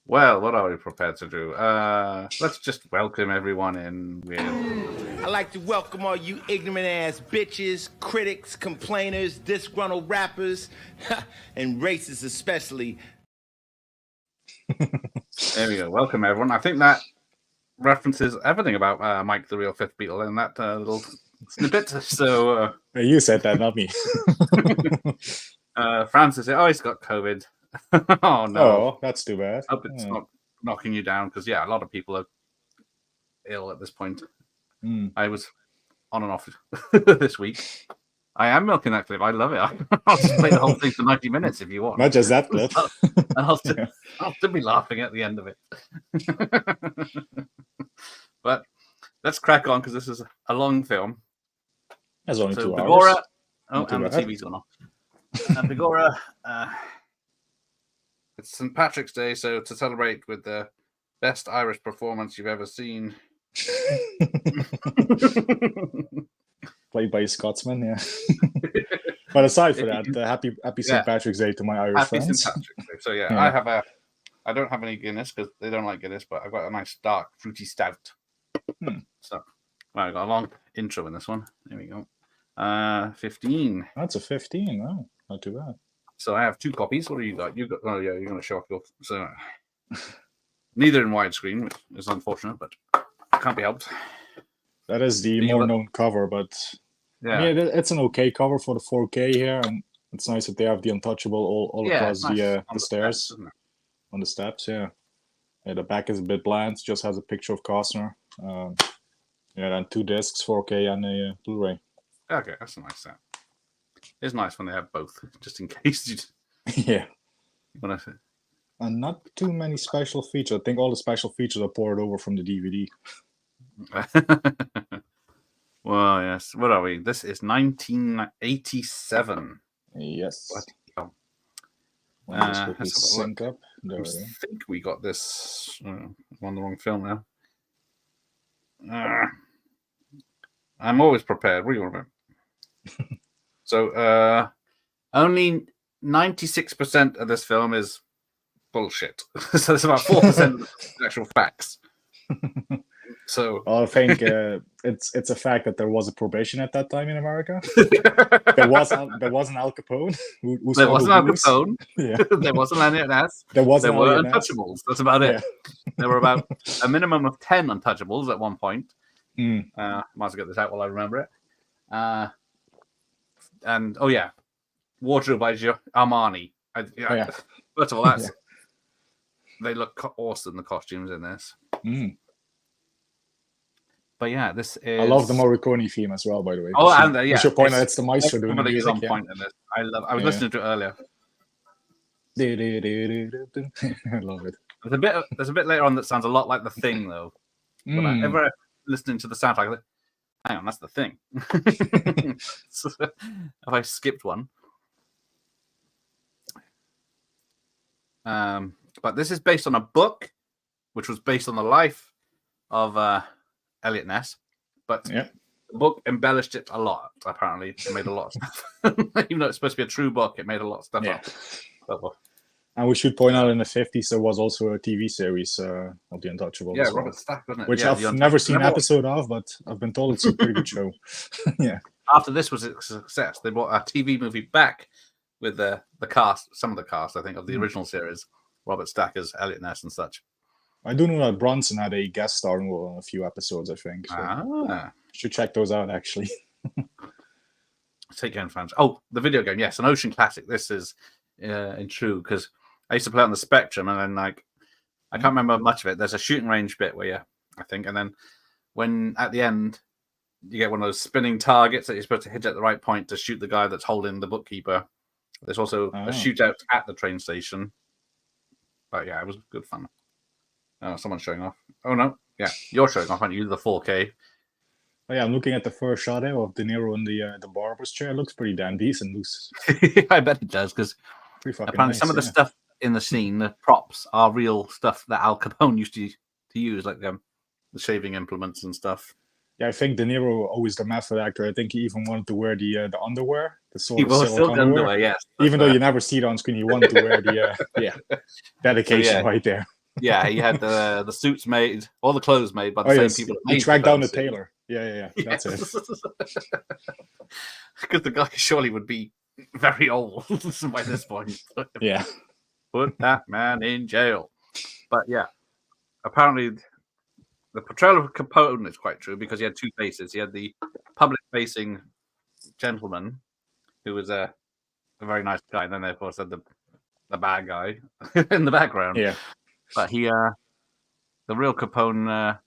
Well, what are we prepared to do? Let's just welcome everyone in with... I'd like to welcome all you ignorant-ass bitches, critics, complainers, disgruntled rappers, and racists especially. There we go. Welcome, everyone. I think that references everything about Mike the Real Fifth Beatle in that little snippet. So you said that, not me. Francis said, he's got COVID. Oh, no. Oh, that's too bad. Hope it's not knocking you down because, a lot of people are ill at this point. I was on and off this week. I am milking that clip. I love it. I'll just play the whole thing for 90 minutes if you want. Not just that clip. I'll still be laughing at the end of it. But let's crack on because this is a long film. That's only 2 Begora, hours. And the TV's gone off. And Begora, it's St. Patrick's Day, so to celebrate with the best Irish performance you've ever seen. Played by a Scotsman, yeah. But aside from that, happy St. Patrick's Day to my Irish friends. St. Patrick's Day. So I don't have any Guinness because they don't like Guinness, but I've got a nice dark fruity stout. So I got a long intro in this one. There we go. 15. That's a 15. Oh, not too bad. So I have 2 copies. What do you got? You're going to show off your. So neither in widescreen, which is unfortunate, but can't be helped. That is the more known cover, but it's an okay cover for the 4K here, and it's nice that they have the Untouchable all across the stairs, on the steps. Yeah, the back is a bit bland; just has a picture of Costner. And 2 discs, 4K and a Blu-ray. Okay, that's a nice set. It's nice when they have both, just in case you. Yeah. When I say. And not too many special features. I think all the special features are poured over from the DVD. Well, yes. What are we? This is 1987. Yes. Let's sync up. I think we got this on the wrong film now. I'm always prepared. What do you want about? So, only 96% of this film is bullshit. So it's about 4% of the actual facts. So I think it's a fact that there was a probation at that time in America. there was an Al Capone. There wasn't Al Capone. Yeah. There wasn't Elliot Ness. There were Untouchables. That's about it. Yeah. There were about a minimum of 10 Untouchables at one point. Might as well get this out while I remember it. And wardrobe by Armani. First of all, they look awesome. The costumes in this. But this is. I love the Morricone theme as well, by the way. We should point out it's the maestro doing the music. On point in this. I was listening to it earlier. I love it. There's a bit later on that sounds a lot like The Thing, though. But ever listening to the soundtrack, hang on, that's The Thing. So, have I skipped one? But this is based on a book, which was based on the life of Elliot Ness. But the book embellished it a lot, apparently. It made a lot of stuff. Even though it's supposed to be a true book, it made a lot of stuff up. And we should point out in the 50s, there was also a TV series of The Untouchables. Yeah, Robert Stack, wasn't it? Which I've never seen an episode of, but I've been told it's a pretty good show. After this was a success, they brought a TV movie back with the cast, some of the cast, I think, of the original series. Robert Stack as Elliot Ness and such. I do know that Bronson had a guest star in a few episodes, I think. So should check those out, actually. Take care, fans. Oh, the video game. Yes, an Ocean classic. This is in true, because I used to play on the Spectrum, and then I can't remember much of it. There's a shooting range bit where I think, and then when at the end you get one of those spinning targets that you're supposed to hit at the right point to shoot the guy that's holding the bookkeeper. There's also a shootout at the train station. But it was good fun. Someone's showing off. Oh no, you're showing off, aren't you? The 4K. Oh, I'm looking at the first shot of De Niro in the barber's chair. It looks pretty damn decent. I bet it does, because apparently some of the stuff in the scene, the props, are real stuff that Al Capone used to use, like the shaving implements and stuff. Yeah, I think De Niro always the method actor. I think he even wanted to wear the underwear, the sort He of was silk silk underwear, yes. Even though you never see it on screen, he wanted to wear the dedication right there. Yeah, he had the suits made, all the clothes made by the same people. He tracked down the tailor. Yeah. That's it. Because the guy surely would be very old by this point. Yeah. Put that man in jail. But yeah, apparently the portrayal of Capone is quite true because he had two faces. He had the public-facing gentleman who was a very nice guy, and then they of course had the bad guy in the background. Yeah. But the real Capone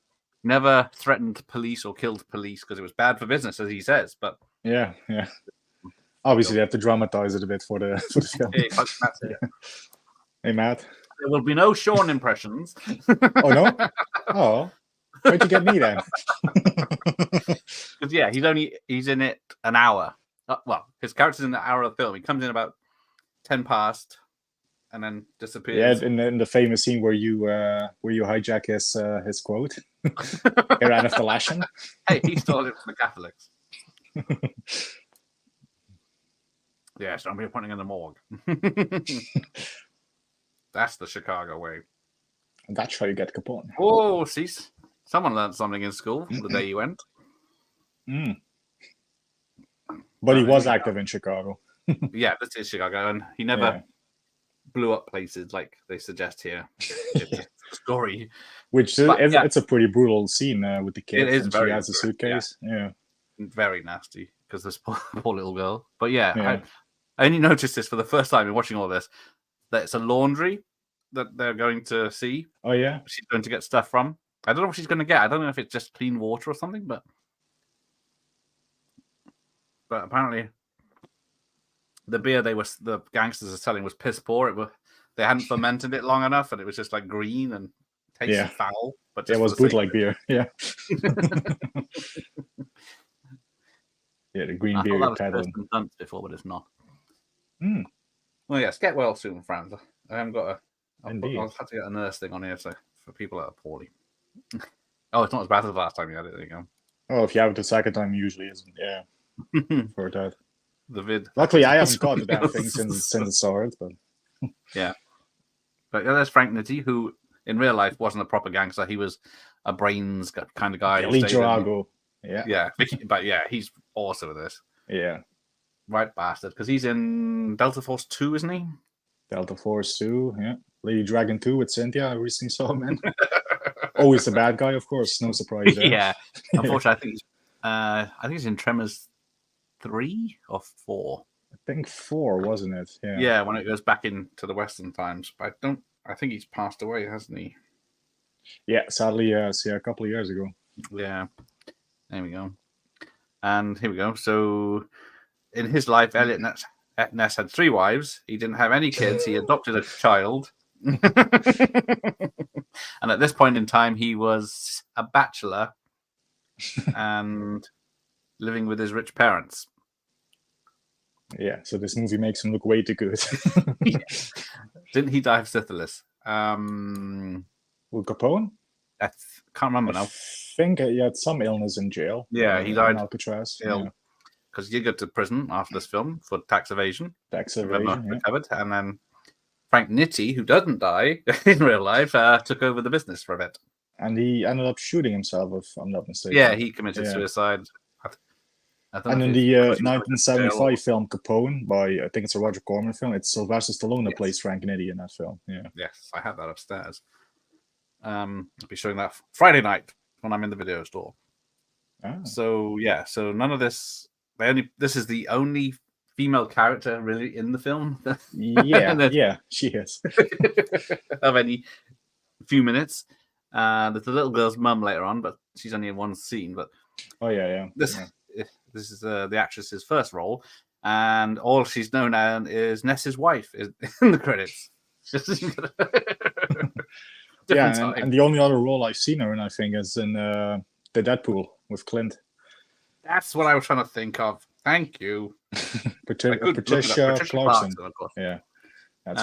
never threatened police or killed police because it was bad for business, as he says. But yeah. Obviously, they have to dramatize it a bit for the film. Hey, Matt. There will be no Sean impressions. Oh no! Oh, where'd you get me then? Because yeah, he's in it an hour. Well, his character's in an hour of the film. He comes in about 10 past, and then disappears. Yeah, in the famous scene where you hijack his quote. He ran after Lashen. Hey, he stole it from the Catholics. Yes, don't be putting in the morgue. That's the Chicago way. And that's how you get Capone. Oh, see, someone learned something in school the day you went. But he was active in Chicago. Yeah, this is Chicago, and he never blew up places like they suggest here. It's a story. Which it's a pretty brutal scene with the kid. It is and very she has a suitcase. Yeah. Very nasty because this poor little girl. But yeah. I only noticed this for the first time in watching all this, that it's a laundry that they're going to see. Oh, yeah? She's going to get stuff from. I don't know what she's going to get. I don't know if it's just clean water or something, but apparently the beer the gangsters are selling was piss poor. They hadn't fermented it long enough, and it was just like green and tasted foul. But it was bootleg beer. Yeah. Yeah, the green beer you're peddling. Before, but it's not. Well, yes, get well soon, friends. I haven't got Indeed. I'll have to get a nurse thing on here for people that are poorly. Oh, it's not as bad as the last time you had it. There you go. Oh, if you have it the second time, usually isn't. Yeah. For that. The vid. Luckily, I haven't got to that thing since I saw it, but yeah. But there's Frank Nitti, who in real life wasn't a proper gangster. He was a brains kind of guy. Billy Drago. Yeah. But yeah, he's awesome at this. Yeah. Right bastard. Because he's in Delta Force 2, isn't he? Delta Force 2, yeah. Lady Dragon 2 with Cynthia. I recently saw him in. Always the bad guy, of course. No surprise there. Yeah. Unfortunately, I think he's in Tremors 3 or 4. I think 4, wasn't it? Yeah. Yeah, when it goes back into the Western times. But I think he's passed away, hasn't he? Yeah, sadly, yes. Yeah, a couple of years ago. Yeah. There we go. And here we go. So in his life, Elliot Ness had 3 wives. He didn't have any kids. He adopted a child. And at this point in time, he was a bachelor and living with his rich parents. Yeah, so this movie makes him look way too good. Didn't he die of syphilis? With Capone? I can't remember now. I think he had some illness in jail. Yeah, he died in Alcatraz. Because you go to prison after this film for tax evasion. Recovered. And then Frank Nitti, who doesn't die in real life, took over the business for a bit. And he ended up shooting himself, if I'm not mistaken. Yeah, he committed suicide. And in the 1975 film Capone, I think it's a Roger Corman film, it's Sylvester Stallone that plays Frank Nitti in that film. Yeah. Yes, I have that upstairs. I'll be showing that Friday night when I'm in the video store. So none of this. This is the only female character really in the film. Yeah, she is. Of any few minutes. There's a little girl's mum later on, but she's only in one scene. But This is the actress's first role, and all she's known as is Ness's wife in the credits. And the only other role I've seen her in, I think, is in the Deadpool with Clint. That's what I was trying to think of. Thank you. Patricia Clarkson. Yeah. That's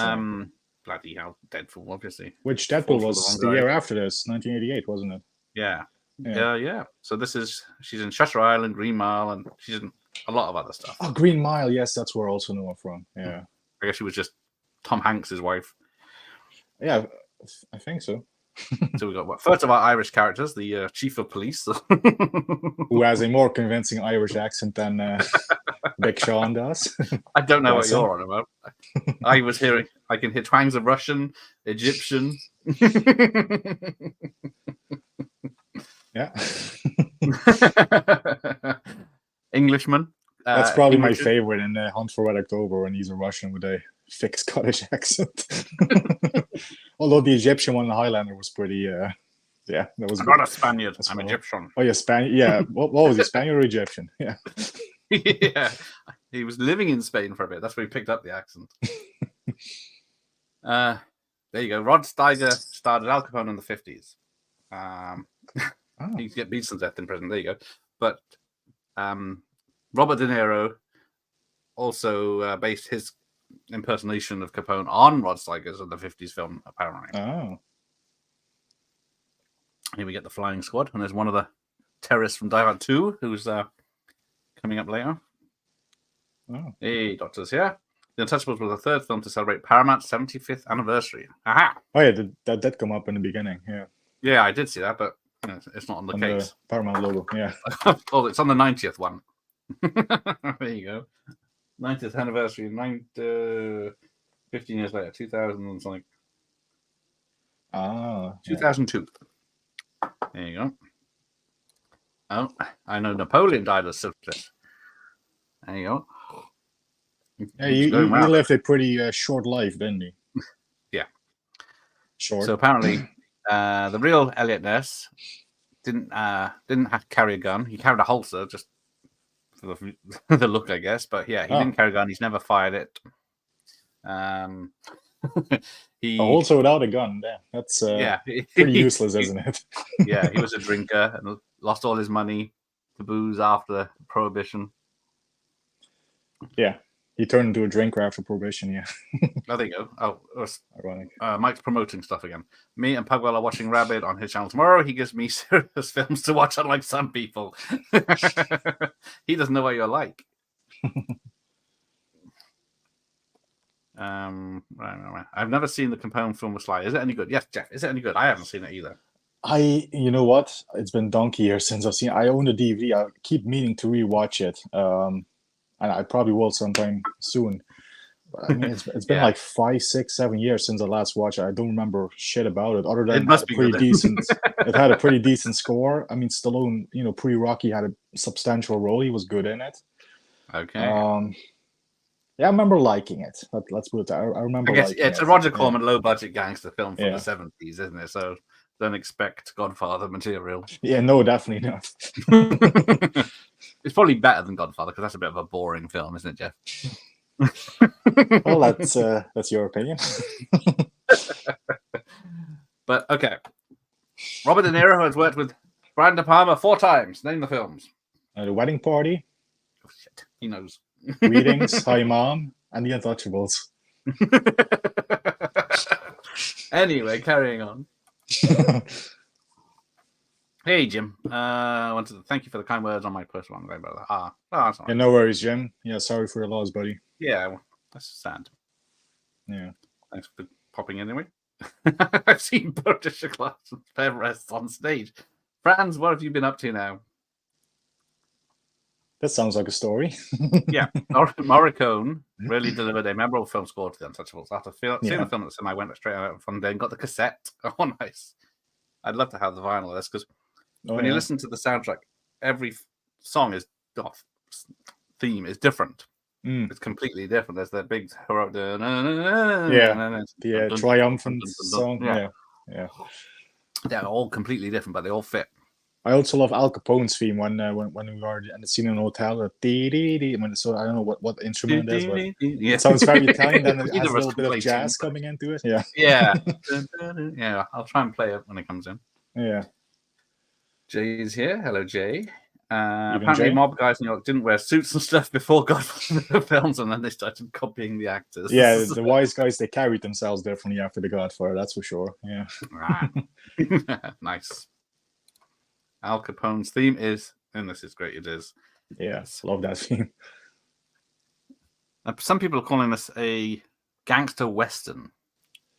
bloody hell, Deadpool, obviously. Which Deadpool was the year after this, 1988, wasn't it? Yeah. Yeah. So she's in Shutter Island, Green Mile, and she's in a lot of other stuff. Oh, Green Mile, yes, that's where I also know her from. Yeah. I guess she was just Tom Hanks' wife. Yeah, I think so. So we got first of our Irish characters, the chief of police, who has a more convincing Irish accent than Big Sean does. I don't know what you're on about. I can hear twangs of Russian, Egyptian. Yeah. Englishman. That's probably my favorite in Hunt for Red October when he's a Russian with a thick Scottish accent. Although the Egyptian one in Highlander was pretty, that was I'm good. not a Spaniard. I'm Egyptian. Oh, yeah, Spaniard. Yeah, what was he, Spaniard or Egyptian? Yeah. Yeah, he was living in Spain for a bit. That's where he picked up the accent. There you go. Rod Steiger starred as Al Capone in the 50s. He gets beaten to death in prison. There you go. But Robert De Niro also based his impersonation of Capone on Rod Steiger's in the 50s film, apparently. Oh. Here we get the flying squad, and there's one of the terrorists from Die Hard 2 who's coming up later. Oh. Hey, doctors here. The Untouchables was the third film to celebrate Paramount's 75th anniversary. Aha! Oh, yeah, that did come up in the beginning, yeah. Yeah, I did see that, but it's not on the case. The Paramount logo, yeah. Oh, it's on the 90th one. There you go. 90th anniversary, 15 years later, 2000 and something. 2002. There you go. Oh, I know Napoleon died of syphilis. There you go. Yeah, he lived a pretty short life, didn't he? Yeah. Short. So apparently, the real Elliot Ness didn't have to carry a gun. He carried a holster just for the look, I guess. But yeah, he didn't carry a gun. He's never fired it. A holster without a gun. Yeah, that's pretty useless, isn't it? Yeah, he was a drinker and lost all his money to booze after Prohibition. Yeah, he turned into a drinker after Prohibition. Yeah. Oh, there you go. Oh, ironic. Mike's promoting stuff again. Me and Pugwell are watching Rabbit on his channel tomorrow. He gives me serious films to watch, unlike some people. He doesn't know what you're like. Right. I've never seen the Capone film with Sly. Is it any good? Yes, Jeff. Is it any good? I haven't seen it either. You know what? It's been donkey years since I've seen it. I own the DVD. I keep meaning to rewatch it. And I probably will sometime soon. But I mean, it's been like 5, 6, 7 years since I last watched it. I don't remember shit about it, other than it must be pretty decent. It had a pretty decent score. I mean, Stallone, pre-Rocky had a substantial role. He was good in it. Okay. Yeah, I remember liking it. Let's put it that. I remember. I guess it's a Roger Corman low-budget gangster film from the 70s, isn't it? So don't expect Godfather material. Yeah, no, definitely not. It's probably better than Godfather because that's a bit of a boring film, isn't it, Jeff? Well, that's your opinion. But okay, Robert De Niro has worked with Brian De Palma 4 times. Name the films. The Wedding Party. Oh shit, he knows. Greetings, Hi Mom, and The Untouchables. Anyway, carrying on. Hey, Jim. I wanted to thank you for the kind words on my personal one, brother. That's all right. Yeah, no worries, Jim. Yeah, sorry for your loss, buddy. Yeah, well, that's sad. Yeah. Thanks for popping in anyway. I've seen British class and fair rests on stage. Franz, what have you been up to now? That sounds like a story. Yeah, Morricone really delivered a memorable film score to The Untouchables. After seeing the film at the cinema, I went straight out on day and got the cassette. Oh, nice. I'd love to have the vinyl of this because when you listen to the soundtrack, every song is theme is different. It's completely different. There's that big heroic, the triumphant song. Yeah. They're all completely different, but they all fit. I also love Al Capone's theme when we were in the scene in a hotel. So I don't know what instrument it is, but it sounds very Italian. Then it has a little bit of jazz coming into it. Yeah. Yeah. Yeah. I'll try and play it when it comes in. Yeah. Jay's here. Hello, Jay. Apparently, Jay? Mob guys in New York didn't wear suits and stuff before Godfather films, and then they started copying the actors. Yeah, the wise guys, they carried themselves differently after the Godfather. That's for sure. Yeah. Nice. Al Capone's theme is, and this is great. It is. Yeah, love that theme. Some people are calling this a gangster western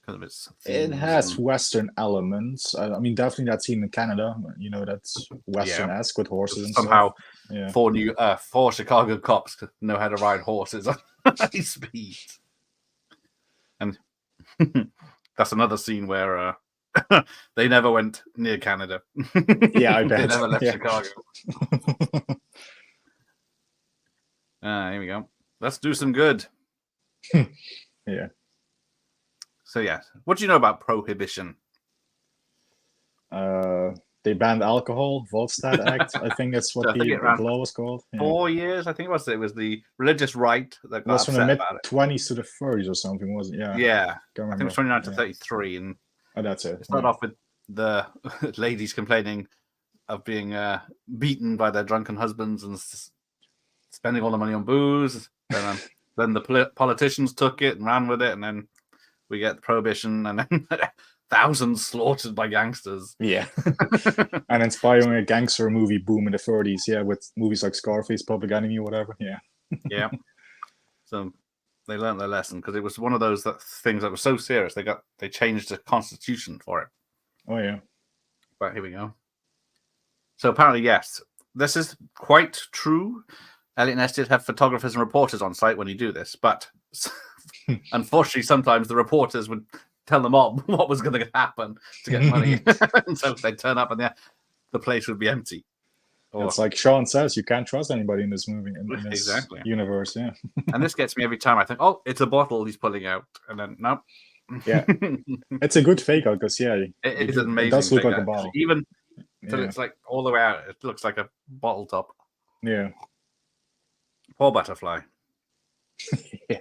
because of its It has Western elements. I mean, definitely that scene in Canada. You know, that's Western-esque with horses and somehow stuff. four Chicago cops know how to ride horses on high speed, and that's another scene where they never went near Canada. Yeah, I bet. They never left Chicago. Here we go. Let's do some good. Yeah. So yeah, what do you know about prohibition? They banned alcohol, Volstead Act. I think that's what the law was called. 4 years, I think it was. It was the religious right that got was from the mid-20s to the 30s or something, wasn't it? Yeah. Yeah. I think it was 29 to 33, and that's it. It started off with the ladies complaining of being beaten by their drunken husbands and spending all the money on booze. Then the politicians took it and ran with it, and then we get the prohibition, and then thousands slaughtered by gangsters. Yeah. And inspiring a gangster movie boom in the 30s, with movies like Scarface, Public Enemy, or whatever. Yeah. Yeah. So they learned their lesson because it was one of those things that was so serious. They changed the constitution for it. Oh, yeah. But here we go. So apparently, yes, this is quite true. Elliot Ness did have photographers and reporters on site when you do this, but unfortunately, sometimes the reporters would tell the mob what was going to happen to get money. And so they'd turn up and the place would be empty. It's like Sean says, you can't trust anybody in this movie, in this universe. Yeah. And this gets me every time. I think, oh, it's a bottle he's pulling out. And then, nope. Yeah. It's a good fake out because, it is an amazing. It does look like a bottle. Even until it's like all the way out, it looks like a bottle top. Yeah. Poor butterfly. Yeah.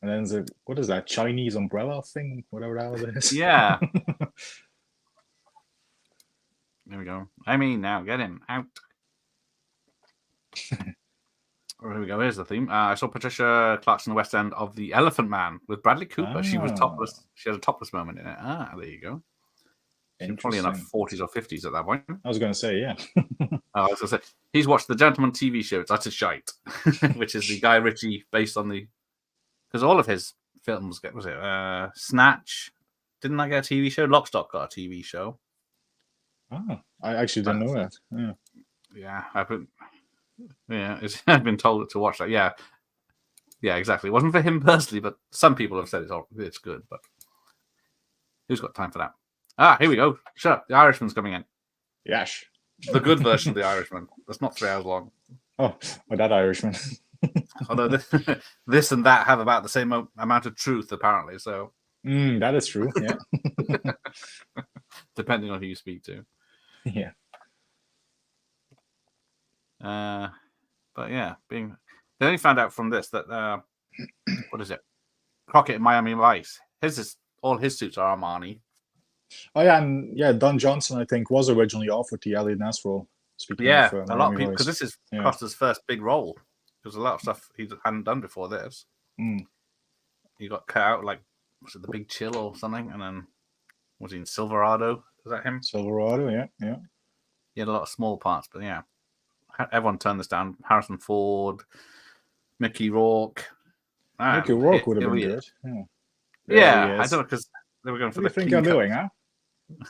And then there's what is that, Chinese umbrella thing? Whatever that is. Yeah. There we go. I mean, now get him out. Here we go. Here's the theme. I saw Patricia Clarkson in the West End of The Elephant Man with Bradley Cooper. She was topless. She had a topless moment in it. There you go. She was probably in her 40s or 50s at that point. I was going to say, yeah. I was going to say, he's watched the Gentleman TV show. It's utter shite, which is the Guy Ritchie based on the... Because all of his films get, was it Snatch? Didn't that get a TV show? Lock, Stock got a TV show. Oh, I actually didn't know that. Yeah, I've been told to watch that. Yeah, exactly. It wasn't for him personally, but some people have said it's good. But who's got time for that? Here we go. Shut up. The Irishman's coming in. Yes. The good version of The Irishman. That's not 3 hours long. Oh, that Irishman. Although this and that have about the same amount of truth, apparently. So that is true. Yeah. Depending on who you speak to. Yeah. But yeah, they only found out from this that what is it? Crockett in Miami Vice. All his suits are Armani. Oh yeah, and Don Johnson, I think, was originally offered the Elliot Ness role. Speaking of, a lot of people, because this is Costa's first big role. There's a lot of stuff he hadn't done before this. He got cut out, like, was it The Big Chill or something? And then was he in Silverado? Was that him? Silverado, yeah. He had a lot of small parts, but yeah, everyone turned this down. Harrison Ford, Mickey Rourke. Mickey Rourke would have been good. Yeah, I don't know, because they were going for what the. What do you think you're doing, huh?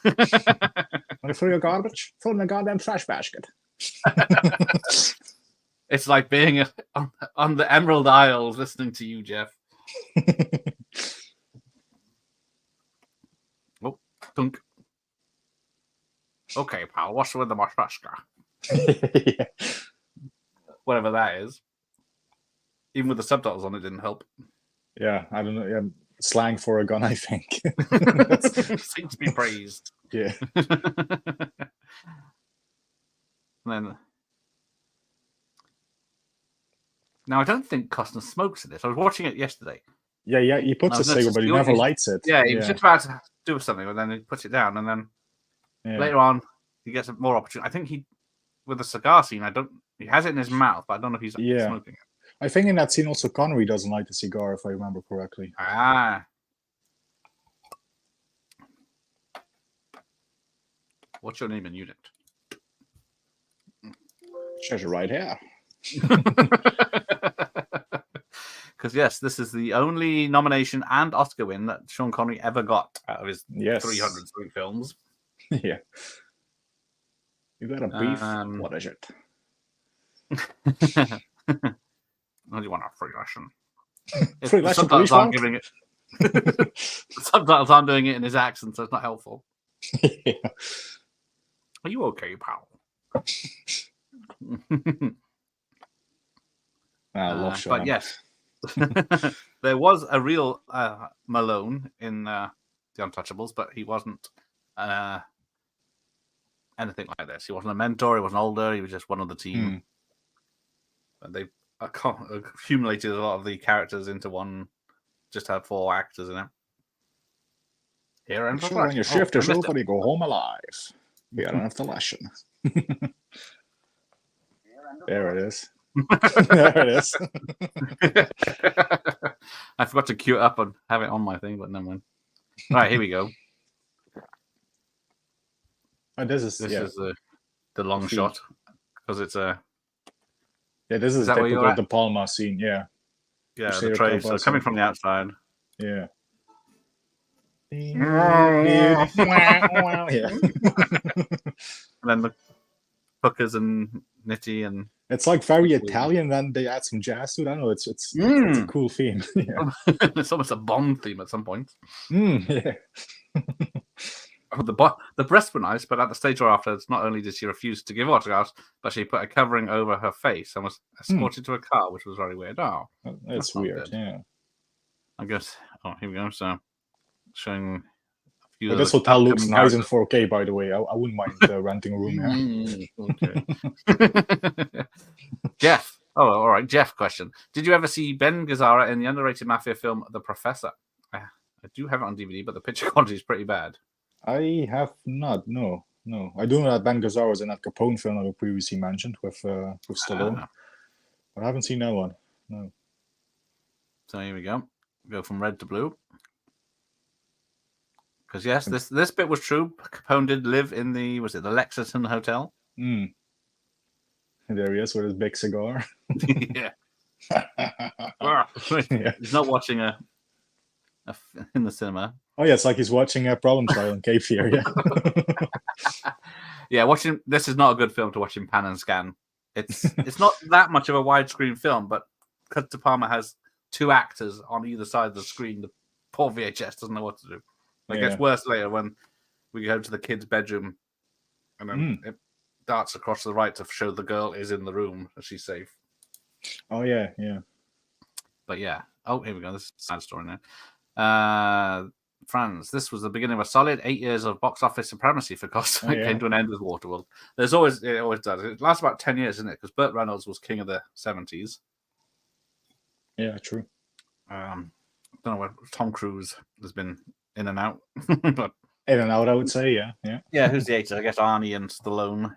Want to throw your garbage? Throw in the goddamn trash basket. It's like being on the Emerald Isles listening to you, Jeff. Oh, dunk. Okay, pal, what's with the matryoshka? Yeah. Whatever that is. Even with the subtitles on, it didn't help. Yeah, I don't know. Yeah, slang for a gun, I think. Seems to be praised. Yeah. And then... Now, I don't think Costner smokes in this. I was watching it yesterday. Yeah, he puts a cigarette, but he never lights it. Yeah, he was just about to do something, and then he puts it down, and then later on, he gets more opportunity. I think with the cigar scene, he has it in his mouth, but I don't know if he's smoking it. I think in that scene also Connery doesn't light the cigar, if I remember correctly. what's your name and unit? Treasure right here. Because yes, this is the only nomination and Oscar win that Sean Connery ever got out of his 300 something films. Yeah. You got a beef? What is it? What do you want, a free Russian? Free Russian subtitles aren't giving it. The subtitles aren't doing it in his accent, so it's not helpful. Yeah. Are you okay, pal? I love Sean. But yes, there was a real Malone in The Untouchables, but he wasn't anything like this. He wasn't a mentor. He wasn't older. He was just one of the team. And they accumulated a lot of the characters into one. Just had 4 actors in it. Here and sure, when your shift is over, you go home alive. Here and after lesson. There it is. There it is. I forgot to queue it up and have it on my thing, but never mind. All right, here we go. Oh, this is the long shot because it's a. Yeah, this is typical De Palma scene. Yeah. Yeah, the tray. So coming from the outside. Yeah. Yeah. And then the hookers and Nitty and. It's like very Italian. Then they add some jazz to it. I don't know. It's a cool theme. Yeah. It's almost a Bond theme at some point. Yeah. The breasts were nice, but at the stage or afterwards, not only did she refuse to give autographs, but she put a covering over her face and was escorted to a car, which was very weird. Oh, that's weird. Yeah. I guess. Oh, here we go. So, showing a few. But this hotel looks nice in 4K, by the way. I wouldn't mind renting a room here. Okay. Jeff. Oh, all right. Jeff, question: did you ever see Ben Gazzara in the underrated mafia film The Professor? I do have it on DVD, but the picture quality is pretty bad. I have not. No. I do know that Ben Gazzara was in that Capone film I previously mentioned with Stallone, but I haven't seen that one. No. So here we go. Go from red to blue. Because yes, this bit was true. Capone did live in the Lexington Hotel. There he is with his big cigar. Yeah. He's not watching a in the cinema. Oh yeah, it's like he's watching a Problem Child in Cape Fear. Yeah. Yeah, watching this is not a good film to watch in pan and scan. It's not that much of a widescreen film, but because De Palma has 2 actors on either side of the screen, the poor VHS doesn't know what to do. It gets worse later when we go to the kid's bedroom, and then it darts across to the right to show the girl is in the room and she's safe. Oh yeah. But yeah. Oh, here we go. This is a sad story now. Franz, this was the beginning of a solid 8 years of box office supremacy for Costa. It came to an end with Waterworld. It always does. It lasts about 10 years, isn't it? Because Burt Reynolds was king of the 70s. Yeah, true. I don't know what Tom Cruise has been in and out. But in and out, I would say, yeah. Yeah, who's the 80s? I guess Arnie and Stallone.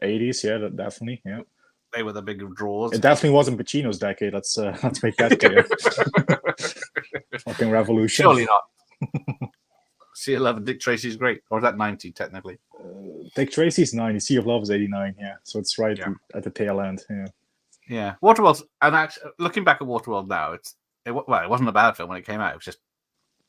80s, yeah, definitely, yeah. They were the big draws. It definitely wasn't Pacino's decade. Let's make that clear. Fucking revolution. Surely not. Sea of Love and Dick Tracy's great. Or is that 90 technically? Dick Tracy's 90. Sea of Love is 89. Yeah, so it's right at the tail end. Yeah. Yeah, Waterworld. And actually, looking back at Waterworld now, it wasn't a bad film when it came out. It was just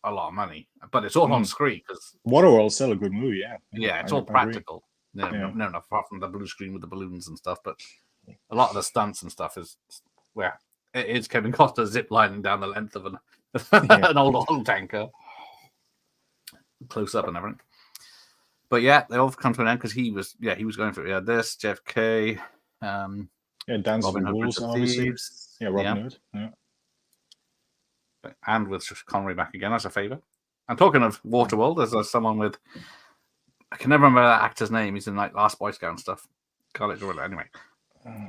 a lot of money, but it's all on screen because Waterworld's still a good movie. Yeah, it's all practical. No, apart from the blue screen with the balloons and stuff, but a lot of the stunts and stuff is where it is Kevin Costner ziplining down the length of an old oil tanker, close up and everything. But yeah, they all come to an end because he was going through it. This JFK, Dance with the Wolves, obviously. Yeah, Robin Hood. Yeah. And with Connery back again as a favour. And talking of Waterworld, there's someone with I can never remember that actor's name. He's in like Last Boy Scout and stuff. Scarlett Gorilla. Anyway,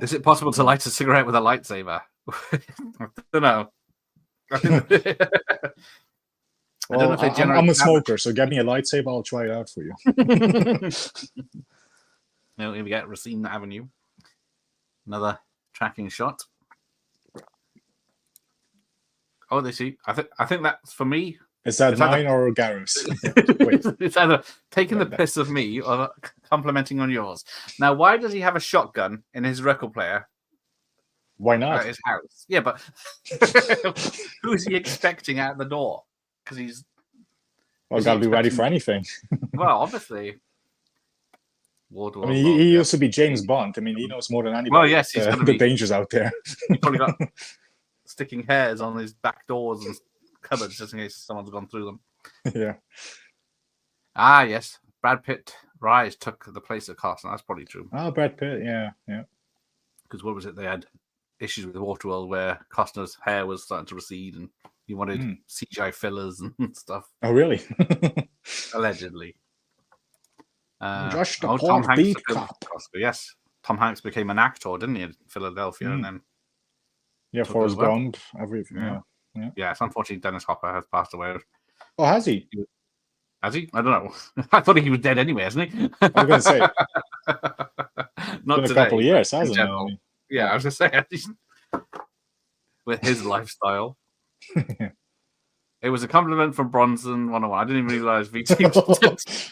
is it possible to light a cigarette with a lightsaber? I don't know. I don't know if they generate. I'm a smoker, so get me a lightsaber. I'll try it out for you. Now here we get Racine Avenue. Another tracking shot. Oh, they see. I think that's for me. Is that mine or Gareth's? It's either taking the piss of me or complimenting on yours. Now, why does he have a shotgun in his record player? Why not? At his house. Yeah, but who is he expecting out the door? Because he's... Well, got to be ready for anything. Well, obviously. I mean, he used to be James Bond. I mean, he knows more than anybody. Well, yes, he's the dangers out there. He probably got sticking hairs on his back doors and cupboards just in case someone's gone through them. Yeah. Ah, yes. Brad Pitt Rise took the place of Carson. That's probably true. Oh, Brad Pitt, yeah. Because what was it? They had issues with Waterworld where Costner's hair was starting to recede and he wanted CGI fillers and stuff. Oh, really? Allegedly. Just a Tom Hanks beat cop. Yes. Tom Hanks became an actor, didn't he, in Philadelphia? And then Forrest Gump, everything. Yeah, it's unfortunately Dennis Hopper has passed away. Oh, has he? Has he? I don't know. I thought he was dead anyway, hasn't he? I was going to say. Not been a couple of years, hasn't it? Yeah, I was going to say. With his lifestyle. It was a compliment from Bronson 101. I didn't even realize VT.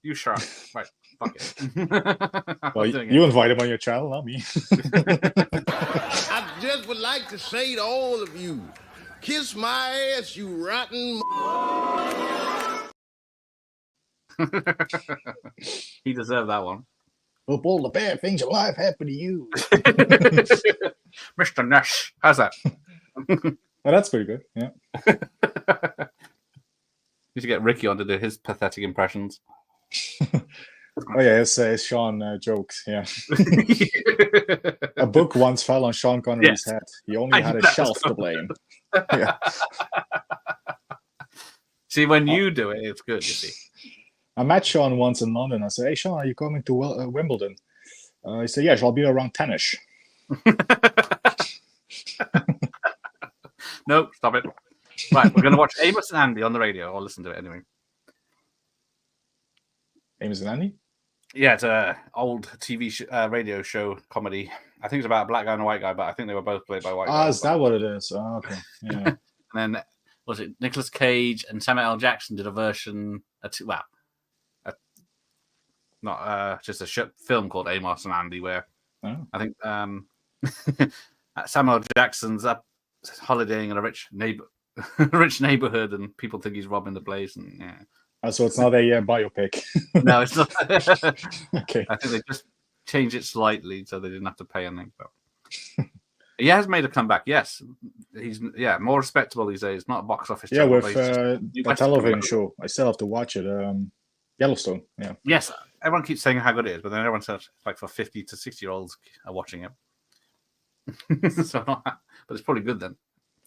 You sure? Right. Fuck it. Well, you invite him on your channel, not me. I just would like to say to all of you, kiss my ass, you rotten. He deserved that one. Hope all the bad things in life happen to you. Mr. Nash. How's that? Well, that's pretty good. Yeah. You should get Ricky on to do his pathetic impressions. Oh yeah, it's Sean jokes. Yeah. A book once fell on Sean Connery's head. He only had a shelf to blame. Yeah. See, when you do it, it's good. You see. I met Sean once in London. I said, "Hey, Sean, are you coming to Wimbledon?" He said, "Yes, I'll be around 10ish." No, stop it. Right, we're going to watch Amos and Andy on the radio. I'll listen to it anyway. Amos and Andy? Yeah, it's an old TV radio show comedy. I think it's about a black guy and a white guy, but I think they were both played by white guys. Is that what it is? Oh, okay. Yeah. And then, was it Nicolas Cage and Samuel L. Jackson did a version, just a film called Amos and Andy, where I think Samuel L. Jackson's up holidaying in a rich neighborhood, and people think he's robbing the place. And so it's not a biopic. No, it's not. Okay. I think they just changed it slightly so they didn't have to pay anything. But he has made a comeback. Yes, he's more respectable these days. Not a box office. Yeah, with the television show. I still have to watch it. Yellowstone. Yeah. Yes, everyone keeps saying how good it is, but then everyone says like for 50 to 60-year-olds are watching it. But it's probably good then.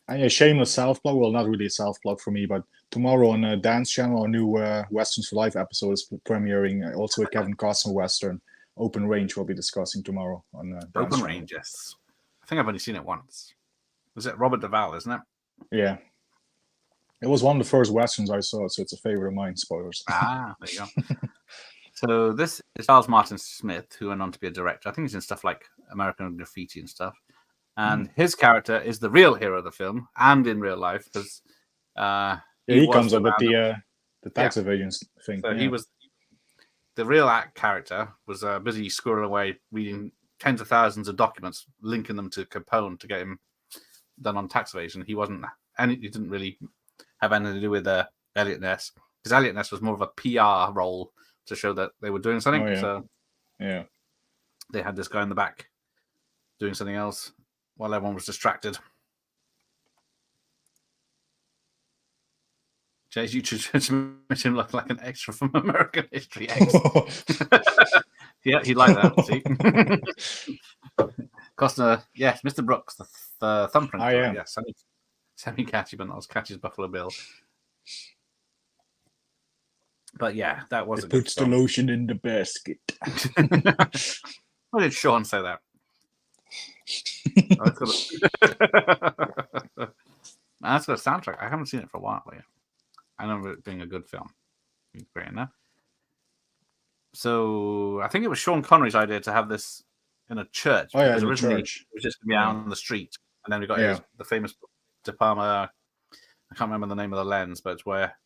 And a shameless self-plug. Well, not really a self-plug for me, but tomorrow on Dance Channel, a new Westerns for Life episode is premiering. Also a Kevin Costner Western, Open Range, we'll be discussing tomorrow on Open Range, yes. I think I've only seen it once. Was it Robert Duvall, isn't it? Yeah. It was one of the first Westerns I saw, so it's a favorite of mine, spoilers. There you go. So this is Charles Martin Smith, who went on to be a director. I think he's in stuff like American Graffiti and stuff. And his character is the real hero of the film, and in real life, because he comes up with the tax evasion thing. So he was the real character was busy squirreling away, reading tens of thousands of documents, linking them to Capone to get him done on tax evasion. He didn't really have anything to do with Elliot Ness, because Elliot Ness was more of a PR role to show that they were doing something. So they had this guy in the back doing something else while everyone was distracted. Jay's YouTube made him look like an extra from American History X. Yeah, he liked that. See? Costner, yes, Mr. Brooks, the thumbprint. Oh, yeah. Yes, semi-catchy, but not as catchy as Buffalo Bill. But yeah, that was. It puts the lotion in the basket. Why did Sean say that? That's got a soundtrack. I haven't seen it for a while. Yeah. I remember it being a good film. Great enough. So I think it was Sean Connery's idea to have this in a church. Oh yeah, in a originally church. It was just going to be out on the street, and then we got the famous De Palma I can't remember the name of the lens, but it's where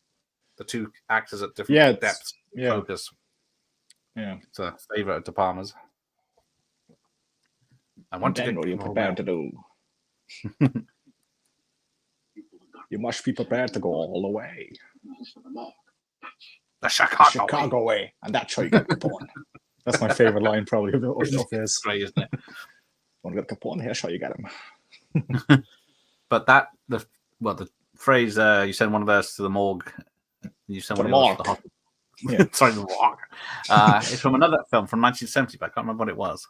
the two actors at different depths focus. Yeah, it's a favorite of De Palma's. I want to get what are you prepared to do? You must be prepared to go all the way. The Chicago way. And that's how you get Capone. That's my favorite line, probably, of his. Great, isn't it? Want to get Capone? Here's how you get him. But the phrase, you send one of us to the morgue, you send one of us to the hospital. Yeah. Sorry, the morgue. It's from another film from 1970, but I can't remember what it was.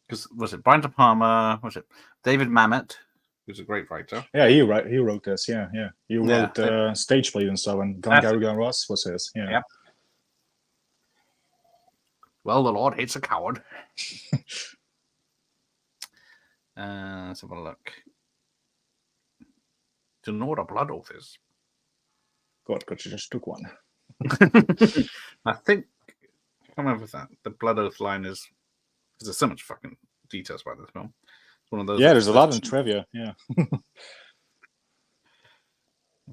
Because was it Brian De Palma? Was it David Mamet, who's a great writer? Yeah, he wrote this. Yeah. He wrote Stage Play and stuff, and Gary Gun Ross was his. Yeah. Well, the Lord hates a coward. Let's have a look. Do you know what a blood oath is? God, but you just took one. I think I can't remember that. The blood oath line is because there's so much fucking details about this film. It's one of those. Yeah, there's a lot in trivia. Yeah.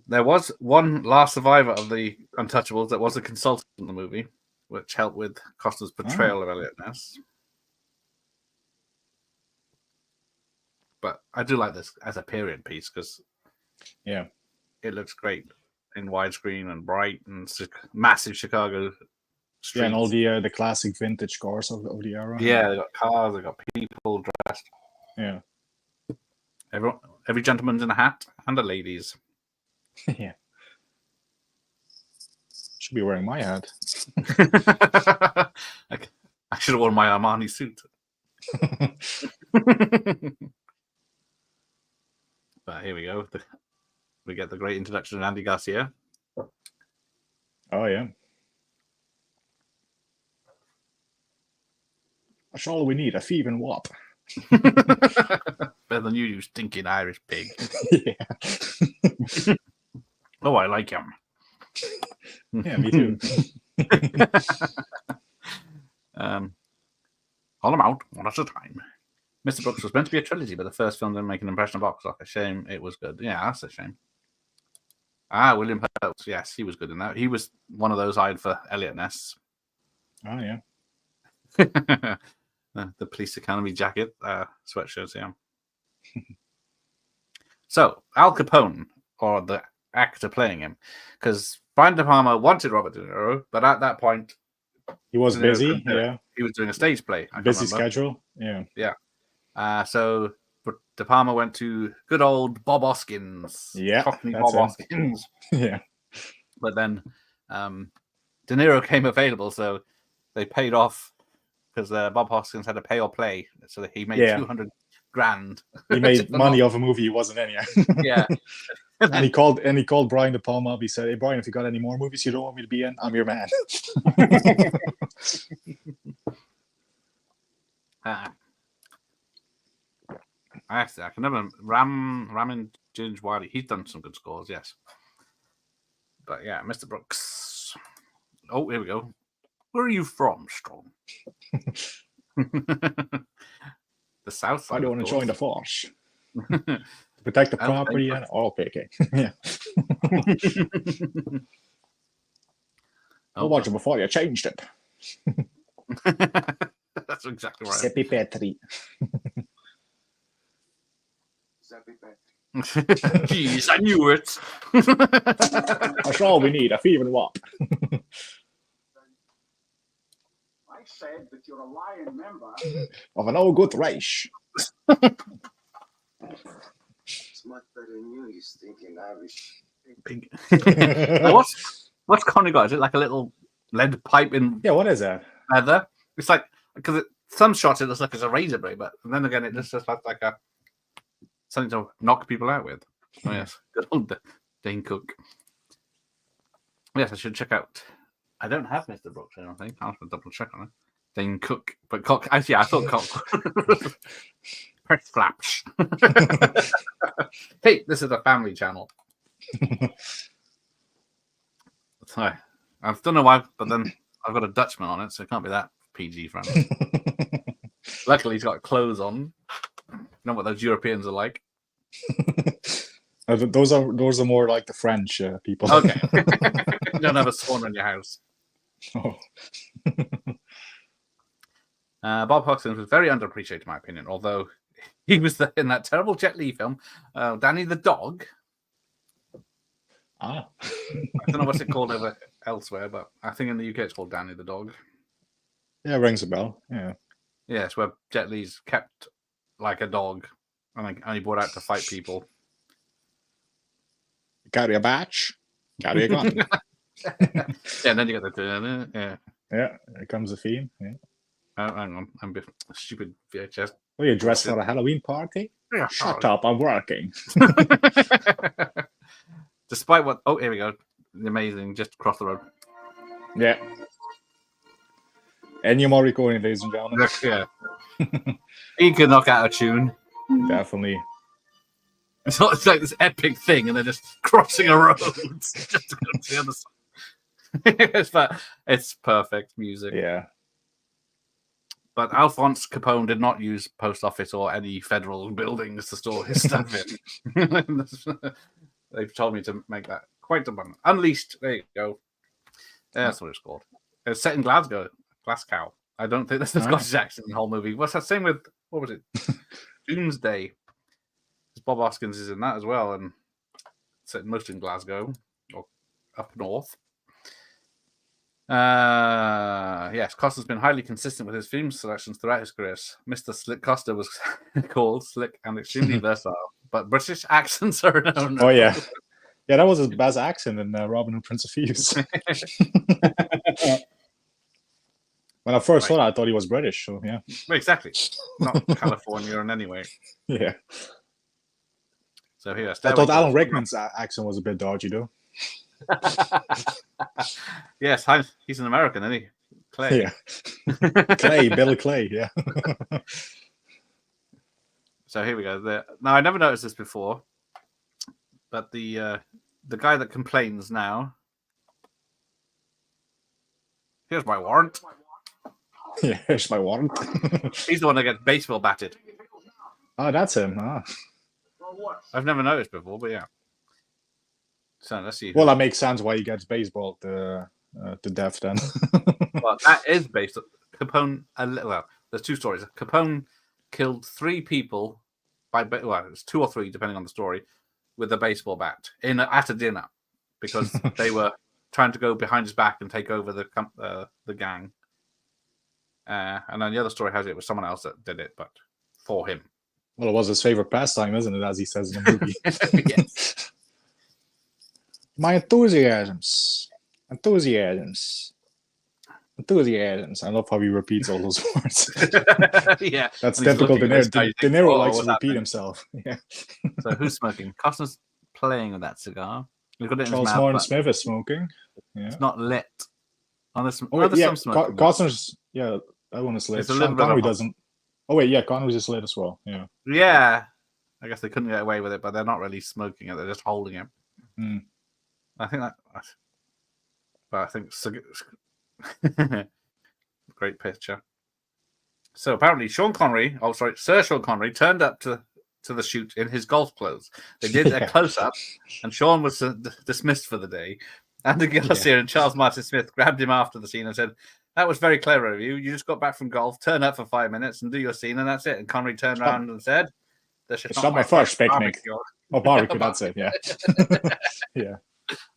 There was one last survivor of the Untouchables that was a consultant in the movie, which helped with Costner's portrayal of Elliot Ness. But I do like this as a period piece because it looks great in widescreen and bright and massive Chicago streets. Yeah, and all the classic vintage cars of the era. Yeah, they got cars, they got people dressed. Yeah. Every gentleman's in a hat and the ladies. Yeah. Should be wearing my hat. I should have worn my Armani suit. But here we go. We get the great introduction of Andy Garcia. Oh, yeah. That's all we need, a thieving wop. Better than you stinking Irish pig. Yeah. Oh, I like him. Yeah, me too. Haul him out one at a time. Mr. Brooks was meant to be a trilogy, but the first film didn't make an impression on box office. Shame it was good. Yeah, that's a shame. William Hurt. Yes, he was good in that. He was one of those eyed for Elliot Ness. Oh, yeah. The Police Academy jacket, sweatshirts, yeah. So, Al Capone, or the actor playing him, because Brian De Palma wanted Robert De Niro, but at that point, he was busy. Yeah, he was doing a stage play. Busy schedule. Yeah. So De Palma went to good old Bob Hoskins. Yeah, Cockney Bob Hoskins. Yeah. But then De Niro came available, so they paid off because Bob Hoskins had to pay or play, so he made $200,000. He made money off a movie he wasn't in. Yeah. And he called Brian De Palma up. He said, "Hey Brian, if you got any more movies you don't want me to be in, I'm your man." I can never Ramin Djawadi. He's done some good scores, yes. But yeah, Mr. Brooks. Oh, here we go. Where are you from, Strong? The South side. I don't want to join the force. Protect the property. Okay. Yeah. I'll watch it before you changed it. That's exactly right. Seppi Petri. Jeez, I knew it. That's all we need, a thieving wop. I said that you're a lying member of an old good race. It's much better than you stinking Irish. Big. What's Connie got? Is it like a little lead pipe in? Yeah, what is that? Leather. It's like because some shots it looks like it's a razor blade, but then again it just looks like a something to knock people out with. Oh, yes, good old Dane Cook. Yes, I should check out. I don't have Mr. Brooks. I don't think I'll have to double check on it. Dane Cook, but Cock. Actually, I thought Cock. Press flaps. Hey, this is a family channel. Sorry, I don't know why, but then I've got a Dutchman on it, so it can't be that PG friendly. Luckily, he's got clothes on. know what those Europeans are like. Those are more like the French people. Okay. You don't have a sauna in your house. Oh. Bob Hoskins was very underappreciated, in my opinion, although he was in that terrible Jet Li film, Danny the Dog. I don't know what's it called elsewhere, but I think in the UK it's called Danny the Dog. Yeah, rings a bell. Yeah. Yeah, it's where Jet Li's kept like a dog and only brought out to fight people. Carry a batch, carry a gun. Yeah, and then you got the yeah. Here comes the theme. Yeah. Oh, hang on, I'm a bit stupid VHS. Oh, you're dressed for a Halloween party? Yeah, Shut up, I'm working. Despite what... Oh, here we go. Amazing, just across the road. Yeah. Ennio Morricone, ladies and gentlemen. Yeah. He could knock out a tune. Definitely. It's like this epic thing, and they're just crossing a road just to go to the other side. It's perfect music. Yeah. But Alphonse Capone did not use post office or any federal buildings to store his stuff in. They've told me to make that quite abundant. Unleashed, there you go. That's what it's called. It's set in Glasgow. Glasgow. I don't think there's a Scottish accent in the whole movie. What's that same with, what was it? Doomsday. Bob Hoskins is in that as well, and set mostly in Glasgow or up north. Yes, Costa's been highly consistent with his film selections throughout his career. Mr. Slick Costa was called slick and extremely versatile, but British accents are no. Oh yeah, yeah, that was his best accent in Robin Hood, Prince of Thieves. When I first saw that, I thought he was British. So yeah, exactly, not California in any way. Yeah. So here, I thought Alan Rickman's accent was a bit dodgy, though. Yes, he's an American, isn't he? Clay. Yeah. Clay, Billy Clay, yeah. So here we go. Now, I never noticed this before, but the guy that complains now. Here's my warrant. Yeah, here's my warrant. He's the one that gets baseball batted. Oh, that's him. Ah. I've never noticed before, but yeah. So let's see. Well, that makes sense why he gets baseball to death then. Well, that is based on Capone. Well, there's two stories. Capone killed 3 people it's 2 or 3 depending on the story, with a baseball bat at a dinner because they were trying to go behind his back and take over the gang. And then the other story has it was someone else that did it, but for him. Well, it was his favorite pastime, isn't it? As he says in the movie. Yes. My enthusiasms. I love how he repeats all those words. Yeah. That's typical. De Niro likes to repeat himself. Yeah. So who's smoking? Costner's playing with that cigar. We've got it in Charles his mouth, Morton Smith is smoking. Yeah. It's not lit. There's some smoke. Costner's, that one is lit. Sean Connery doesn't. Oh, wait, yeah, Connery's just lit as well. Yeah. Yeah. I guess they couldn't get away with it, but they're not really smoking it. They're just holding it. Mm. I think great picture. So apparently Sir Sean Connery turned up to the shoot in his golf clothes. They did a close-up, and Sean was dismissed for the day. Andy Garcia and Charles Martin Smith grabbed him after the scene and said, "That was very clever of you. You just got back from golf, turn up for 5 minutes and do your scene, and that's it." And Connery turned around and said, "It's not my first picnic." Oh, barbecue, that's it, yeah. Yeah.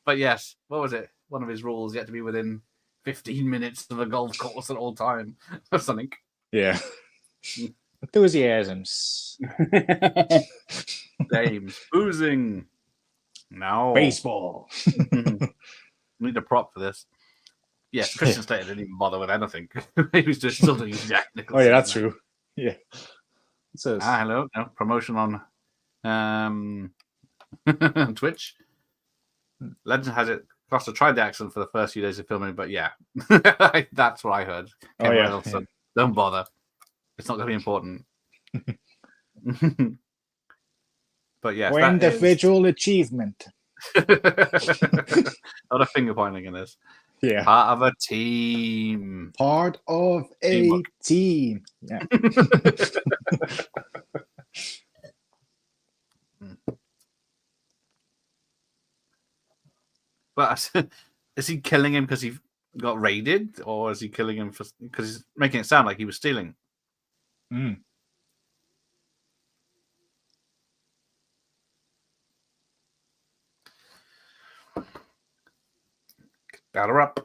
But yes, what was it? One of his rules, you had to be within 15 minutes of the golf course at all time or something. Yeah. Enthusiasms. Dames. Boozing. No. Baseball. Need a prop for this. Yes, Christian Slater didn't even bother with anything. He was just still doing Jack Nicholson. Oh, yeah, that's true. Yeah. It says. Hello. No, promotion on Twitch. Legend has it. Costa tried the accent for the first few days of filming, but yeah, that's what I heard. Said, don't bother. It's not going to be important. But yes, for individual achievement. A lot of finger pointing in this. Yeah. Part of a team. Part of a team. Yeah. But is he killing him because he got raided, or is he killing him because he's making it sound like he was stealing? Mm. Batter up.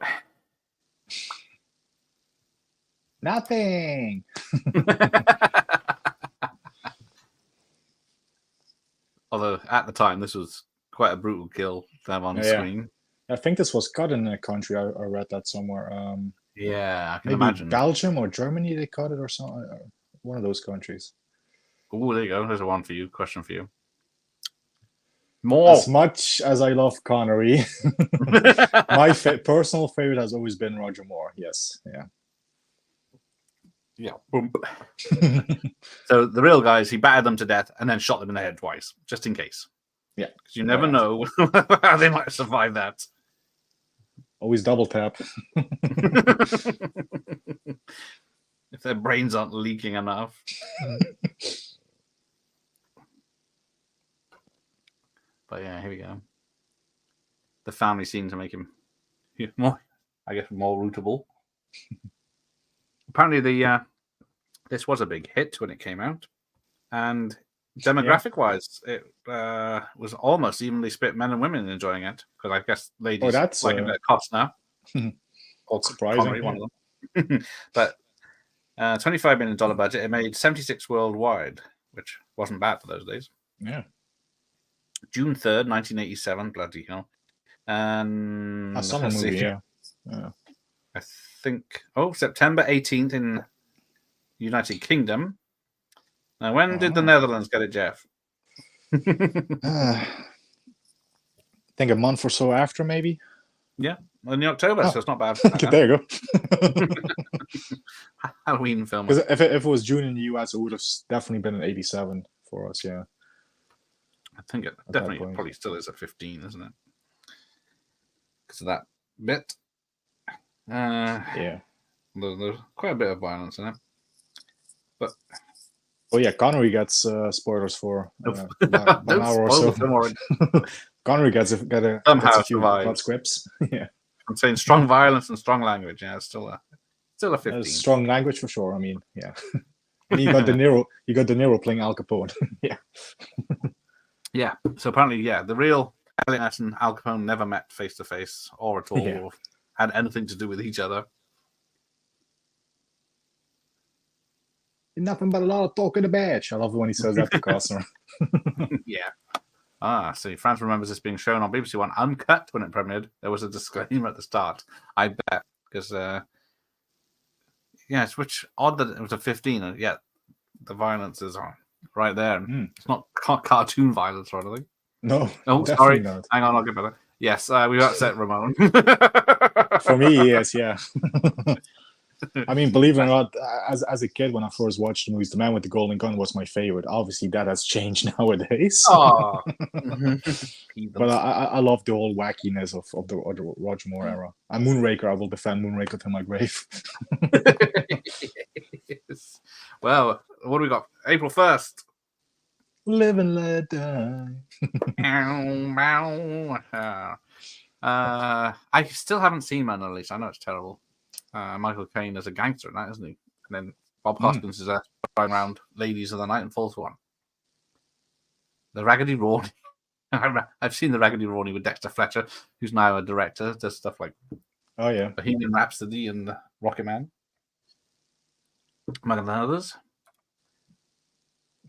Nothing. Although at the time this was quite a brutal kill to have on screen. I think this was cut in a country. I read that somewhere. Yeah, I can maybe imagine. Belgium or Germany they cut it, or something. One of those countries. Oh, there you go. There's a one for you. Question for you. More. As much as I love Connery, my personal favorite has always been Roger Moore. Yes, yeah. Boom. So the real guys, he battered them to death and then shot them in the head twice, just in case. Yeah, because you never know how they might survive that. Always double tap. If their brains aren't leaking enough. But yeah, here we go. The family seemed to make him more, I guess, more rootable. Apparently, this was a big hit when it came out, and demographic-wise, it was almost evenly split, men and women enjoying it. Because I guess ladies like it at cost now. Or surprising, Connery, one of them. But $25 million budget. It made 76 worldwide, which wasn't bad for those days. Yeah. June 3rd, 1987. Bloody hell. And a summer movie, yeah. I think, September 18th in United Kingdom. Now, when did the Netherlands get it, Jeff? I think a month or so after, maybe. Yeah, in October, so it's not bad. There you go. Halloween film. Because if it was June in the US, it would have definitely been an 87 for us, yeah. I think it definitely probably still is a 15, isn't it? Because of that bit. Yeah. There's quite a bit of violence in it. But Connery gets spoilers for an hour or so. Connery gets a few blood scripts. Yeah. I'm saying strong violence and strong language. Yeah, it's still a 15. Strong language for sure. I mean, yeah. And you got De Niro playing Al Capone. Yeah. Yeah. So apparently, the real Elliot and Al Capone never met face to face or at all, or had anything to do with each other. Nothing but a lot of talk in the badge. I love it when he says that to Costner. Yeah. See, France remembers this being shown on BBC One uncut when it premiered. There was a disclaimer at the start. I bet because it's which odd that it was a 15, and yet the violence is right there. It's not cartoon violence or anything. No. Oh, sorry. Not. Hang on, I'll get better. Yes, we upset Ramon. For me, yes, yeah. I mean, believe it or not, as a kid when I first watched the movies, The Man with the Golden Gun was my favorite. Obviously, that has changed nowadays. Oh. But I love the whole wackiness of the Roger Moore era. And Moonraker, I will defend Moonraker to my grave. Yes. Well, what do we got? April 1st. Live and let die. I still haven't seen Man Unleashed. I know it's terrible. Michael Caine is a gangster in that, isn't he? And then Bob Hoskins is driving around ladies of the night and falls for one. The Raggedy Rawny. I've seen the Raggedy Rawny with Dexter Fletcher, who's now a director. Does stuff like Bohemian Rhapsody and Rocket Man. Among others.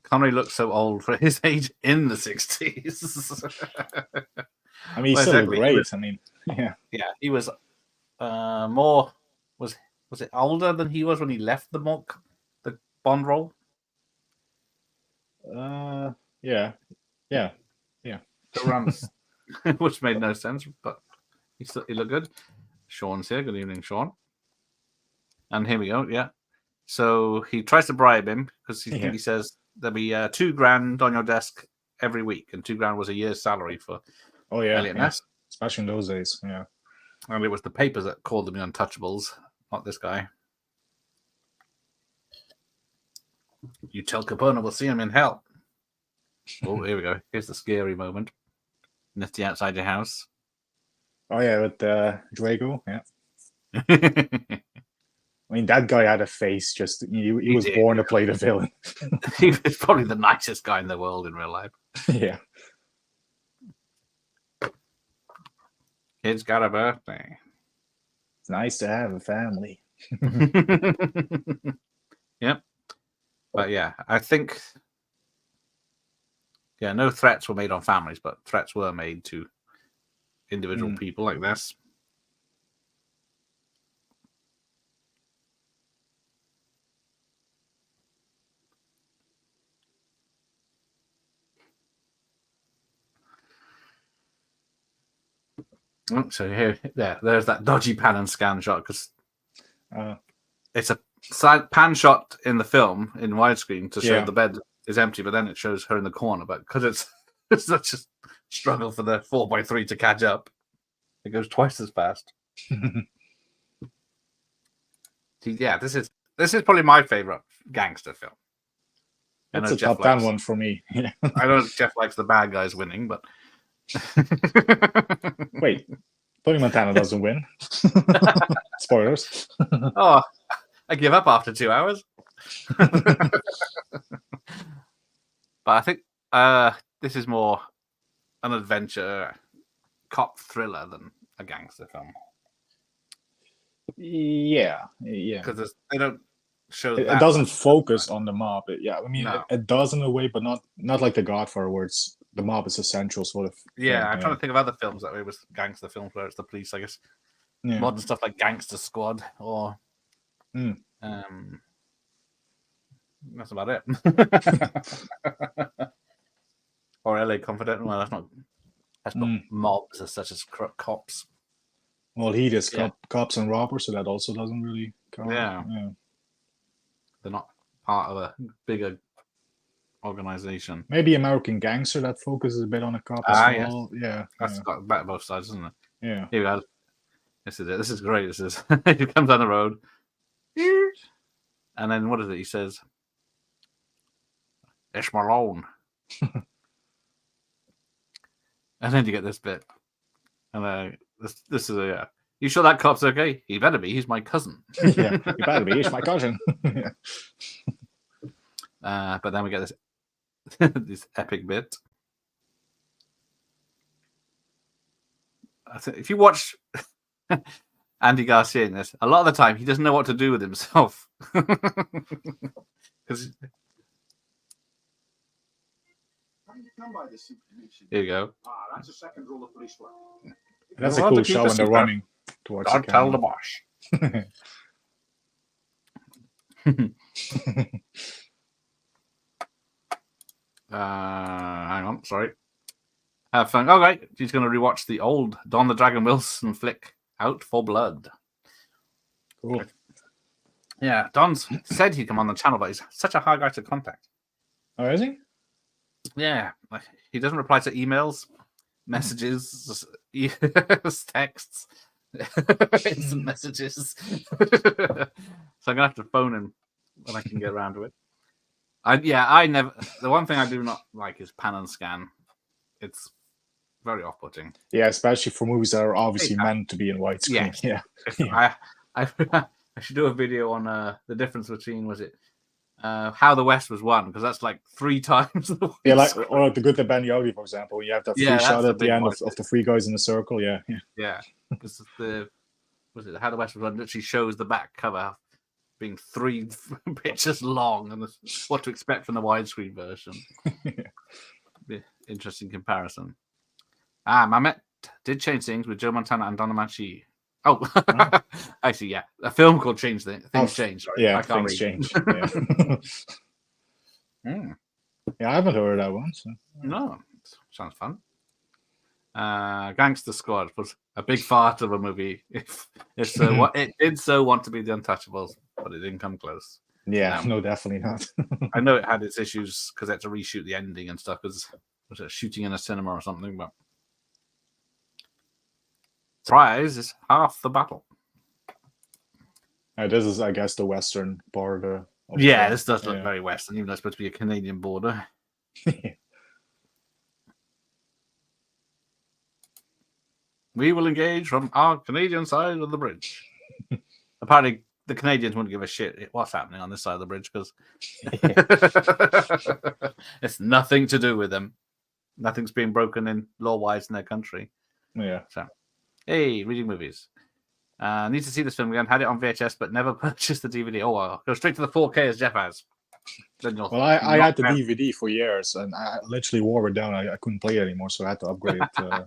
Connery looks so old for his age in the 60s. I mean, he's still great. I mean, yeah. Yeah, he was more... Was it older than he was when he left the Bond role? Yeah. Which made no sense, but he looked good. Sean's here. Good evening, Sean. And here we go. Yeah. So he tries to bribe him because he says there'll be $2,000 on your desk every week, and $2,000 was a year's salary for Elliot Ness, especially in those days. Yeah. And it was the papers that called them the Untouchables, not this guy. You tell Capone we'll see him in hell. Oh, here we go. Here's the scary moment. Nifty outside your house. Oh yeah, with Drago. Yeah. I mean, that guy had a face. Just he was did, born to play the villain. He was probably the nicest guy in the world in real life. Yeah. Kid's got a birthday. It's nice to have a family. Yep. But yeah, I think no threats were made on families, but threats were made to individual people like this. Oh, so there's that dodgy pan and scan shot because it's a pan shot in the film in widescreen to show the bed is empty, but then it shows her in the corner. But because it's such a struggle for the 4x3 to catch up, it goes twice as fast. Yeah, this is probably my favorite gangster film. It's a top 10 one for me. Yeah. I know Jeff likes the bad guys winning, but wait, Tony Montana doesn't win. Spoilers. Oh, I give up after 2 hours. But I think this is more an adventure cop thriller than a gangster film. Yeah. Because they don't show it doesn't focus on the mob. It does in a way, but not like The Godfather, where the mob is essential sort of. Yeah, I'm trying to think of other films that way with gangster films where it's the police, I guess. Yeah. Modern stuff like Gangster Squad or that's about it. Or LA Confidential. Well, that's not mobs as such as cops. Well, he is cops and robbers, so that also doesn't really count. Yeah. They're not part of a bigger organization. Maybe American Gangster that focuses a bit on a cop as well. Yes. Yeah. That's got better both sides, isn't it? Yeah. Here we go. This is it. This is great. This is he comes down the road. And then what is it? He says, "It's Malone." And then you get this bit. And this is you sure that cop's okay? He better be. He's my cousin. Yeah, he better be. He's my cousin. But then we get this this epic bit. I think if you watch Andy Garcia in this, a lot of the time he doesn't know what to do with himself. Because here you go. That's a second rule of police work. That's a cool show when they're running towards Don't tell the boss. Hang on, sorry. Have fun. Oh, right. She's going to rewatch the old Don the Dragon Wilson flick, Out for Blood. Cool. Yeah, Don's said he'd come on the channel, but he's such a hard guy to contact. Oh, is he? Yeah, he doesn't reply to emails, messages, texts, instant messages. So I'm gonna have to phone him when I can get around to it. I never. The one thing I do not like is pan and scan. It's very off-putting. Yeah, especially for movies that are obviously meant to be in widescreen. Yeah. I should do a video on the difference between How the West Was Won, because that's like 3 times the or The Good, the Bad, and the Ugly, for example. You have that free shot at the end of the 3 guys in the circle. Yeah. Because How the West Was Won literally shows the back cover being 3 pictures long, and what to expect from the widescreen version. Interesting comparison. Mamet did change things with Joe Montana and Donna Manchi. Oh, actually, yeah. A film called Things Change. Sorry. Yeah, Things Change. Yeah. Yeah, I haven't heard that one. So. No, sounds fun. Gangster Squad was a big part of a movie. It did so want to be the Untouchables, but it didn't come close. Yeah, no, definitely not. I know it had its issues because they had to reshoot the ending and stuff because was it shooting in a cinema or something, but surprise is half the battle. This is, I guess, the western part of this does look very western, even though it's supposed to be a Canadian border. We will engage from our Canadian side of the bridge. Apparently, the Canadians wouldn't give a shit what's happening on this side of the bridge because it's nothing to do with them. Nothing's being broken in law-wise in their country. Yeah. So, hey, reading movies. Need to see this film again. Had it on VHS, but never purchased the DVD. Oh, I'll go straight to the 4K as Jeff has. Well, I had the DVD for years, and I literally wore it down. I couldn't play it anymore, so I had to upgrade it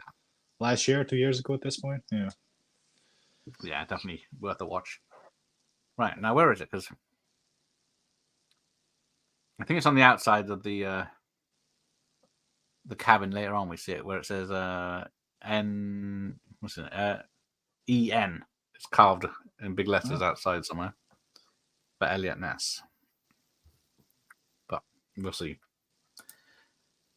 last year, 2 years ago at this point. Yeah. Yeah, definitely worth a watch. Right, now where is it? Because I think it's on the outside of the cabin later on. We see it where it says N. What's it? EN. It's carved in big letters outside somewhere. But Elliot Ness. But we'll see.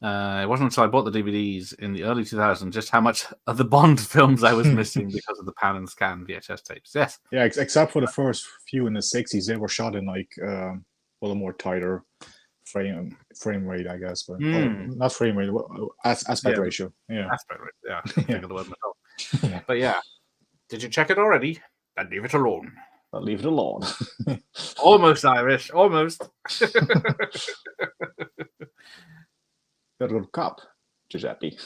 It wasn't until I bought the DVDs in the early 2000s just how much of the Bond films I was missing because of the pan and scan VHS tapes. Yes. Yeah, except for the first few in the 60s, they were shot in like a more tighter frame rate, I guess, but not frame rate, aspect ratio. Yeah, aspect ratio. Yeah, I think of the word myself. Yeah. But yeah, did you check it already? Then leave it alone. I'll leave it alone. Almost Irish, almost. Good cop, Giuseppe.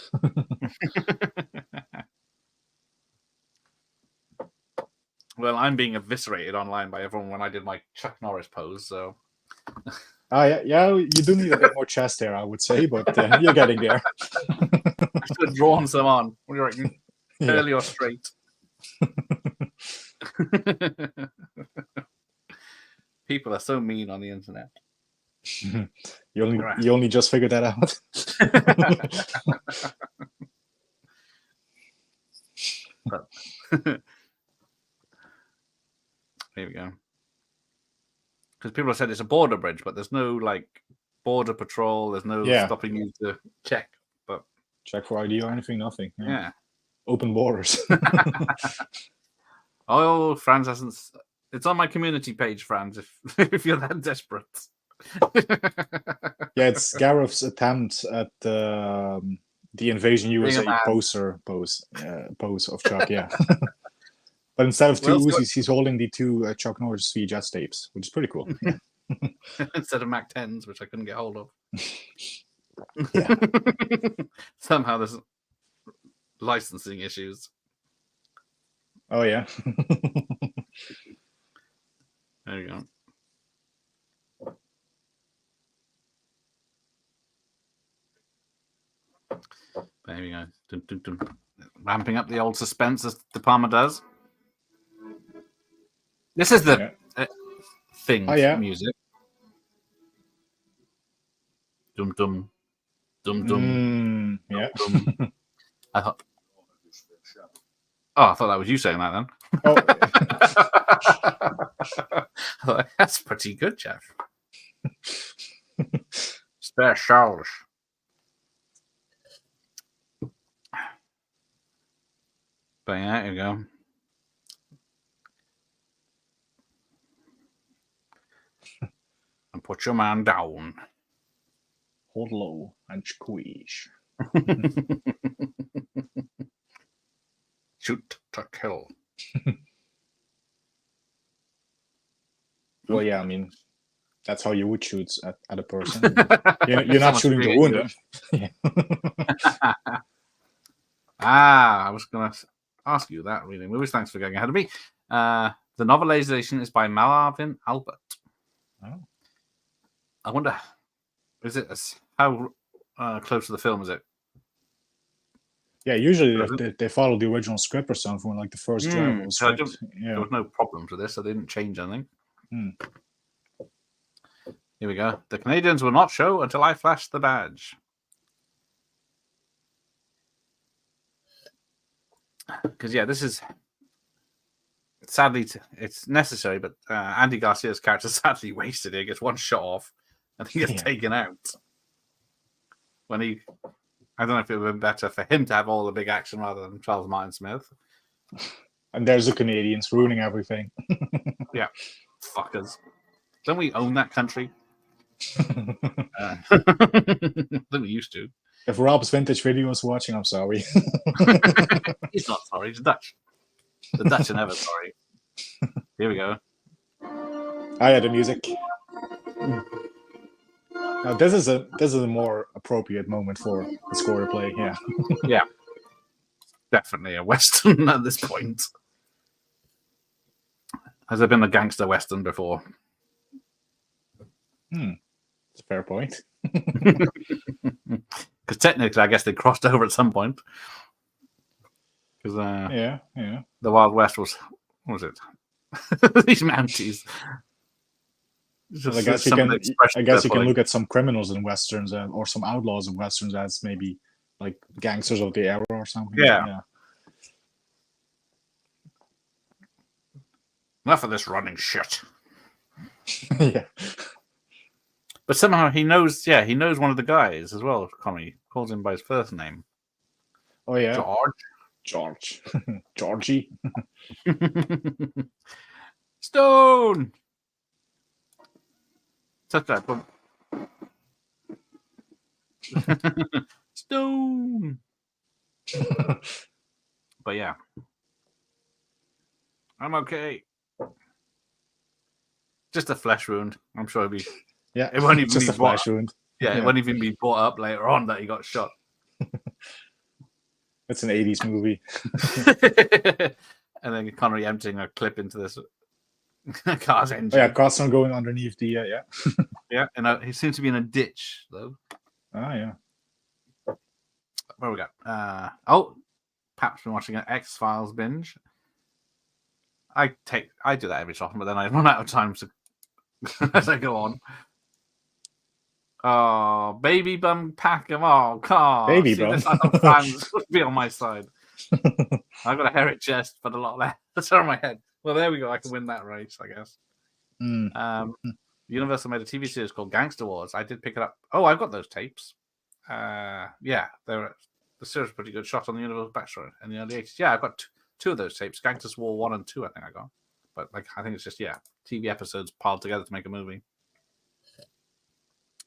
Well, I'm being eviscerated online by everyone when I did my Chuck Norris pose, so. Yeah, you do need a bit more chest hair, I would say, but you're getting there. I should have drawn some on. What do you reckon? Curly or straight? People are so mean on the internet. You only just figured that out. Here we go. Because people have said it's a border bridge, but there's no like border patrol. There's no stopping you to check. But check for ID or anything. Nothing. Yeah. Open borders. Oh, Franz hasn't. It's on my community page, Franz. If you're that desperate. Yeah, it's Gareth's attempt at the Invasion USA pose of Chuck. Yeah. But instead of two Uzis, he's holding the two Chuck Norris VHS tapes, which is pretty cool. Yeah. Instead of Mac 10s, which I couldn't get hold of. Yeah. Somehow there's licensing issues. Oh, yeah. There you go. There we go. Dun, dun, dun. Ramping up the old suspense as De Palma does. This is the thing music. Dum dum. Dum dum. Yeah. Dum. I thought that was you saying that then. Oh. I thought, that's pretty good, Jeff. Specials. But yeah, there you go. And put your man down. Hold low and squeeze. Shoot to kill. Well, yeah, I mean, that's how you would shoot at a person. You're not shooting to wound him. I was going to ask you that, reading movies. Thanks for going ahead of me. The novelization is by Marvin Albert. Oh. I wonder, is it how close to the film is it? Yeah, usually they follow the original script or something, like the first draft. So there was no problems with this, so they didn't change anything. Here we go. The Canadians will not show until I flash the badge. Because, this is sadly, it's necessary, but Andy Garcia's character is sadly wasted. He gets one shot off and he gets taken out. I don't know if it would have been better for him to have all the big action rather than Charles Martin Smith. And there's the Canadians ruining everything. Yeah. Fuckers. Don't we own that country? I think we used to. If Rob's Vintage Video is watching, I'm sorry. He's not sorry. He's Dutch. The Dutch are never sorry. Here we go. I had the music. Now this is a more appropriate moment for the score to play. Yeah. Yeah. Definitely a Western at this point. Has there been a gangster Western before? That's a fair point. Because technically, I guess they crossed over at some point. Because yeah. the Wild West was, what was it? These Mounties. Well, I guess you can look at some criminals in westerns or some outlaws in westerns as maybe like gangsters of the era or something. Yeah. Enough of this running shit. Yeah. But somehow he knows one of the guys as well. Connie calls him by his first name. Oh yeah, George. Georgie. Stone. Touch that. Boom. Stone. But yeah, I'm okay. Just a flesh wound. I'm sure it'll be. Yeah, it won't even just be a flesh wound. Yeah, it won't even be brought up later on that he got shot. It's an 80s movie. And then Connery emptying a clip into this car's engine. Oh, yeah, Costner going underneath the yeah. Yeah, and he seems to be in a ditch though. Ah, yeah. Where we go? Perhaps been watching an X-Files binge. I do that every so often, but then I run out of time as I go on. Oh, baby bum pack him all. Oh, baby bum. I thought fans would be on my side. I've got a hairy chest, but a lot less. That's on my head. Well, there we go. I can win that race, I guess. Universal made a TV series called Gangster Wars. I did pick it up. Oh, I've got those tapes. Yeah, the series was pretty good. Shot on the Universal backstory in the early 80s. Yeah, I've got two of those tapes. Gangsters War 1 and 2, I think I got. But I think it's just TV episodes piled together to make a movie.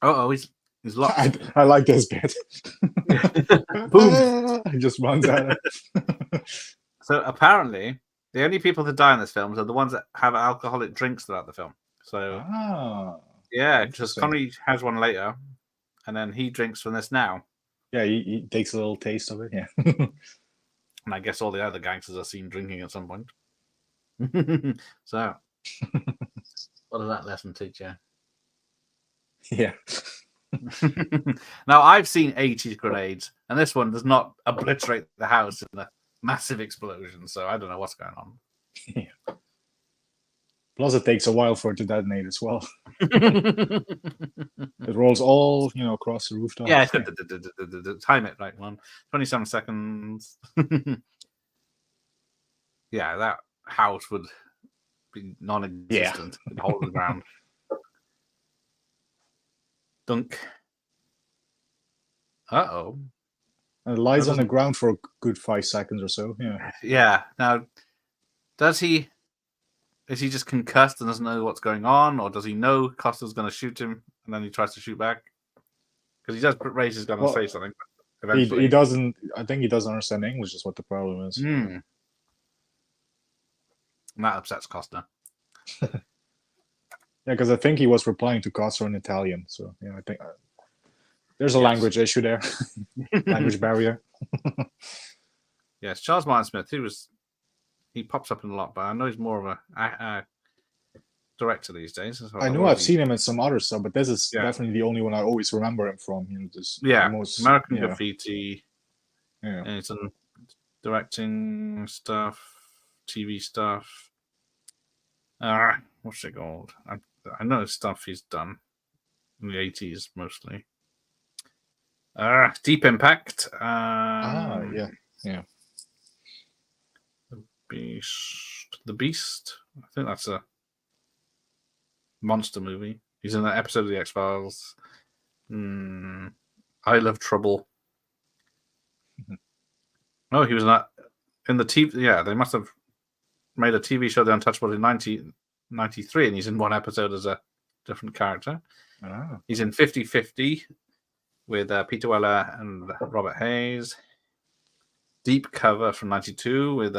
He's locked. I like this bit. Boom! He just runs at it. So apparently, the only people to die in this film are the ones that have alcoholic drinks throughout the film. So yeah, because Connery has one later, and then he drinks from this now. Yeah, he takes a little taste of it. Yeah, and I guess all the other gangsters are seen drinking at some point. So, what does that lesson teach you? Yeah. Now I've seen 80s grenades, and this one does not obliterate the house in a massive explosion. So I don't know what's going on. Yeah. Plus, it takes a while for it to detonate as well. It rolls all across the rooftop. Yeah, time it right, man. 27 seconds. Yeah, that house would be non-existent. In the whole of the ground. Dunk. Uh-oh. And it lies on the ground for a good 5 seconds or so. Yeah. Yeah. Now, is he just concussed and doesn't know what's going on, or does he know Costa's going to shoot him and then he tries to shoot back? Because he does raise his gun and say something. He doesn't. I think he doesn't understand English. Is what the problem is. And that upsets Costa. Yeah, because I think he was replying to Costa in Italian. So yeah, I think there's a language issue there, language barrier. Yes, Charles Martin Smith. He pops up in a lot, but I know he's more of a director these days. I know I've seen him in some other stuff, but this is definitely the only one I always remember him from. American Graffiti. Yeah, and some directing stuff, TV stuff. What's it called? I know stuff he's done in the 80s mostly. Deep Impact. Yeah. The Beast. I think that's a monster movie. He's in that episode of the X-Files. I Love Trouble. Oh, he was in the TV. Yeah, they must have made a TV show, The Untouchables, in 1993, and he's in one episode as a different character. He's in 50-50 with Peter Weller and Robert Hayes. Deep Cover from 92 with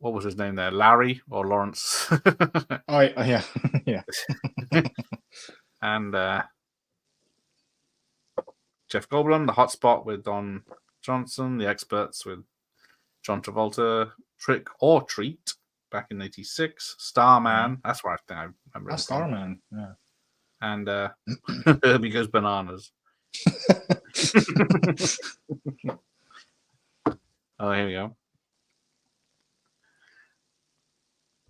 what was his name there? Larry or Lawrence? yeah. And Jeff Goldblum, The Hotspot with Don Johnson, The Experts with John Travolta, Trick or Treat back in 86, Starman. That's where I think I remember. Starman, yeah. And Herbie Goes Bananas. Oh, here we go.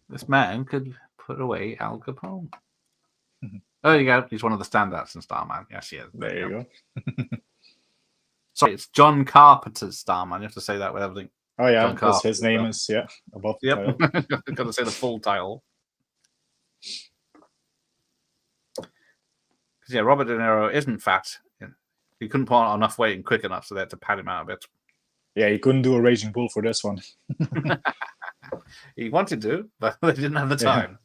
This man could put away Al Capone. Oh, there you go. He's one of the standouts in Starman. Yes, he is. There you go. Sorry, it's John Carpenter's Starman. You have to say that with everything. Oh, yeah, because his name is, above the title. I've got to say the full title. Because, Robert De Niro isn't fat. He couldn't put on enough weight and quick enough, so they had to pad him out a bit. Yeah, he couldn't do a Raging Bull for this one. He wanted to, but they didn't have the time.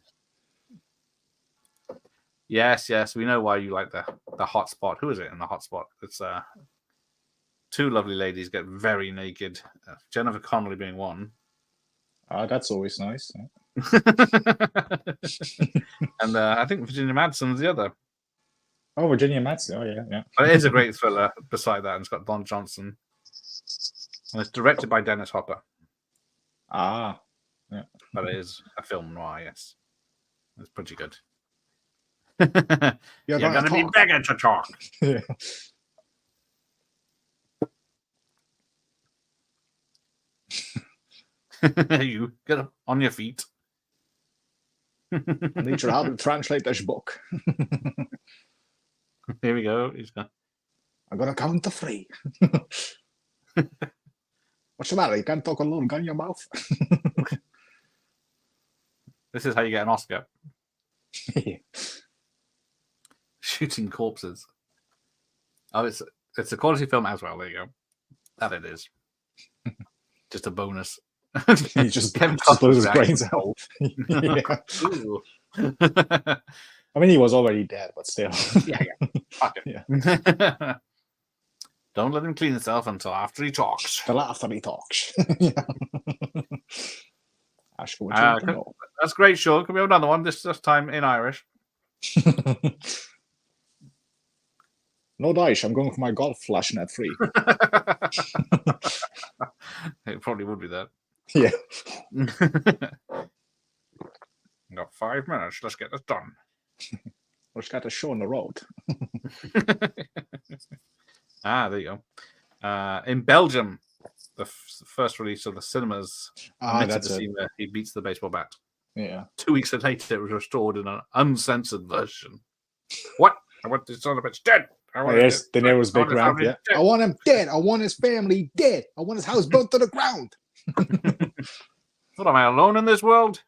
Yes, we know why you like the hot spot. Who is it in the hot spot? It's two lovely ladies get very naked. Jennifer Connelly being one. That's always nice. And I think Virginia Madsen's the other. Oh, Virginia Madsen. Oh, yeah. But it is a great thriller beside that. And it's got Don Johnson. And it's directed by Dennis Hopper. Yeah. But it is a film noir, yes. It's pretty good. You're going to be begging to talk. Yeah. You get up on your feet. I need you to translate this book. Here we go. I'm going to count to 3. What's the matter? You can't talk a little gun in your mouth? This is how you get an Oscar. Yeah. Shooting corpses. Oh, it's a quality film as well. There you go. That it is. Just a bonus. He just blew his brains out. I mean, he was already dead, but still. Yeah. Fuck it. Yeah. Don't let him clean himself until after he talks. Ash, what you know? That's great, Sean. Can we have another one? This time in Irish. No dice. I'm going for my golf flashing at 3. It probably would be that. Yeah. Got 5 minutes. Let's get this done. Let's get a show on the road. There you go. In Belgium, the first release of the cinemas, that's the scene where he beats the baseball bat. Yeah. 2 weeks later, it was restored in an uncensored version. What? I want this son of a bitch dead. Yes, De Niro's big rant. Yeah. I want him dead. I want his family dead. I want his house burnt to the ground. What, am I alone in this world?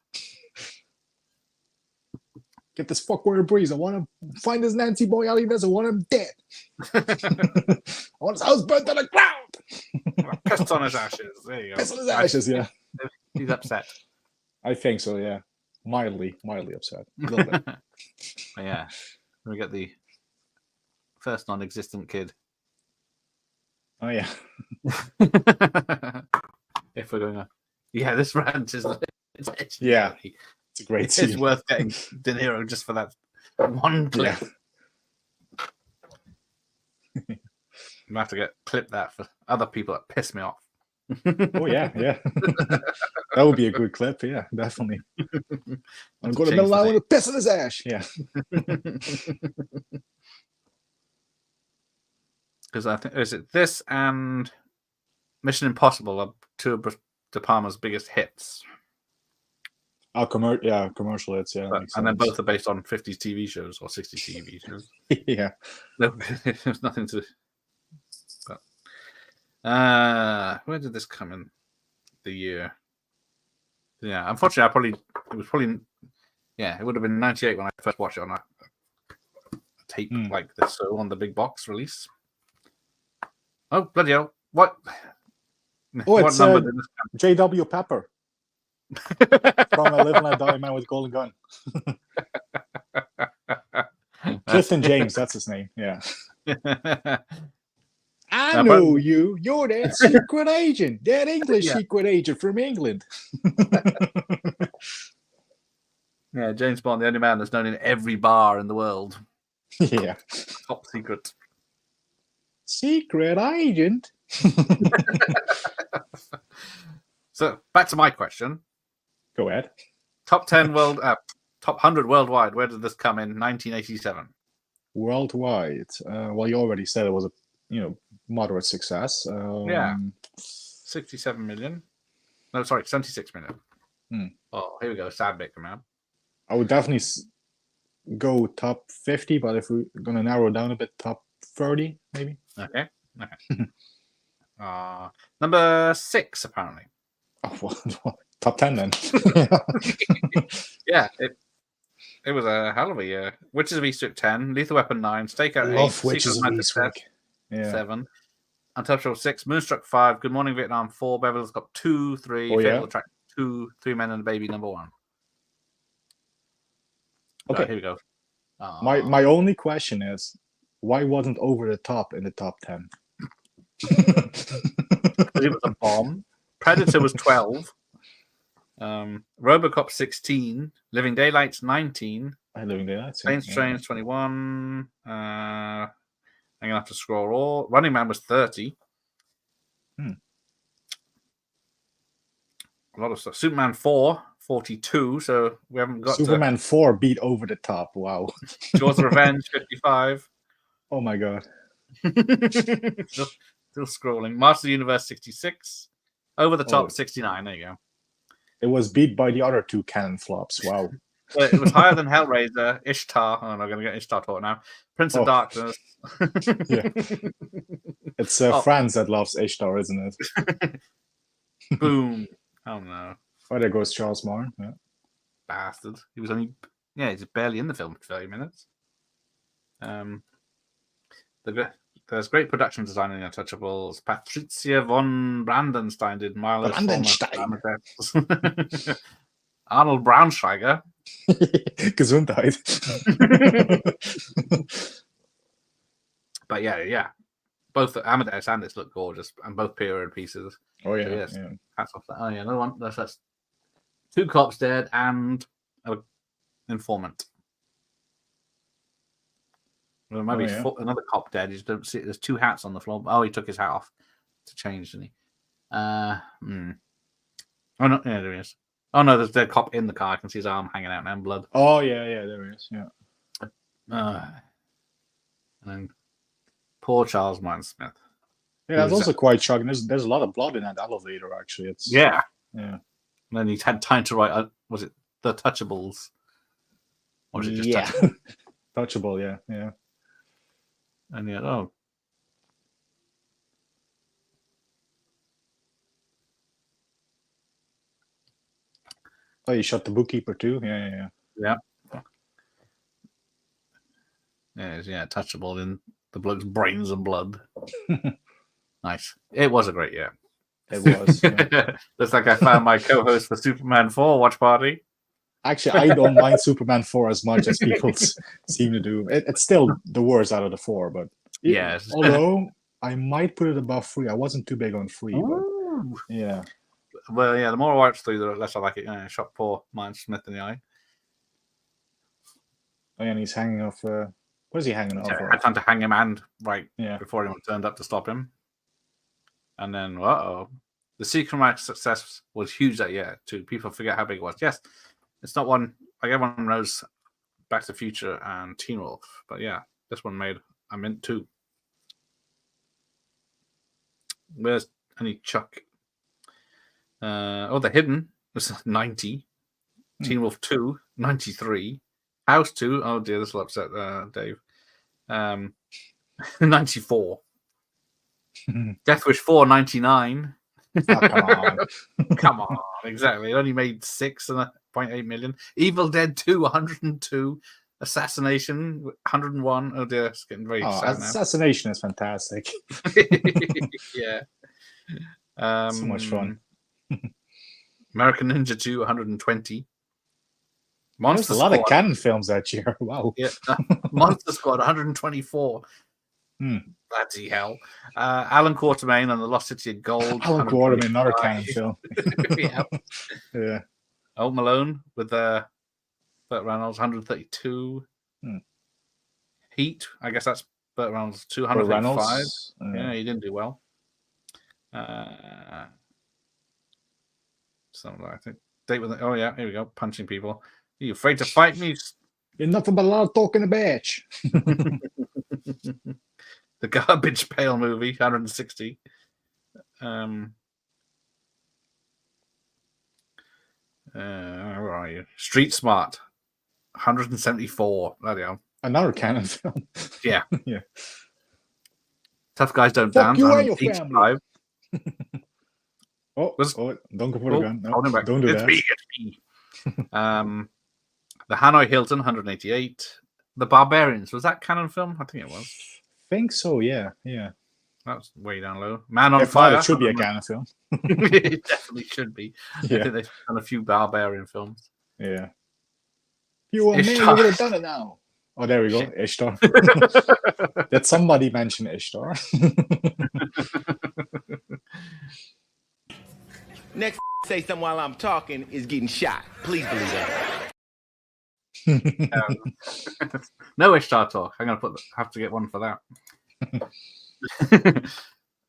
Get this fuckware a breeze. I want to find his Nancy boy out. I want him dead. I want his house burnt to the ground. Pissed on his ashes. There you go. Pissed on his ashes, yeah. He's upset. I think so, yeah. Mildly upset. A little bit. Yeah. We get the first non-existent kid. Oh, yeah. If we're going on. Yeah, this rant is it's yeah. It's a great scene. It's worth getting De Niro just for that one clip. Yeah. I'm have to clip that for other people that piss me off. Oh yeah. That would be a good clip, yeah, definitely. I'm going to middle out with a piss in his ass. Yeah. Because I think is it this and Mission Impossible are two of De Palma's biggest hits. Oh, commercial hits, yeah. And then both are based on 50s TV shows or 60s TV shows. Yeah. There's nothing to. But where did this come in? The year. Yeah, unfortunately, it would have been 98 when I first watched it on a tape like this, so on the big box release. Oh, bloody hell. What? Oh, it's J.W. Pepper. From I Live and I Die Man with Golden Gun. Clifton James, that's his name. Yeah. I know you. You're that secret agent, that English secret agent from England. Yeah, James Bond, the only man that's known in every bar in the world. Yeah. Top secret. Secret agent. So back to my question. Go ahead. Top 10 top 100 worldwide. Where did this come in? 1987. Worldwide. Well, you already said it was a moderate success. 67 million. No, sorry, 76 million. Oh, here we go. Sad bit come out. I would definitely go top 50, but if we're gonna narrow it down a bit, top 30 maybe. Okay. Number 6 apparently. Oh, well, top 10 then. Yeah, it was a hell of a year. Witches of Eastwick 10, Lethal Weapon 9, Stakeout 8, Love Witches of Eastwick. 7, Untouchables 6, Moonstruck 5, Good Morning Vietnam 4, Beverly Hills Cop 2, 3, Fatal Attraction 2, 3 Men and a Baby number 1. Okay, here we go. My only question is, why wasn't Over the Top in the top 10? It was a bomb. Predator was 12. RoboCop 16. Living Daylights 19. Living Daylights. Planes, Trains 21. I'm gonna have to scroll all. Running Man was 30. A lot of stuff. Superman 4, 42. So we haven't got Superman 4 beat Over the Top. Wow. Jaws of Revenge 55. Oh my god. Still scrolling. Master of the Universe 66. Over the Top 69. There you go. It was beat by the other two canon flops. Wow. It was higher than Hellraiser, Ishtar. Oh, I'm going to get Ishtar talk now. Prince of Darkness. Yeah. It's France that loves Ishtar, isn't it? Boom. Oh no. Oh, there goes Charles Martin. Yeah. Bastard. He was only he's barely in the film for 30 minutes. There's great production design in Untouchables. Patricia von Brandenstein did Milo's Arnold Braunschweiger. Gesundheit. But yeah. Both Amadeus and this look gorgeous, and both period pieces. Oh yeah, so, yes. Hats off that. Oh yeah, another one. That's 2 cops dead and an informant. Well, maybe another cop dead. You just don't see it. There's 2 hats on the floor. Oh, he took his hat off to change, didn't he? Oh no, yeah, there he is. Oh no, there's a dead cop in the car. I can see his arm hanging out now in blood. Oh yeah, there he is. Yeah. And then poor Charles Martin Smith. Yeah, that's also quite shocking. There's a lot of blood in that elevator. Actually, it's yeah. And then he's had time to write. Was it The Touchables? Or was it just Touchable? Touchable? Yeah. And oh, you shot the bookkeeper too. Yeah. Yeah, Touchable in the bloke's brains and blood. Nice. It was a great year. It was. Yeah. Looks like I found my co-host for Superman 4 watch party. Actually, I don't mind Superman 4 as much as people seem to do. It's still the worst out of the 4, but yes. Although I might put it above 3. I wasn't too big on 3, but yeah. Well, yeah, the more I watch 3, the less I like it. Shot poor Martin Smith in the eye. Oh, yeah, and he's hanging off. What is he hanging off? I had time to hang him before anyone turned up to stop him. And then, the Secret Match success was huge that year too. People forget how big it was. Yes, it's not one like everyone knows Back to the Future and Teen Wolf, but yeah, this one made a mint too. Where's any Chuck? The Hidden was 90. Teen Wolf 2, 93. House 2, oh dear, this will upset Dave. 94. Death Wish 4, 99. Come on, exactly. It only made 6.8 million. Evil Dead 2, 102. Assassination, 101. Oh dear, it's getting very sad now. Assassination is fantastic. Yeah. So much fun. American Ninja 2, 120. There's a lot of Cannon films that year. Wow. Yeah, Monster Squad 124. Bloody hell. Alan Quatermain and the Lost City of Gold. Alan Quatermain, another Cannon film. Yeah. Yeah. Old Malone with Burt Reynolds 132. Heat, I guess that's Burt Reynolds 235. Yeah, he didn't do well. Something I think. Date with here we go. Punching people. Are you afraid to fight me? You're nothing but a lot of talking a bitch. The Garbage Pail Movie, 160. Where are you? Street Smart, 174. Bloody hell. Another Cannon film. Yeah. Yeah. Tough Guys Don't Fuck Dance. you and your family. Don't go for the gun. No, don't do that. It's me. The Hanoi Hilton, 188. The Barbarians, was that Cannon film? I think it was. Think so, yeah. That's way down low. Man on Fire. It should be a Cannon film. It definitely should be. Yeah. I think they've done a few Barbarian films. Yeah. You were me, you would have done it now. Oh, there we go. Ishtar. Did somebody mention Ishtar? Next say something while I'm talking is getting shot. Please believe that. No Ishtar talk. I'm gonna have to get one for that.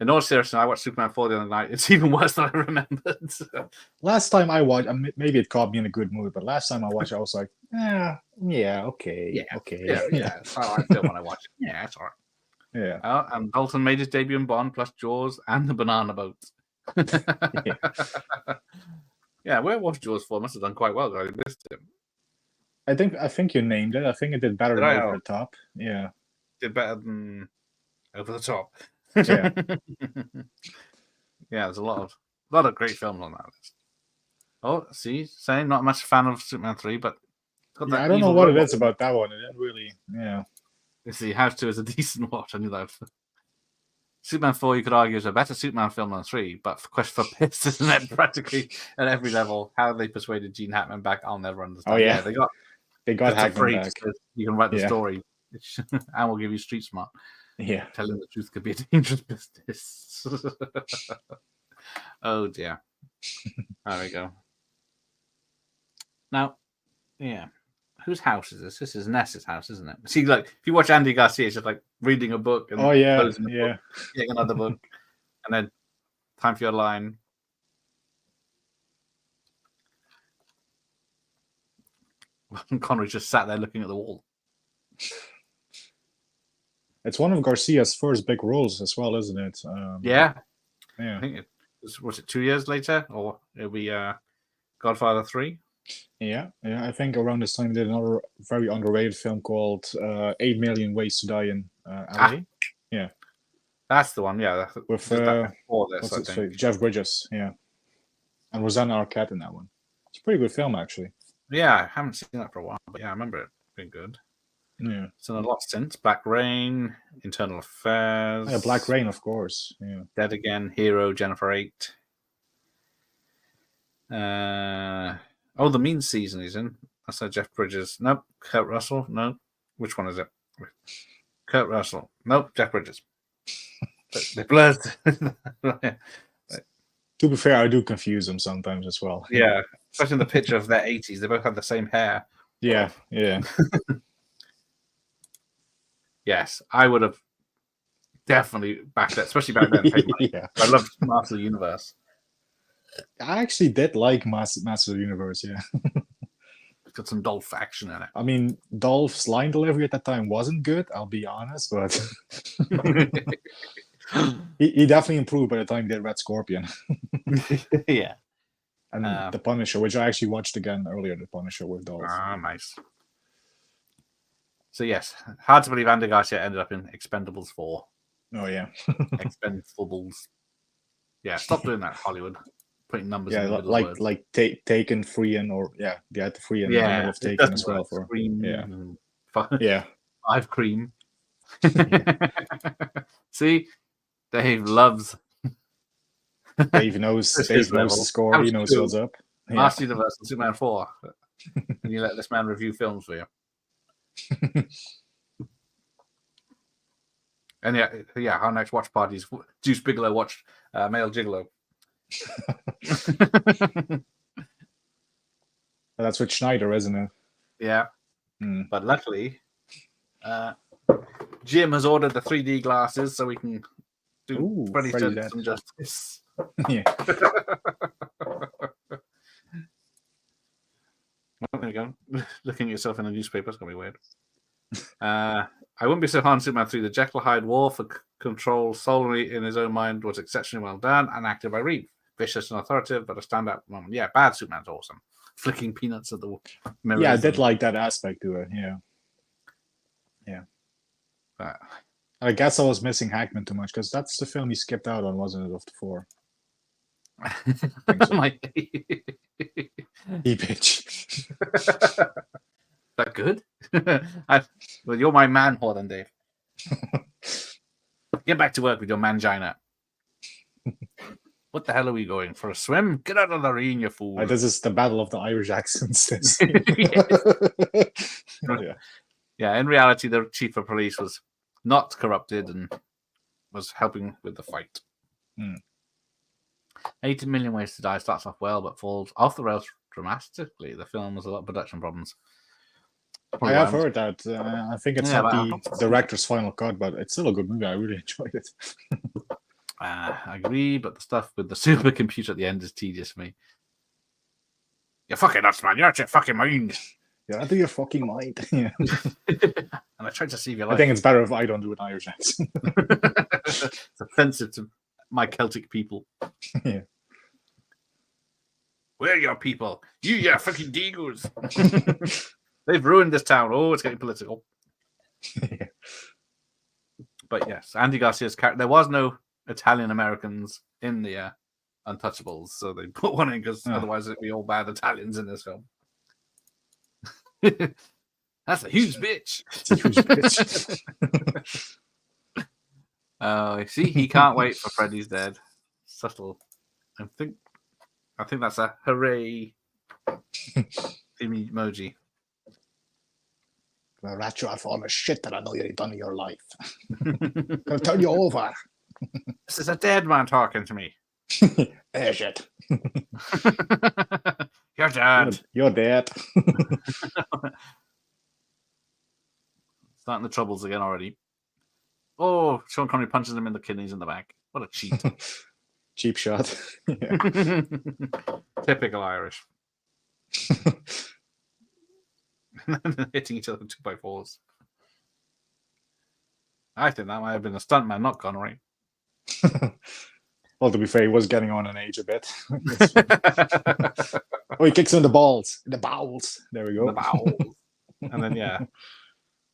In all seriousness, I watched Superman 4 the other night. It's even worse than I remembered. Last time I watched, maybe it caught me in a good mood, but last time I watched, I was like, okay. Yeah. That's how I feel when I watch it. Yeah, it's all right. Yeah. And Dalton made his debut in Bond, plus Jaws and the Banana Boat. Yeah, where was Jaws 4? Must have done quite well. I missed him. I think you named it. I think it did better than Over the Top. Yeah. Did better than Over the Top. Yeah. Yeah, there's a lot of great films on that list. Oh, see, saying not much fan of Superman 3, but I don't know what it is about that one. It didn't really, yeah. You see, House 2 is a decent watch. I knew that. Superman 4, you could argue, is a better Superman film than 3, but for Christopher Pierce, isn't it? Practically at every level. How they persuaded Gene Hackman back, I'll never understand. Oh, yeah. They got Hackman back. You can write the story, and we'll give you Street Smart. Yeah. Telling the truth could be a dangerous business. Oh, dear. There we go. Now, yeah. Whose house is this? This is Ness's house, isn't it? See, like, if you watch Andy Garcia, it's just like reading a book and closing the book, getting another book, and then time for your line. Connery just sat there looking at the wall. It's one of Garcia's first big roles as well, isn't it? Yeah. I think was it 2 years later, or it'll be Godfather 3? Yeah. I think around this time he did another very underrated film called 8 Million Ways to Die in LA. Yeah. That's the one, yeah. With Jeff Bridges, yeah. And Rosanna Arquette in that one. It's a pretty good film, actually. Yeah, I haven't seen that for a while, but yeah, I remember it being good. Yeah. It's done a lot since. Black Rain, Internal Affairs. Yeah, Black Rain, of course. Yeah. Dead Again, Hero, Jennifer 8. The Mean Season he's in. That's Jeff Bridges. Nope. Kurt Russell. No. Which one is it? Kurt Russell. Nope. Jeff Bridges. They blurred. To be fair, I do confuse them sometimes as well. Yeah. Especially in the picture of their 80s. They both have the same hair. Yeah. Yes. I would have definitely backed that, especially back then. Yeah. I loved Master of the Universe. I actually did like Master of the Universe, yeah. It's got some Dolph action in it. I mean, Dolph's line delivery at that time wasn't good, I'll be honest, but he definitely improved by the time he did Red Scorpion. Yeah. And The Punisher, which I actually watched again earlier, The Punisher with Dolph. Ah, nice. So, yes, hard to believe Andy Garcia ended up in Expendables 4. Oh, yeah. Expendables. Yeah, stop doing that, Hollywood. Putting numbers in the middle of words. Like Taken, Free In, or they had the Free In the middle of Taken as well. For cream, yeah. I've cream. See, Dave loves. Dave knows the score. He knows what's up. Master Universe and Superman 4. And you let this man review films for you. And yeah, our next watch party is Deuce Bigelow watched Male Gigolo. That's with Schneider, isn't it? Yeah. But luckily, Jim has ordered the 3D glasses so we can do Freddy's Dead some justice. Yeah. Well, there you go. Looking at yourself in a newspaper is going to be weird. I wouldn't be so hard on Superman 3. The Jekyll Hyde war for control solely in his own mind was exceptionally well done and acted by Reeve. Vicious and authoritative, but a standout moment. Yeah, bad Superman's awesome. Flicking peanuts at the mirror. Yeah, I did like that aspect to it. Yeah. Yeah. I guess I was missing Hackman too much because that's the film he skipped out on, wasn't it, of the 4? So. He bitch. That good? Well, you're my man whore then, Dave. Get back to work with your mangina. What the hell are we going for a swim? Get out of the rain, you fool! This is the battle of the Irish accents. Yeah. In reality, the chief of police was not corrupted and was helping with the fight. 80 Million Ways to Die starts off well, but falls off the rails dramatically. The film has a lot of production problems. I have heard that. I think it's not the director's final cut, but it's still a good movie. I really enjoyed it. I agree, but the stuff with the supercomputer at the end is tedious for me. You're fucking nuts, man. You're out your fucking mind. You're out of your fucking mind. Yeah. And I tried to save your life. I think it's better if I don't do an Irish accent. It's offensive to my Celtic people. Yeah. Where are your people? You fucking Degos. They've ruined this town. Oh, it's getting political. Yeah. But yes, Andy Garcia's character. There was no Italian Americans in the Untouchables, so they put one in because otherwise it'd be all bad Italians in this film. That's a huge bitch. It's a huge bitch. Oh, see, he can't wait for Freddy's Dead. Subtle. I think that's a hooray emoji. I'll rat you off all the shit that I know you've done in your life. I'll turn you over. This is a dead man talking to me. Hey, shit. You're dead. You're dead. Starting the troubles again already. Oh, Sean Connery punches him in the kidneys in the back. What a cheat. Cheap shot. Typical Irish. Hitting each other with 2x4s. I think that might have been a stuntman, not Connery. Well, to be fair, he was getting on in age a bit. Oh, he kicks him in the balls. The bowels. There we go. The bowels. And then, yeah.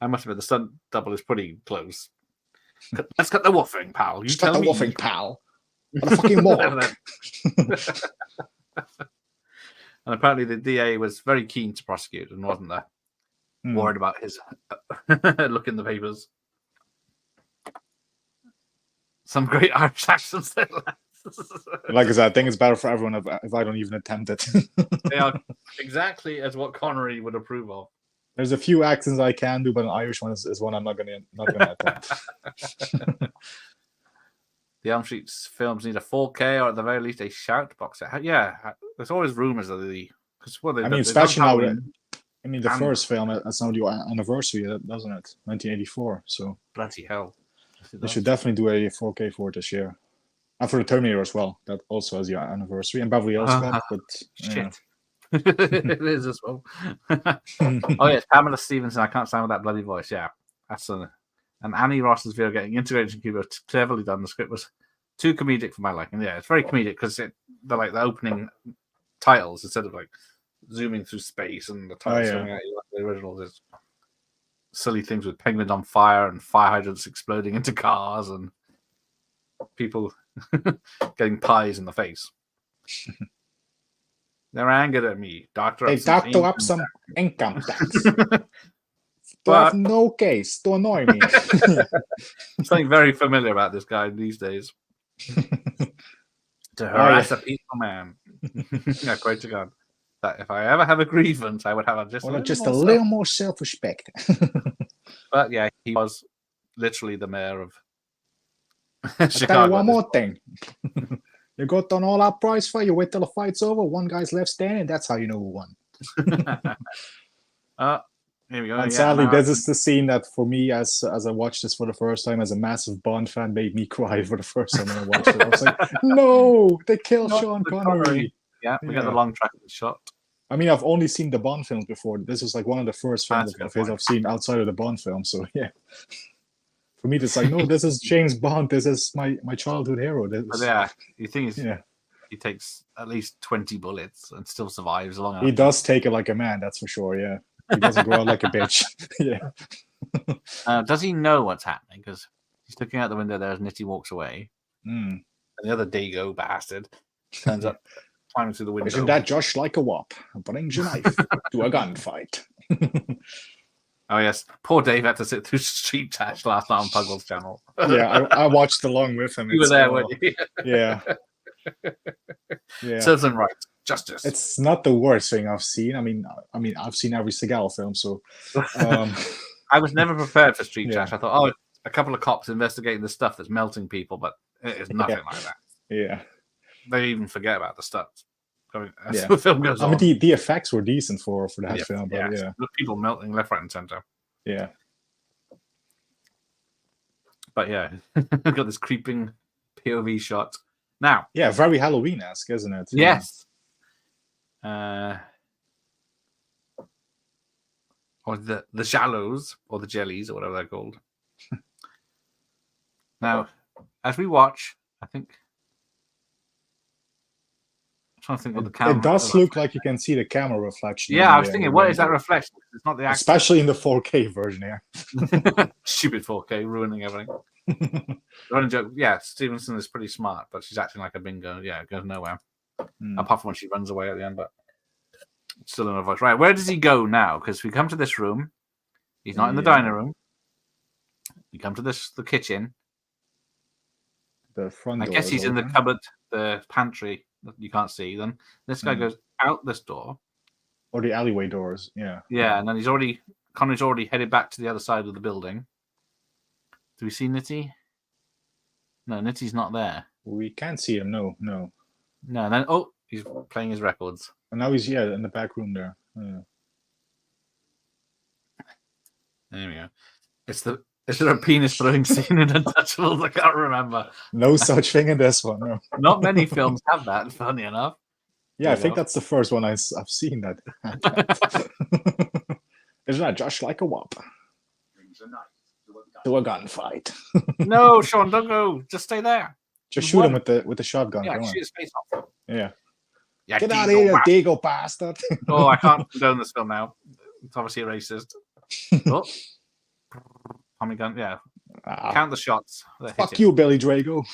I must admit, the stunt double is pretty close. Let's cut the woofing, pal. You tell cut the me. Woofing, pal. What a fucking walk. And apparently the DA was very keen to prosecute and wasn't worried about his look in the papers. Some great Irish accents there. Like I said, I think it's better for everyone if I don't even attempt it. They are exactly as what Connery would approve of. There's a few accents I can do, but an Irish one is one I'm not gonna attempt. The Elm Street films need a 4K or at the very least a shout box set. Yeah, there's always rumors of the especially now. The first film that's now the anniversary, doesn't it? 1984. So bloody hell, they should definitely do a 4K for it this year, and for the Terminator as well. That also has the anniversary, and Beverly Hills Cop. But shit, it is as well. Oh yeah, Pamela Stevenson. I can't stand with that bloody voice. Yeah, that's and Annie Ross's video getting integrated in Cuba, cleverly done. The script was too comedic for my liking. Yeah, it's very comedic because the opening titles, instead of like zooming through space and the titles coming at you like the original, there's silly things with penguins on fire and fire hydrants exploding into cars and people getting pies in the face. They're angered at me. They docked up some income tax. To have no case to annoy me. Something very familiar about this guy these days. To harass a peaceful man. Yeah, quite to God. that if I ever have a grievance, I would have just a little more self-respect. But yeah, he was literally the mayor of Chicago. I'll tell you one more thing. You got an all-out prize fight, you wait till the fight's over, one guy's left standing, that's how you know who won. Here we go. And sadly, this is the scene that for me, as I watched this for the first time, as a massive Bond fan, made me cry for the first time when I watched it. I was like, no, they killed Sean Connery. Yeah, we got the long track of the shot. I mean, I've only seen the Bond films before. This was like one of the first films of his I've seen outside of the Bond film. So yeah. For me, it's like, no, this is James Bond. This is my childhood hero. But yeah, the thing is, he takes at least 20 bullets and still survives long enough. He does take it like a man, that's for sure, yeah. He doesn't grow out like a bitch. Yeah. Does he know what's happening? Because he's looking out the window there as Nitty walks away. And the other Dago bastard turns up, climbing through the window. Isn't that just like a wop? Brings a knife to a gunfight. Oh, yes. Poor Dave had to sit through Street Trash last night on Puggle's channel. Yeah, I watched along with him. You were there, weren't you? Yeah. Serves him right. Justice. It's not the worst thing I've seen. I mean, I've seen every Seagal film, so... I was never prepared for Street Trash. I thought, a couple of cops investigating the stuff that's melting people, but it is nothing like that. Yeah. They even forget about the stuff. As the film goes on. I mean, the effects were decent for that film, but yeah. People melting left, right, and center. Yeah. But yeah, we've got this creeping POV shot. Now. Yeah, very Halloween-esque, isn't it? Yes. Or the shallows, or the jellies, or whatever they're called. Now, as we watch, I think... I'm trying to think what the camera... It does look like you can see the camera reflection. Yeah, I was thinking, what is that reflection? It's not the actor. Especially in the 4K version, yeah. Stupid 4K, ruining everything. Running joke. Yeah, Stevenson is pretty smart, but she's acting like a bingo. Yeah, it goes nowhere. Apart from when she runs away at the end, but it's still in her voice. Right, where does he go now? Because we come to this room. He's not in the dining room. We come to the kitchen. The front door. I guess he's in the cupboard, the pantry that you can't see. Then this guy goes out this door. Or the alleyway doors, yeah. Yeah, and then Connor's already headed back to the other side of the building. Do we see Nitty? No, Nitty's not there. We can't see him, no. No, and then, he's playing his records. And now he's, in the back room there. Yeah. There we go. Is there a penis throwing scene in Untouchables? I can't remember. No such thing in this one, no. Not many films have that, funny enough. Yeah, I think that's the first one I've seen that. Isn't that just like a wop? To a gunfight. No, Sean, don't go. Just stay there. Just shoot him with the shotgun. Yeah, shoot his face off. Yeah. Yeah, get out of here, Dago bastard. I can't condone this film now. It's obviously racist. Tommy gun, yeah. Count the shots. Fuck you, Billy Drago.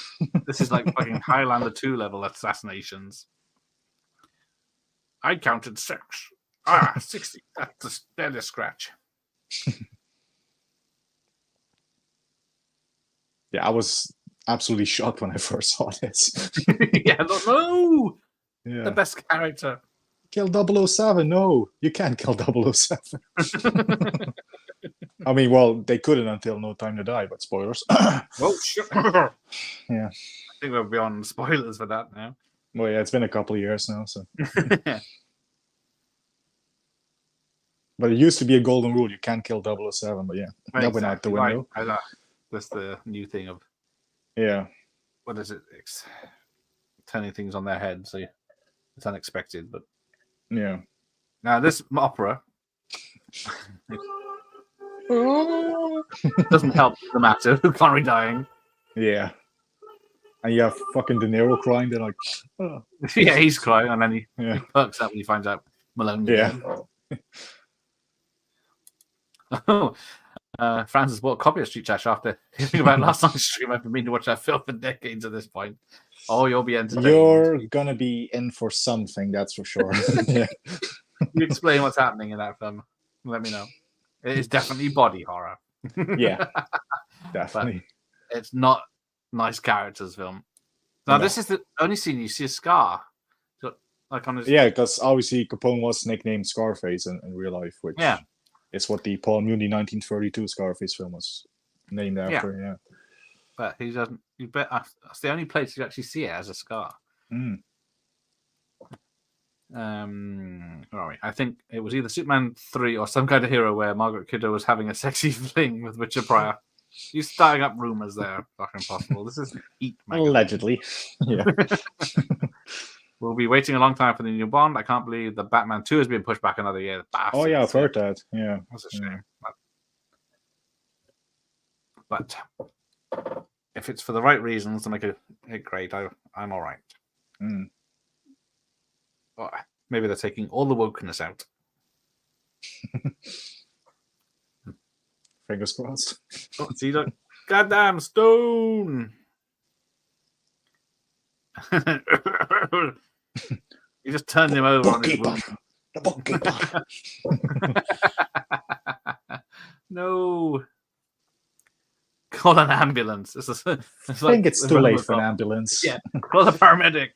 This is like fucking Highlander 2 level assassinations. I counted 6. 60. That's barely a scratch. Yeah, I was absolutely shocked when I first saw this. No! Yeah. The best character. Kill 007. No, you can't kill 007. I mean, well, they couldn't until No Time to Die, but spoilers. Oh, shit. Yeah. I think we're beyond spoilers for that now. Well, yeah, it's been a couple of years now, so. But it used to be a golden rule. You can't kill 007, but yeah. That went out the window. Right. That's the new thing of... Yeah. What is it? Turning things on their head, so it's unexpected, but... Yeah. Now, this opera... doesn't help the matter of Connery dying. Yeah. And you have fucking De Niro crying. They're like... Oh. Yeah, he's crying, and then he perks up when he finds out Malone. Yeah. Francis bought a copy of Street Trash after hearing about last night's stream. I've been meaning to watch that film for decades at this point. Oh, you'll be entertained. You're gonna be in for something, that's for sure. Yeah. You explain what's happening in that film. Let me know. It is definitely body horror. Yeah, definitely. But it's not nice characters film. Now, This is the only scene you see a scar. So Like on his because obviously Capone was nicknamed Scarface in real life, which is what the Paul Muni 1932 Scarface film was named after. Yeah. But he doesn't. You bet. That's the only place you actually see it as a scar. Mm. Where are we? I think it was either Superman 3 or some kind of hero where Margaret Kidder was having a sexy fling with Richard Pryor. You're starting up rumors there. Fucking impossible. This is Eat magazine. Allegedly. Yeah. We'll be waiting a long time for the new Bond. I can't believe the Batman 2 has been pushed back another year. Bastards. Oh, yeah, I've heard that. Yeah. That's a shame. But if it's for the right reasons to make it great, I'm all right. Mm. Oh, maybe they're taking all the wokeness out. Fingers crossed. Oh, see, look. Goddamn stone! You just turned him over on his roof. The bookkeeper. No. Call an ambulance. I think it's too late for an ambulance. Yeah, call a paramedic.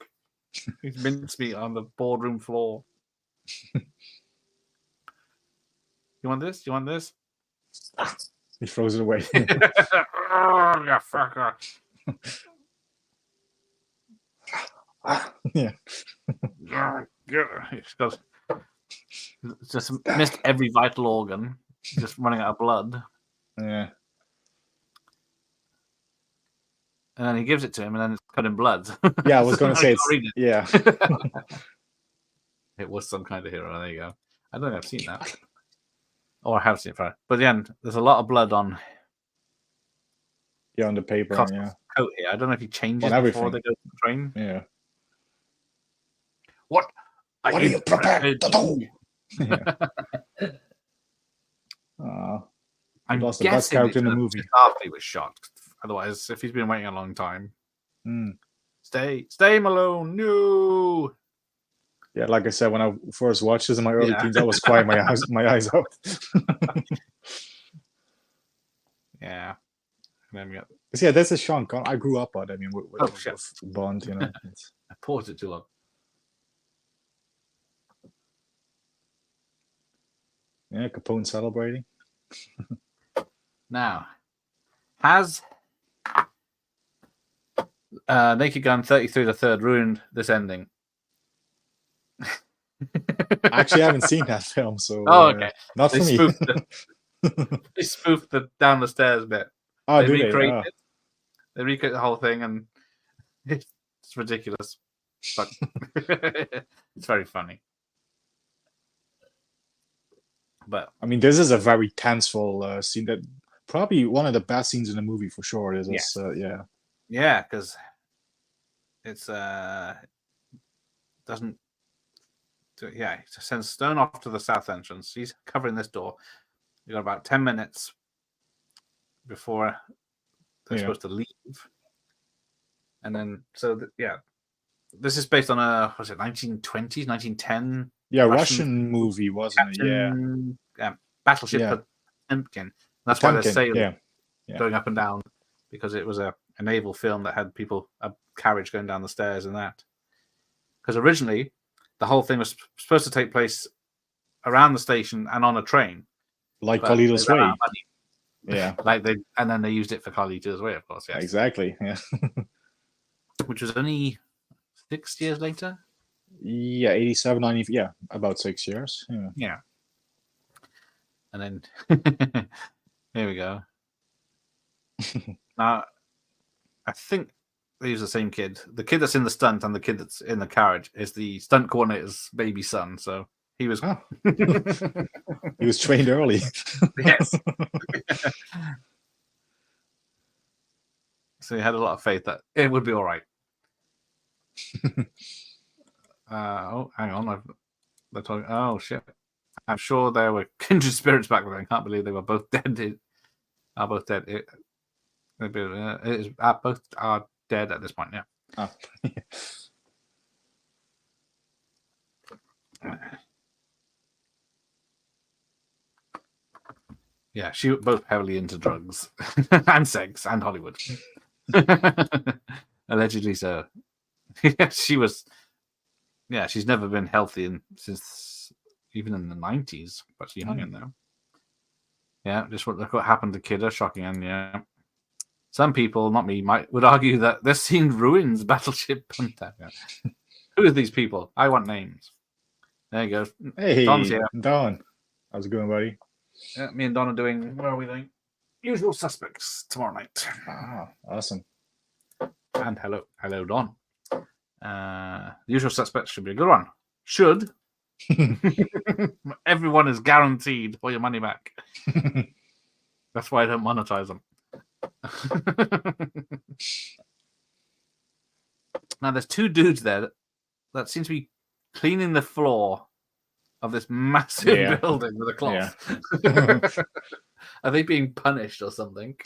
He's mincemeat on the boardroom floor. You want this? You want this? He throws it away. Oh, you fucker. Yeah. It's just missed every vital organ. Just running out of blood. Yeah. And then he gives it to him, and then it's cut in blood. Yeah, I was going to say it's... Yeah. It was some kind of hero. There you go. I don't think I've seen that. Or I have seen it. But at the end, there's a lot of blood on... Yeah, on the paper, yeah. Coat here. I don't know if he changes before they go to the train. Yeah. What are you prepared to do? Yeah. I'm lost the best character in the movie. After he was shot. Otherwise, if he's been waiting a long time. Stay Malone. No. Yeah, like I said, when I first watched this in my early teens, I was crying my eyes out. Yeah. And then we got... Yeah, this is Sean Connery. I grew up on it. I mean, with Bond, you know. I paused it too long. Yeah, Capone celebrating. Now, has Naked Gun 33 the Third ruined this ending? Actually, I haven't seen that film, so okay. Not for me. They spoofed the down the stairs bit. Oh, they recreated it. They recreated the whole thing, and it's ridiculous, but it's very funny. But I mean, this is a very tenseful scene. That probably one of the best scenes in the movie for sure. Is this? Yeah, because it's doesn't. Yeah, it sends Stone off to the south entrance. He's covering this door. You got about 10 minutes before they're supposed to leave, and then this is based on a 1920s, 1910. Yeah, Russian movie, wasn't it? Yeah. Battleship Potemkin. That's why they're sailing, going up and down, because it was a naval film that had a carriage going down the stairs and that. Because originally, the whole thing was supposed to take place around the station and on a train. Like Carlito's Way. Yeah. And then they used it for Carlito's Way, of course. Yes. Exactly, yeah. Which was only 6 years later? Yeah, 87, 90, yeah, about 6 years. Yeah. And then here we go. Now, I think they use the same kid. The kid that's in the stunt and the kid that's in the carriage is the stunt coordinator's baby son. So he was he was trained early. Yes. So he had a lot of faith that it would be all right. Hang on. They're talking. Oh shit! I'm sure there were kindred spirits back then. I can't believe they were both dead. Are both dead? Both are dead at this point. Yeah. Oh. Yeah, she was both heavily into drugs and sex and Hollywood. Allegedly so. Yeah, she was Yeah, she's never been healthy since even in the 90s, but she's young in there. Yeah, just look what happened to Kidder. Shocking, and yeah. Some people, not me, would argue that this scene ruins Battleship Punta. Who are these people? I want names. There you go. Hey, Don's here. Don. How's it going, buddy? Yeah, me and Don are doing, what are we doing? Usual Suspects tomorrow night. Ah, awesome. And hello, Don. The Usual Suspects should be a good one. Should. Everyone is guaranteed for your money back. That's why I don't monetize them. Now, there's two dudes there that seem to be cleaning the floor of this massive building with a cloth. Yeah. Are they being punished or something?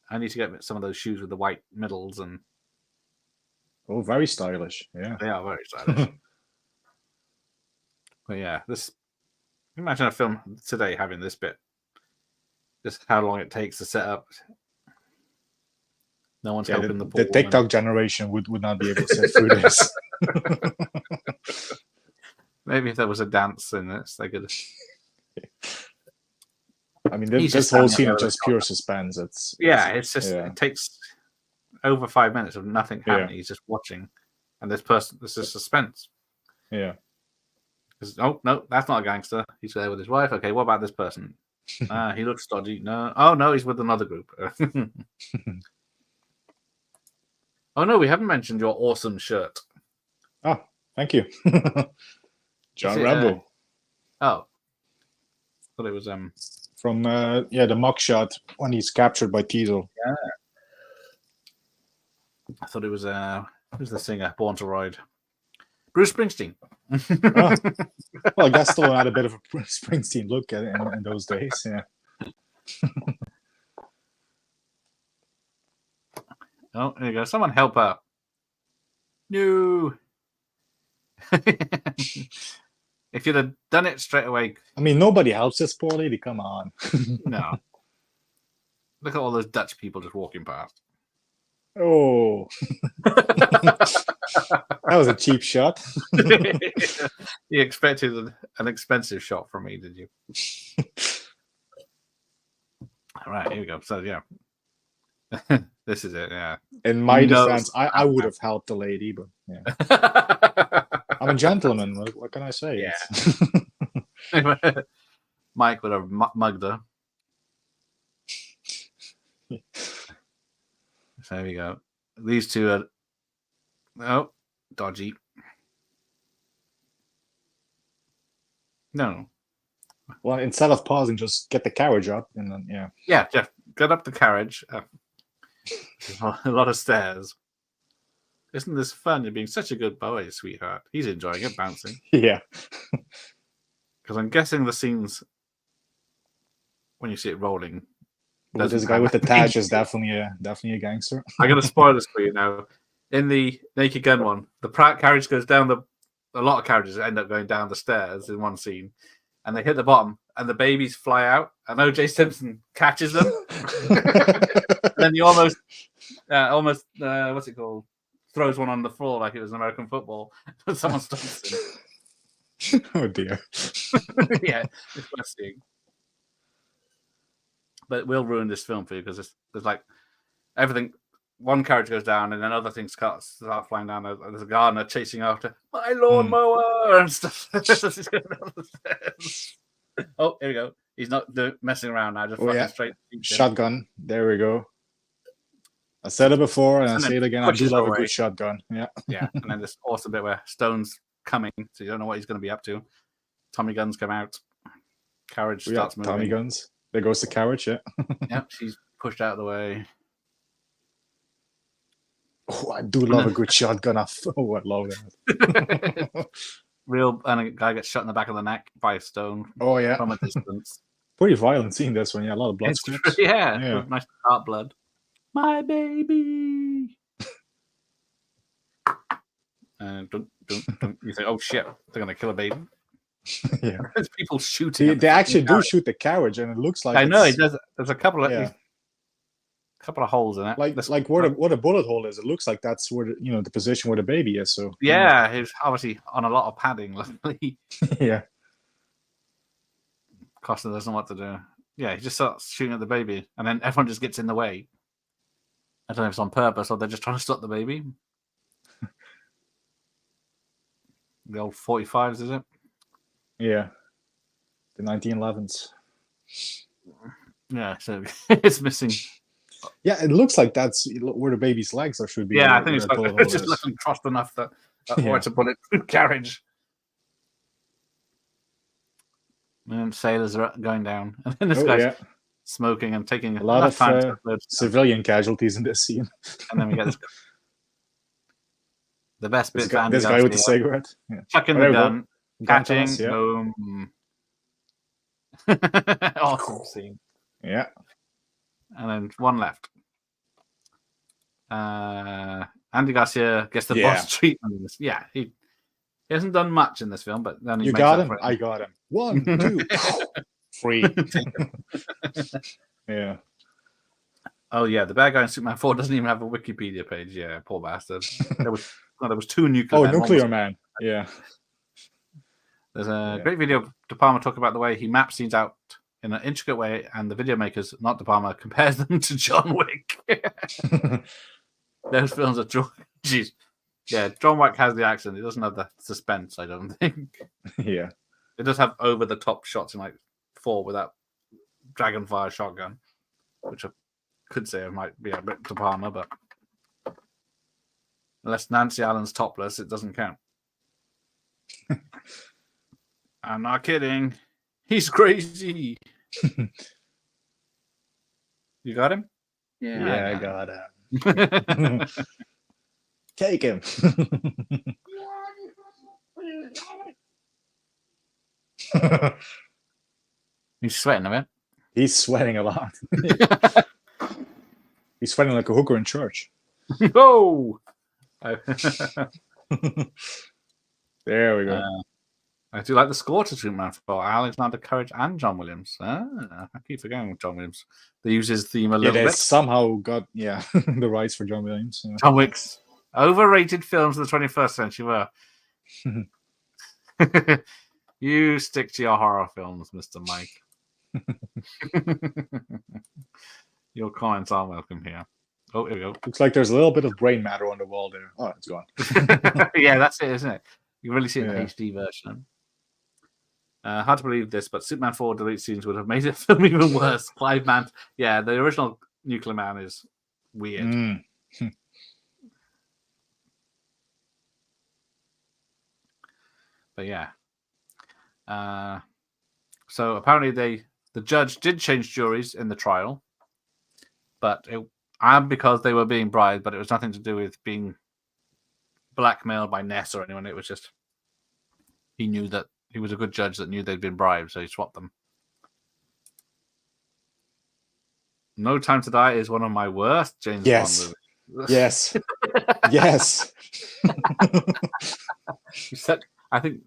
I need to get some of those shoes with the white middles and. Oh, very stylish. Yeah, they are very stylish. But yeah, this. Imagine a film today having this bit. Just how long it takes to set up. No one's helping the poor The TikTok generation would not be able to sit through this. Maybe if there was a dance in this, they could. I mean, this whole scene is just pure suspense. It's just it takes over 5 minutes of nothing happening. He's just watching, and this is suspense. Yeah. Oh no, that's not a gangster. He's there with his wife. Okay, what about this person? He looks dodgy. No. Oh no, he's with another group. Oh no, we haven't mentioned your awesome shirt. Oh, thank you. John Rambo. Oh. Thought it was from the mugshot when he's captured by Teasel. Yeah. I thought it was who's the singer? Born to Ride. Bruce Springsteen. Oh. Well, I guess still had a bit of a Springsteen look at it in those days. Yeah. Oh, there you go. Someone help out. No. If you'd have done it straight away. I mean, nobody helps this poor lady. Come on. No. Look at all those Dutch people just walking past. Oh. That was a cheap shot. You expected an expensive shot from me, did you? All right, here we go. So, yeah. This is it, yeah. In my defense, I would have helped the lady, but yeah. I'm a gentleman. What can I say? Yeah. Mike would have mugged her. So there we go. These two are dodgy. No. Well, instead of pausing, just get the carriage up and then Jeff, get up the carriage. A lot of stairs. Isn't this fun? You're being such a good boy, sweetheart. He's enjoying it, bouncing. Yeah. Because I'm guessing the scenes when you see it rolling. Well, this guy with the tash is definitely a gangster. I'm gonna spoil this for you now. In the Naked Gun one, the carriage goes down a lot of carriages end up going down the stairs in one scene, and they hit the bottom, and the babies fly out, and O.J. Simpson catches them. And then he almost what's it called? Throws one on the floor like it was American football. Someone stops him. Oh dear. Yeah, it's worth seeing. But we'll ruin this film for you because there's like everything. One carriage goes down, and then other things start flying down. There's a gardener chasing after my lawnmower and stuff. He's going down the stairs. Oh, here we go. He's not messing around now. Just straight. Shotgun. There we go. I said it before, and I say it again. I do love a good shotgun. Yeah. Yeah, and then this awesome bit where Stone's coming, so you don't know what he's going to be up to. Tommy guns come out. Carriage starts moving. Tommy guns. There goes the carriage. Yeah. Yep, she's pushed out of the way. Oh, I do love a good shotgun. I love that. And a guy gets shot in the back of the neck by a stone. Oh yeah, from a distance. Pretty violent seeing this one. Yeah, a lot of blood squibs. Yeah, nice dark blood. My baby. And you think, oh shit, they're gonna kill a baby. Yeah, there's people shooting. They actually do shoot the carriage, and it looks like I know it does. There's a couple couple of holes in it. Like where the bullet hole is. It looks like that's where the position where the baby is. So yeah, he's obviously on a lot of padding. Luckily, yeah. Costa doesn't know what to do. Yeah, he just starts shooting at the baby, and then everyone just gets in the way. I don't know if it's on purpose or they're just trying to stop the baby. The old 45s, is it? Yeah. The 1911s. Yeah, so it's missing. Yeah, it looks like that's where the baby's legs should be. Yeah, I think it's just left them crossed enough that or it's a bulletproof carriage. And sailors are going down, and then this guy's smoking and taking a lot of civilian casualties in this scene. And then we get this. The best bit. This guy with the cigarette, chucking the gun, catching, boom. Awesome scene. Yeah. And then one left. Andy Garcia gets the boss treatment in this. Yeah, he hasn't done much in this film, but then you got him. I got him. 1, 2, 3. Yeah. Oh yeah, the bad guy in Superman 4 doesn't even have a Wikipedia page. Yeah, poor bastard. There was 2 nuclear men. Nuclear Man. Yeah. There's a great video of De Palma talking about the way he maps scenes out in an intricate way, and the video makers, not De Palma, compares them to John Wick. Those films are jeez. Yeah, John Wick has the accent. It doesn't have the suspense, I don't think. Yeah. It does have over-the-top shots in like 4 with that Dragonfire shotgun, which I could say it might be a bit De Palma, but unless Nancy Allen's topless, it doesn't count. I'm not kidding. He's crazy. You got him? Yeah, I got him. Take him. He's sweating a bit. He's sweating a lot. He's sweating like a hooker in church. Oh! There we go. I do like the score to Superman for Alexander Courage and John Williams. I keep forgetting John Williams. They use his theme a little bit. Somehow got the rights for John Williams. Yeah. John Wick's overrated films of the 21st century were. You stick to your horror films, Mr. Mike. Your comments are welcome here. Oh, here we go. Looks like there's a little bit of brain matter on the wall there. Oh, it's gone. Yeah, that's it, isn't it? You can really see it in the HD version. Hard to believe this, but Superman 4 delete scenes would have made the film even worse. Clive Mann. Yeah, the original Nuclear Man is weird. But yeah. So apparently the judge did change juries in the trial, but because they were being bribed, but it was nothing to do with being blackmailed by Ness or anyone. It was just he knew that he was a good judge that knew they'd been bribed, so he swapped them. No Time to Die is one of my worst James Bond movies. Yes. Yes. I think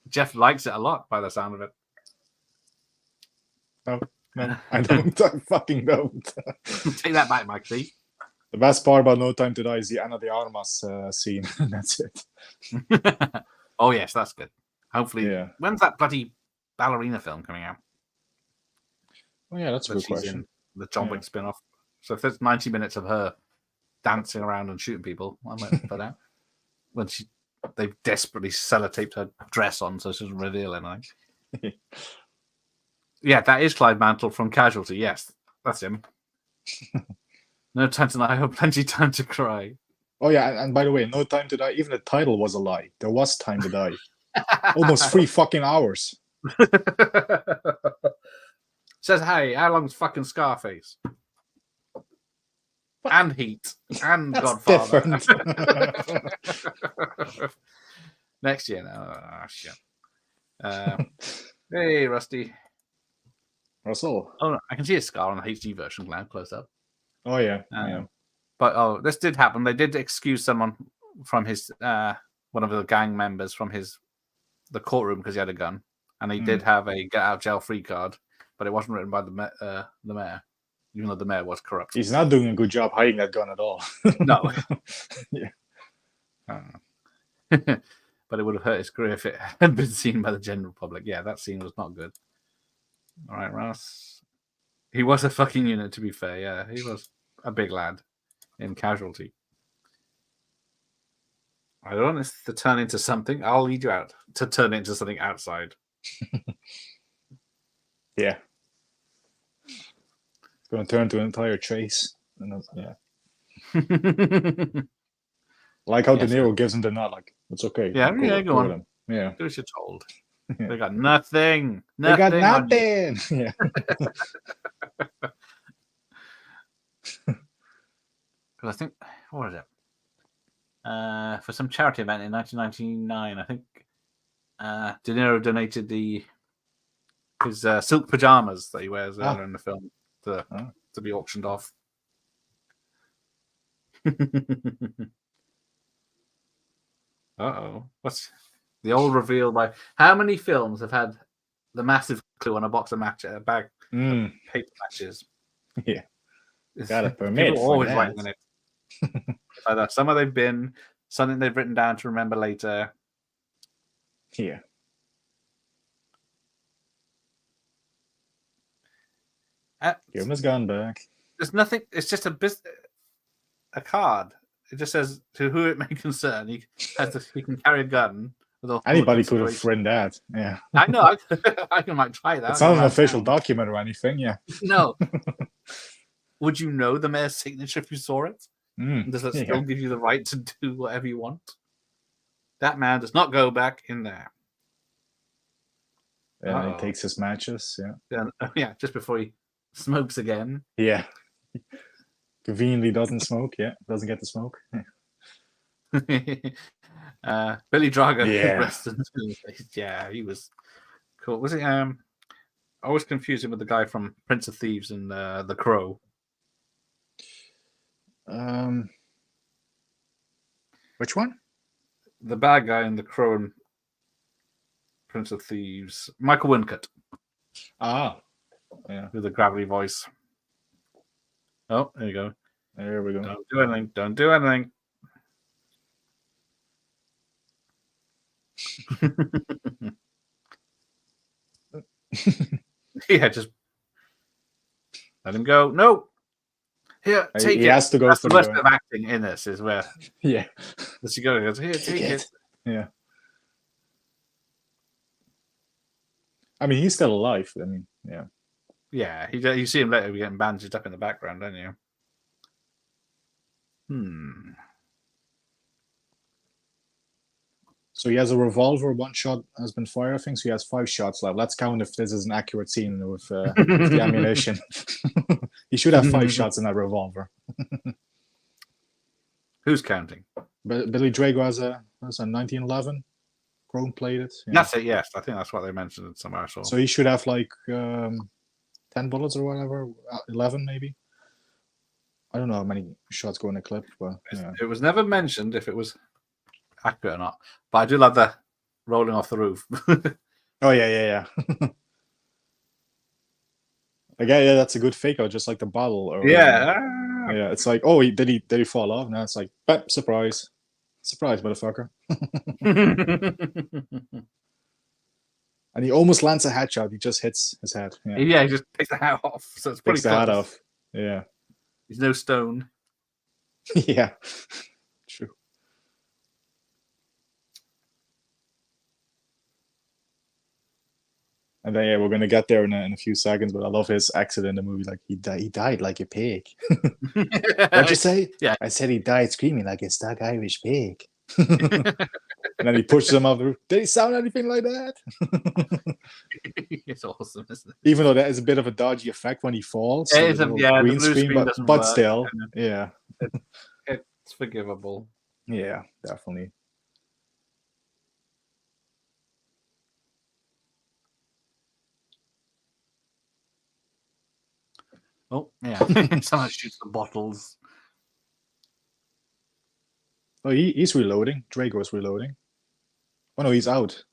Jeff likes it a lot by the sound of it. No, I don't. I fucking don't. Take that back, Mike. See? The best part about No Time to Die is the Ana de Armas scene. That's it. Oh, yes, that's good. Hopefully. When's that bloody ballerina film coming out? Oh, yeah, that's a good question. The John Wick spin-off. So if there's 90 minutes of her dancing around and shooting people, I might put that. When they've desperately sellotaped her dress on so she doesn't reveal anything. Yeah, that is Clive Mantle from Casualty. Yes, that's him. No Time to Die, Plenty Time to Cry. Oh, yeah, and by the way, No Time to Die, even the title was a lie. There was time to die. Almost 3 fucking hours. Says, hey, how long's fucking Scarface? And Heat. And That's Godfather. Different. Next year now. Oh, shit. Hey, Rusty. Russell. Oh, I can see a scar on the HD version now, close up. Oh, yeah. But this did happen. They did excuse someone from his one of the gang members from the courtroom because he had a gun, and he did have a get out jail free card, but it wasn't written by the mayor. even though the mayor was corrupt. He's not doing a good job hiding that gun at all. No. Yeah. But it would have hurt his career if it had been seen by the general public. Yeah, that scene was not good. All right, Ross. He was a fucking unit, to be fair. Yeah, he was a big lad in Casualty. I don't want this to turn into something. I'll lead you out to turn it into something outside. Yeah. It's going to turn to an entire chase. Yeah. Like how De Niro gives him the nod, like, it's okay. Yeah, go on. Them. Yeah. Do as you're told. Yeah. They got nothing. They got nothing. Yeah. Because I think, what was it? For some charity event in 1999, I think De Niro donated his silk pajamas that he wears earlier in the film to be auctioned off. Uh-oh. What's the old reveal by how many films have had the massive clue on a box of bag of paper matches? Yeah. Got a permit. People always writing in it. Either somewhere they've been, something they've written down to remember later. Yeah. Give him his gun back. There's nothing. It's just a card. It just says to who it may concern. He can carry a gun. Anybody could have written that. Yeah. I know. I might try that. It's not an official document or anything. Yeah. No. Would you know the mayor's signature if you saw it? Does that still give you the right to do whatever you want? That man does not go back in there. Yeah, he takes his matches. Yeah. Yeah, just before he smokes again. Yeah. Conveniently doesn't smoke. Yeah, doesn't get the smoke. Billy Drago. Yeah. Yeah, he was cool. Was it? I always confuse him with the guy from Prince of Thieves and The Crow. Which one? The bad guy in The Crow and Prince of Thieves. Michael Wincott. Ah. Yeah. With a gravelly voice. Oh, there you go. There we go. Don't do anything. Don't do anything. Yeah, just let him go. No. Here, take it. He has to go. That's the worst bit of acting in this is where yeah. Does he go? He goes, here, take it. Yeah. I mean, he's still alive. I mean, yeah. Yeah, you see him later getting bandaged up in the background, don't you? So he has a revolver. One shot has been fired, I think. So he has 5 shots left. Let's count if this is an accurate scene with the ammunition. He should have 5 shots in that revolver. Who's counting? Billy Drago has a 1911 chrome plated. Yeah. That's it. Yes, I think that's what they mentioned somewhere. So he should have like 10 bullets or whatever, 11 maybe. I don't know how many shots go in a clip, but yeah. It was never mentioned if it was accurate or not. But I do love the rolling off the roof. Oh yeah. Again, yeah, that's a good fake out, just like the bottle. Or, yeah. Yeah, it's like, oh, did he fall off? Now it's like, surprise, motherfucker. And he almost lands a headshot. He just hits his head. Yeah, he just takes the hat off. So it's pretty takes the hat off. Yeah. He's no stone. Yeah. True. And then we're gonna get there in a few seconds. But I love his exit in the movie. Like he died like a pig. What'd you say? Yeah, I said he died screaming like a stuck Irish pig. And then he pushes him off the roof. Did he sound anything like that? It's awesome, isn't it? Even though that is a bit of a dodgy effect when he falls. It is green screen, but still, yeah. It's forgivable. Yeah, definitely. Oh, yeah. Someone shoots the bottles. Oh, he's reloading. Drago's reloading. Oh, no, he's out.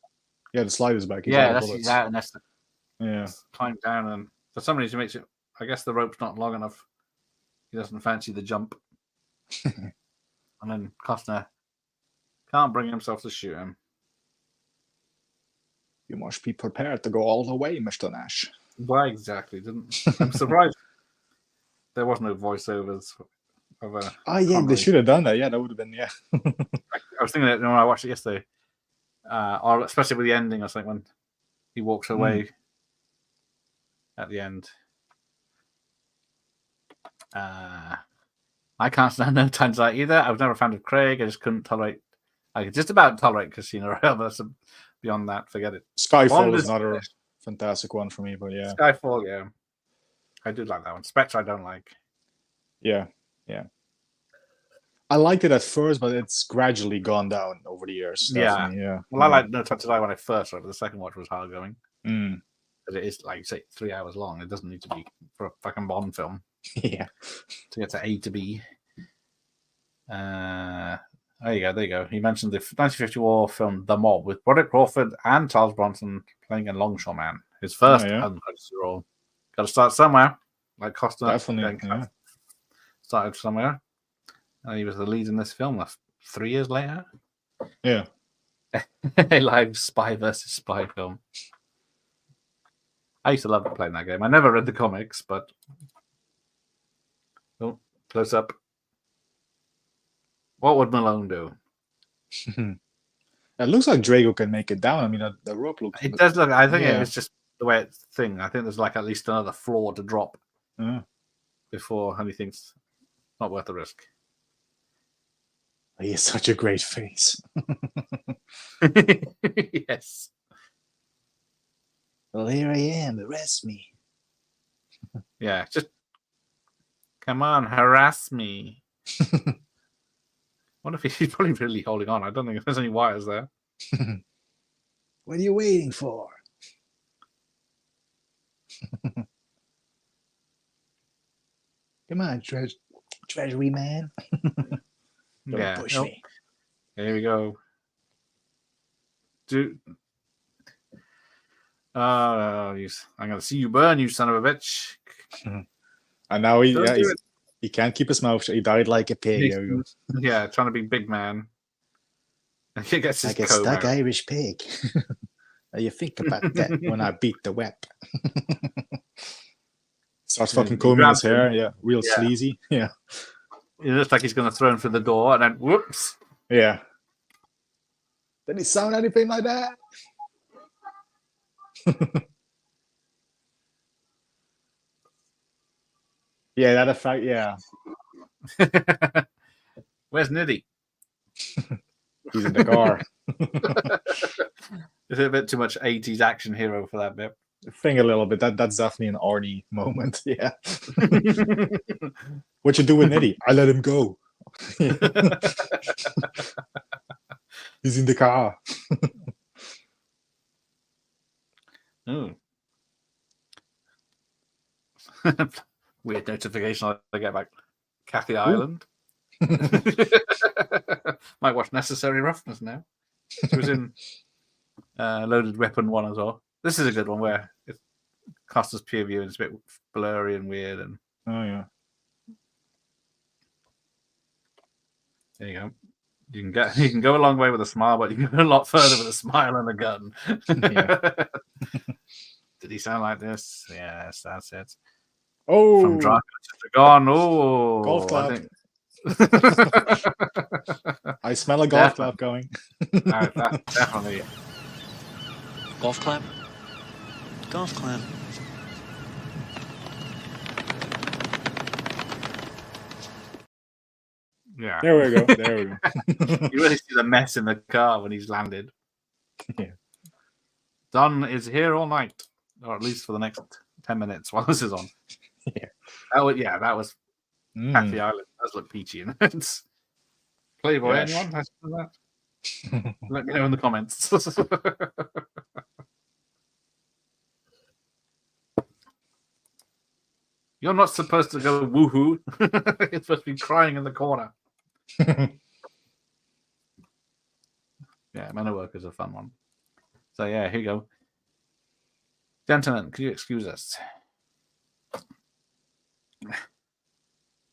Yeah, the slider's back. He's out, and that's yeah. climb down, and for some reason it makes it I guess the rope's not long enough. He doesn't fancy the jump. And then Costner can't bring himself to shoot him. You must be prepared to go all the way, Mr. Nash. Why exactly? I'm surprised there was no voiceovers of a. Oh yeah, they should have done that. Yeah, that would have been I was thinking that when I watched it yesterday, or especially with the ending or something when he walks away at the end. I can't stand no times like either. I was never a fan of Craig. I just couldn't tolerate. I could just about tolerate Casino Royale. Beyond that, forget it. Skyfall is another fantastic one for me, but yeah. Skyfall, yeah. I do like that one. Spectre, I don't like. Yeah. I liked it at first, but it's gradually gone down over the years. Yeah. Well, I liked No Time to Die when I first saw it, but the second watch was hard going. But it is, like you say, 3 hours long. It doesn't need to be for a fucking Bond film. Yeah. To get to A to B. There you go. He mentioned the 1950 war film The Mob with Broderick Crawford and Charles Bronson playing a longshoreman. His first uncredited role. Got to start somewhere. Like Costa. Definitely. Started somewhere. And he was the lead in this film 3 years later. Yeah. A live spy versus spy film. I used to love playing that game. I never read the comics, but close up. What would Malone do? It looks like Drago can make it down. I mean, the rope looks. It does look. I think it's just the way it's thing. I think there's like at least another floor to drop before anything's not worth the risk. He has such a great face. Yes. Well, here I am. Arrest me. Yeah, just come on, harass me. What if he's probably really holding on? I don't think there's any wires there. What are you waiting for? Come on, treasury man. Don't push me. Here we go. I'm gonna see you burn, you son of a bitch. And now he can't keep his mouth shut. He died like a pig. Yeah, trying to be big man. He gets his like a stuck Irish pig. You think about that when I beat the whip. Starts fucking combing his hair. Yeah, real sleazy. Yeah. It looks like he's going to throw him through the door, and then whoops. Yeah. Did he sound anything like that? Yeah, that effect. Yeah. Where's Niddy? He's in the car. Is it a bit too much 80s action hero for that bit? I think a little bit. That's definitely an Arnie moment. Yeah. What you do with Niddy? I let him go. He's in the car. Weird notification I get back. Kathy Ireland. Might watch Necessary Roughness now. She was in Loaded Weapon 1 as well. This is a good one where it's Costa's peer view and it's a bit blurry and weird. And yeah. There you go. You can go a long way with a smile, but you can go a lot further with a smile and a gun. Did he sound like this? Yes, that's it. Oh, from Dracula to Gone. Oh, golf clap. I smell a golf clap going. Definitely. Golf clap. Golf clap. Yeah. There we go. There we go. You really see the mess in the car when he's landed. Yeah. Don is here all night, or at least for the next 10 minutes while this is on. Yeah. That was Kathy Island. Does look peachy in it. Playboy, anyone? Has that? Let me know in the comments. You're not supposed to go woohoo. You're supposed to be crying in the corner. Yeah, Men at Work is a fun one. So yeah, here you go. Gentlemen, could you excuse us?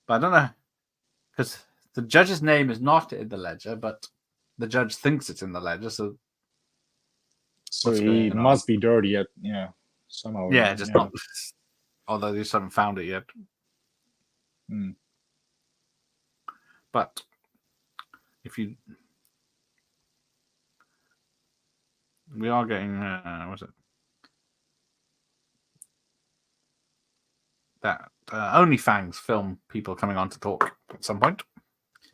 But I don't know, because the judge's name is not in the ledger, but the judge thinks it's in the ledger. So he must be dirty somehow. Yeah, just not. Although they just haven't found it yet. But if you, we are getting what's it? That OnlyFans film people coming on to talk at some point.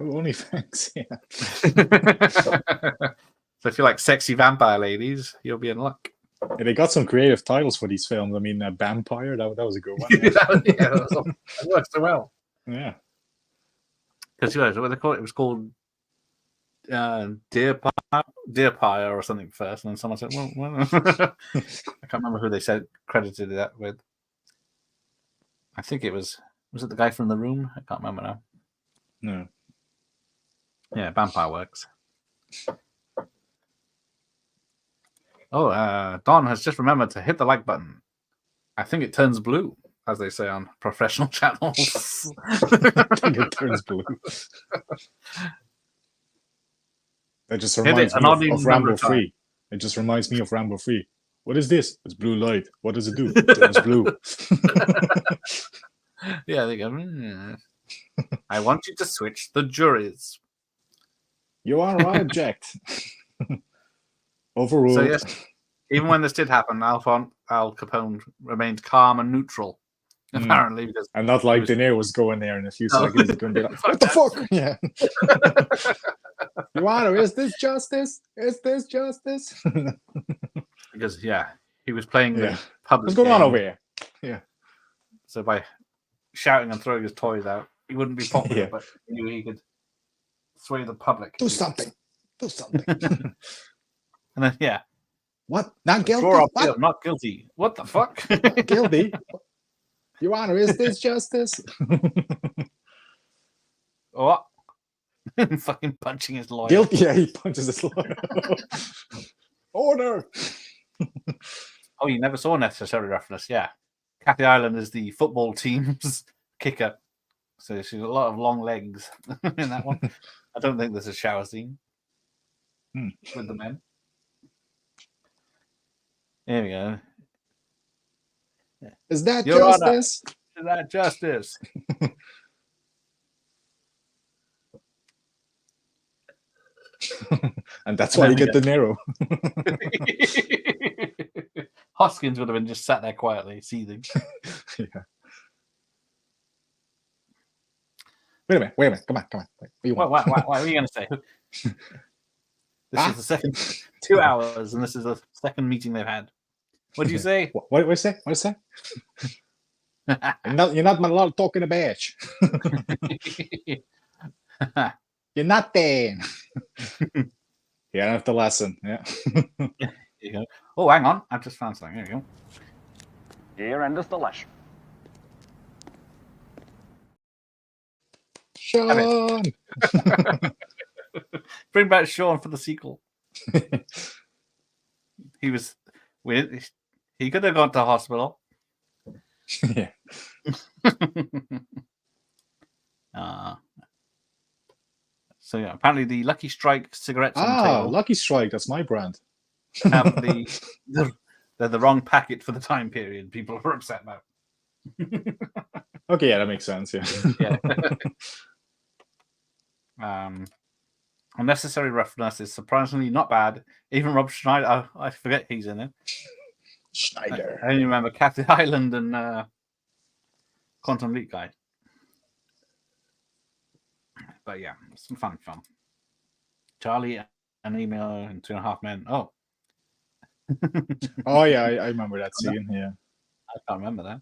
Oh, OnlyFans, yeah. So if you like sexy vampire ladies, you'll be in luck. Yeah, they got some creative titles for these films. I mean, Vampire, that was a good one. Yeah, that worked so well. Yeah. Because what they call it? It was called Deer Pyre or something first, and then someone said, well. I can't remember who they said credited that with. I think it was it the guy from The Room? I can't remember now. No. Yeah, Vampire works. Oh, Don has just remembered to hit the like button. I think it turns blue, as they say on professional channels. I think it turns blue. That just reminds me of Rambo 3. It just reminds me of Rambo 3. What is this? It's blue light. What does it do? It turns blue. Yeah, they go, I want you to switch the juries. You are right, object. Overruled. So yes, even when this did happen, Al Capone remained calm and neutral, apparently. Because and not like De Niro was going there in a few seconds. He's going to be like, what the fuck? Yeah. Your Honor, is this justice? Is this justice? Because, he was playing the public What's going on over here? Yeah. So by shouting and throwing his toys out, he wouldn't be popular, but he knew he could sway the public. Do something. Do something. And then, what? Not guilty? What? Not guilty. What the fuck? Guilty? Your Honor, is this justice? What? Fucking punching his lawyer. Guilty? Yeah, he punches his lawyer. Order! Oh, you never saw Necessary Roughness? Yeah. Kathy Ireland is the football team's kicker. So she's got a lot of long legs in that one. I don't think there's a shower scene with the men. There we go. Is that Your justice? Honor, is that justice? And that's why you get De Niro. Hoskins would have been just sat there quietly, seething. Yeah. Wait a minute. Come on. What are you going to say? This is the second 2 hours, and this is the second meeting they've had. What do you say? What do you say? What do you say? You're not allowed to talk in a badge. You're not there. Yeah, I have the lesson. Yeah. There you go. Oh, hang on. I've just found something. There you go. Here endeth the lesson. Sean! Bring back Sean for the sequel. He was weird. He could have gone to hospital. Yeah. So yeah, apparently the Lucky Strike cigarettes on the table Lucky Strike, that's my brand. have they're the wrong packet for the time period people are upset about. Okay, yeah, that makes sense. Yeah. Unnecessary Roughness is surprisingly not bad. Even Rob Schneider, I forget he's in it. Schneider. I only remember Kathy Ireland and Quantum Leap guy. But yeah, some fun film. Charlie, an email, and 2.5 Men. Oh. Oh yeah, I remember that scene. Yeah. I can't remember that.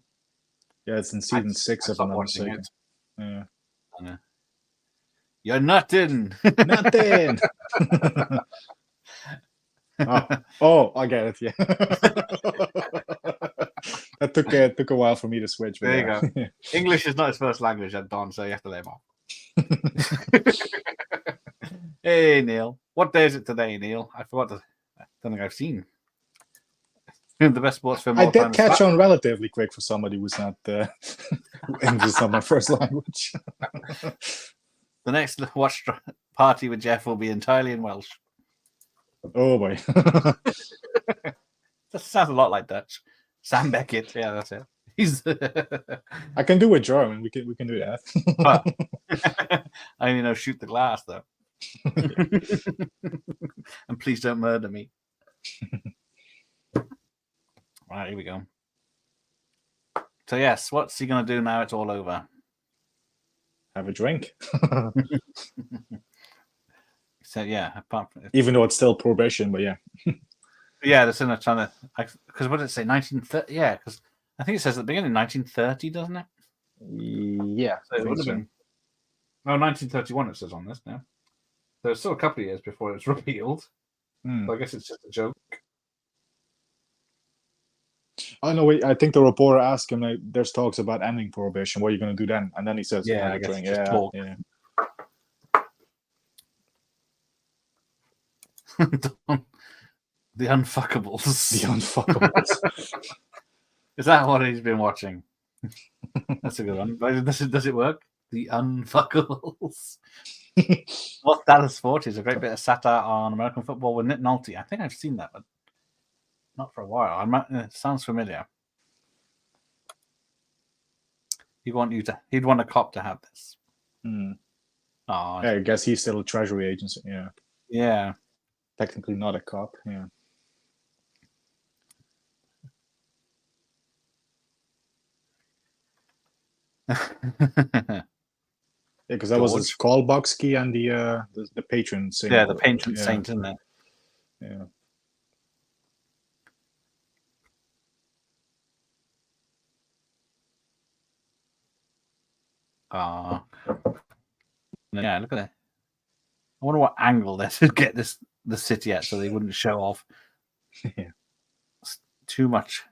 Yeah, it's in season 6 if I'm not mistaken. Yeah. You're nothing. Nothing. Oh, I get it. Yeah. That took a while for me to switch. There you go. English is not his first language, at Don, so you have to let him off. Hey Neil, what day is it today, Neil? I forgot. I don't think I've seen. The best sports film. I did catch on relatively quick for somebody who's not English is not my first language. The next watch party with Jeff will be entirely in Welsh. Oh boy. That sounds a lot like Dutch. Sam Beckett. Yeah, that's it. He's. I can do it German. We can do that. I only know shoot the glass though. And please don't murder me. Right, here we go. So yes, what's he gonna do now? It's all over. Have a drink. So yeah, apart from Even though it's still prohibition, but yeah. Yeah, they're still trying to. Because what did it say? 1930. Yeah, because I think it says at the beginning 1930, doesn't it? Yeah. So it would have been. No, 1931. It says on this now. So it's still a couple of years before it's repealed. So I guess it's just a joke. Oh no! Wait. I think the reporter asked him, like, "There's talks about ending prohibition. What are you going to do then?" And then he says, "Yeah, have I a guess drink." just Yeah, talk. yeah. The Unfuckables. The Unfuckables. Is that what he's been watching? That's a good one. Does it work? The Unfuckables. North Dallas 40 is a great bit of satire on American football with Nick Nolte. I think I've seen that, but not for a while. It sounds familiar. He'd want a cop to have this. Oh, yeah, I guess he's still a treasury agent. Yeah. Yeah. Technically not a cop. Yeah. Because that was his Kolboxky and the patron saint. Yeah, the patron saint, isn't it? Yeah. Yeah, look at that. I wonder what angle they should get the city at so they wouldn't show off. Yeah. It's too much.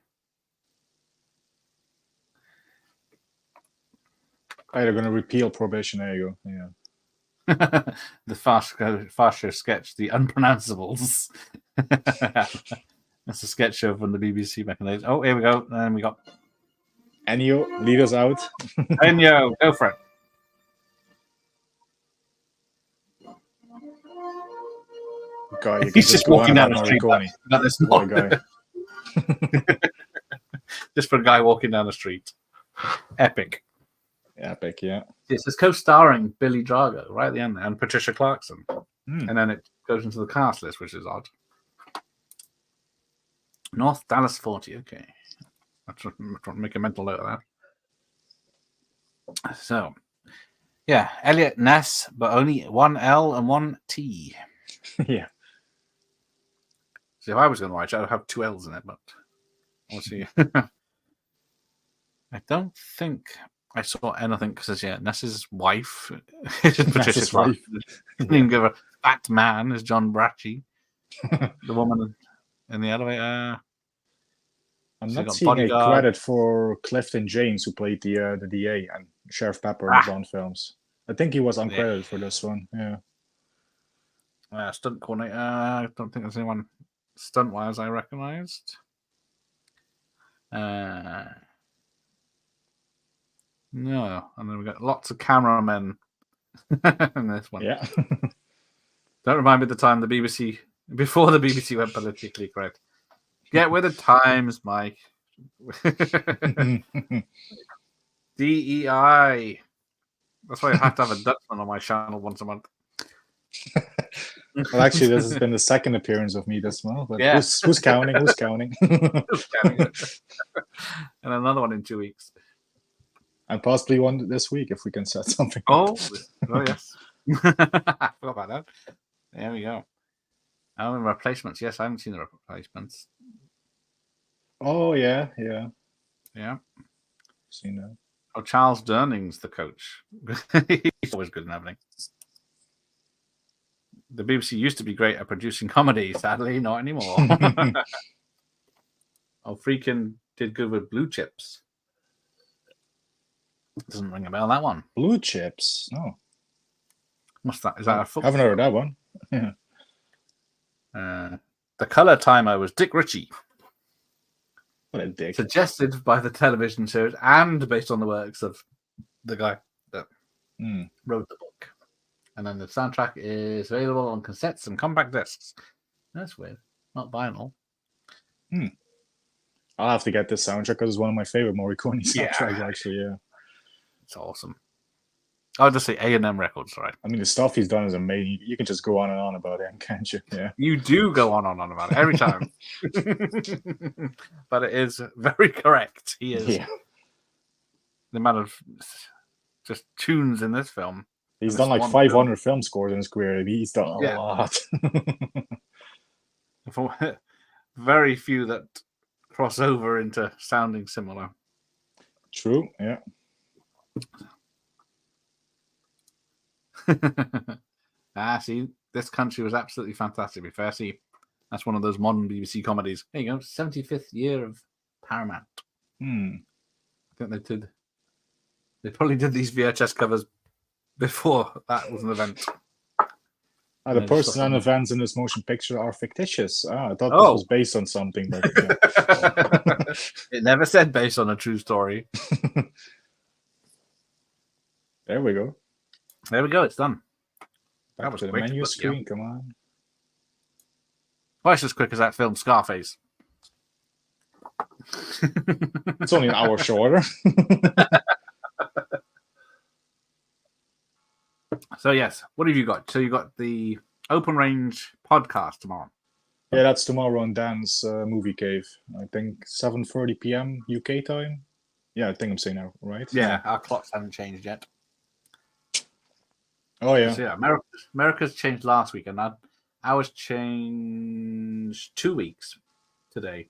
Oh, they're going to repeal prohibition. There you go. Yeah. The fast show sketch, The Unpronounceables. That's a sketch show from the BBC back in the days. Oh, here we go. And we got Ennio, lead us out. Ennio, go for it. Guy, He's just walking down the street. Just for a guy walking down the street. Epic. Epic, yeah. It's co-starring Billy Drago right at the end there, and Patricia Clarkson. And then it goes into the cast list, which is odd. North Dallas 40, okay. I'm trying to make a mental note of that. So, yeah, Elliot Ness, but only one L and one T. Yeah. So if I was going to watch it, I'd have two L's in it, but we'll see. I don't think I saw anything because, yeah, Ness's wife is Patricia Clarkson. Didn't even give a fat man is John Bracci. The woman in the elevator. I'm not seeing a credit for Clifton James, who played the DA and Sheriff Pepper in the Bond films. I think he was uncredited for this one. Yeah. Stunt coordinator. I don't think there's anyone stunt-wise I recognized. No. And then we've got lots of cameramen in this one. Yeah. Don't remind me of the time before the BBC went politically correct. Get with the times, Mike. DEI. That's why I have to have a Dutchman on my channel once a month. Well, actually, this has been the second appearance of me this month. But yeah. Who's counting? Who's counting? Who's counting? And another one in 2 weeks. And possibly one this week if we can set something up. Oh yes. I forgot about that. There we go. Oh, and replacements. Yes, I haven't seen the replacements. Oh, yeah. Seen that. Oh, Charles Durning's the coach. He's always good in everything. The BBC used to be great at producing comedy. Sadly, not anymore. Freakin' did good with Blue Chips. Doesn't ring a bell, that one. Blue Chips? No. What's that? Is that a football? I haven't heard that one. Yeah. The color timer was Dick Ritchie. What a dick. Suggested by the television series and based on the works of the guy that wrote the book. And then the soundtrack is available on cassettes and compact discs. That's weird. Not vinyl. I'll have to get this soundtrack because it's one of my favorite Morricone soundtracks, actually, yeah. It's awesome. I'll just say A&M Records, right? I mean, the stuff he's done is amazing. You can just go on and on about it, can't you? Yeah. You do go on and on about it every time. But it is very correct. He is. Yeah. The amount of just tunes in this film. He's done like 500 film scores in his career. He's done a lot. Very few that cross over into sounding similar. True, yeah. See, This Country was absolutely fantastic. Be fair, see, that's one of those modern BBC comedies. There you go, 75th year of Paramount. I think they probably did these VHS covers before that was an event. The person and events in this motion picture are fictitious. I thought this was based on something, but it never said based on a true story. There we go. There we go. It's done. Back to the menu screen. Come on. Twice as quick as that film Scarface. It's only an hour shorter. So yes, what have you got? So you got the Open Range podcast tomorrow. Yeah, that's tomorrow on Dan's Movie Cave. I think 7:30 p.m. UK time. Yeah, I think I'm saying that right. Yeah, our clocks haven't changed yet. Oh yeah. So, yeah, America's changed last week, and ours changed 2 weeks today,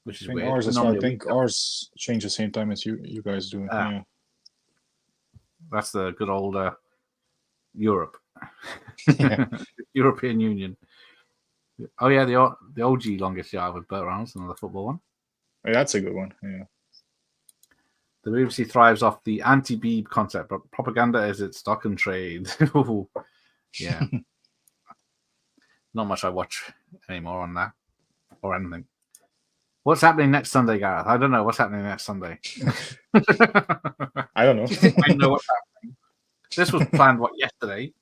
which is weird. I think ours changed the same time as you guys do. Yeah. That's the good old Europe, European Union. Oh yeah, the OG longest yard with Burt Reynolds, another football one. Yeah, that's a good one. Yeah. The BBC thrives off the anti-Beeb concept, but propaganda is its stock and trade. Yeah. Not much I watch anymore on that or anything. What's happening next Sunday, Gareth? I don't know what's happening next Sunday. I don't know. I know what's happening. This was planned, yesterday?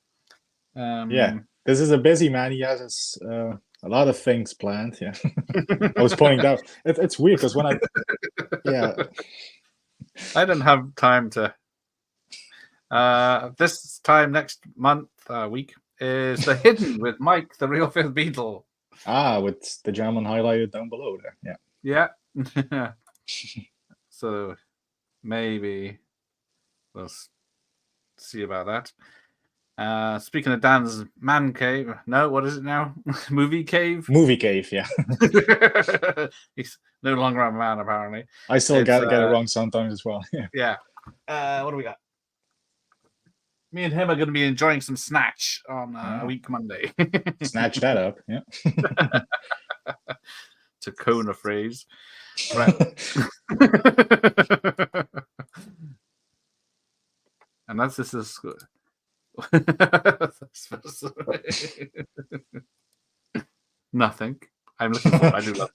Yeah, this is a busy man. He has a lot of things planned. Yeah. I was pointing out. It's weird because when I don't have time to. This time next week is The Hidden with Mike, the real fifth Beatle. With the German highlighted down below there. Yeah. So maybe we'll see about that. Speaking of Dan's man cave, no, what is it now? Movie cave? Movie cave, yeah. He's no longer a man, apparently. I still get it wrong sometimes as well. Yeah. What do we got? Me and him are going to be enjoying some Snatch on a week Monday. Snatch that up, yeah. To coin a phrase. Right. And that's just as good. Nothing. I'm looking for.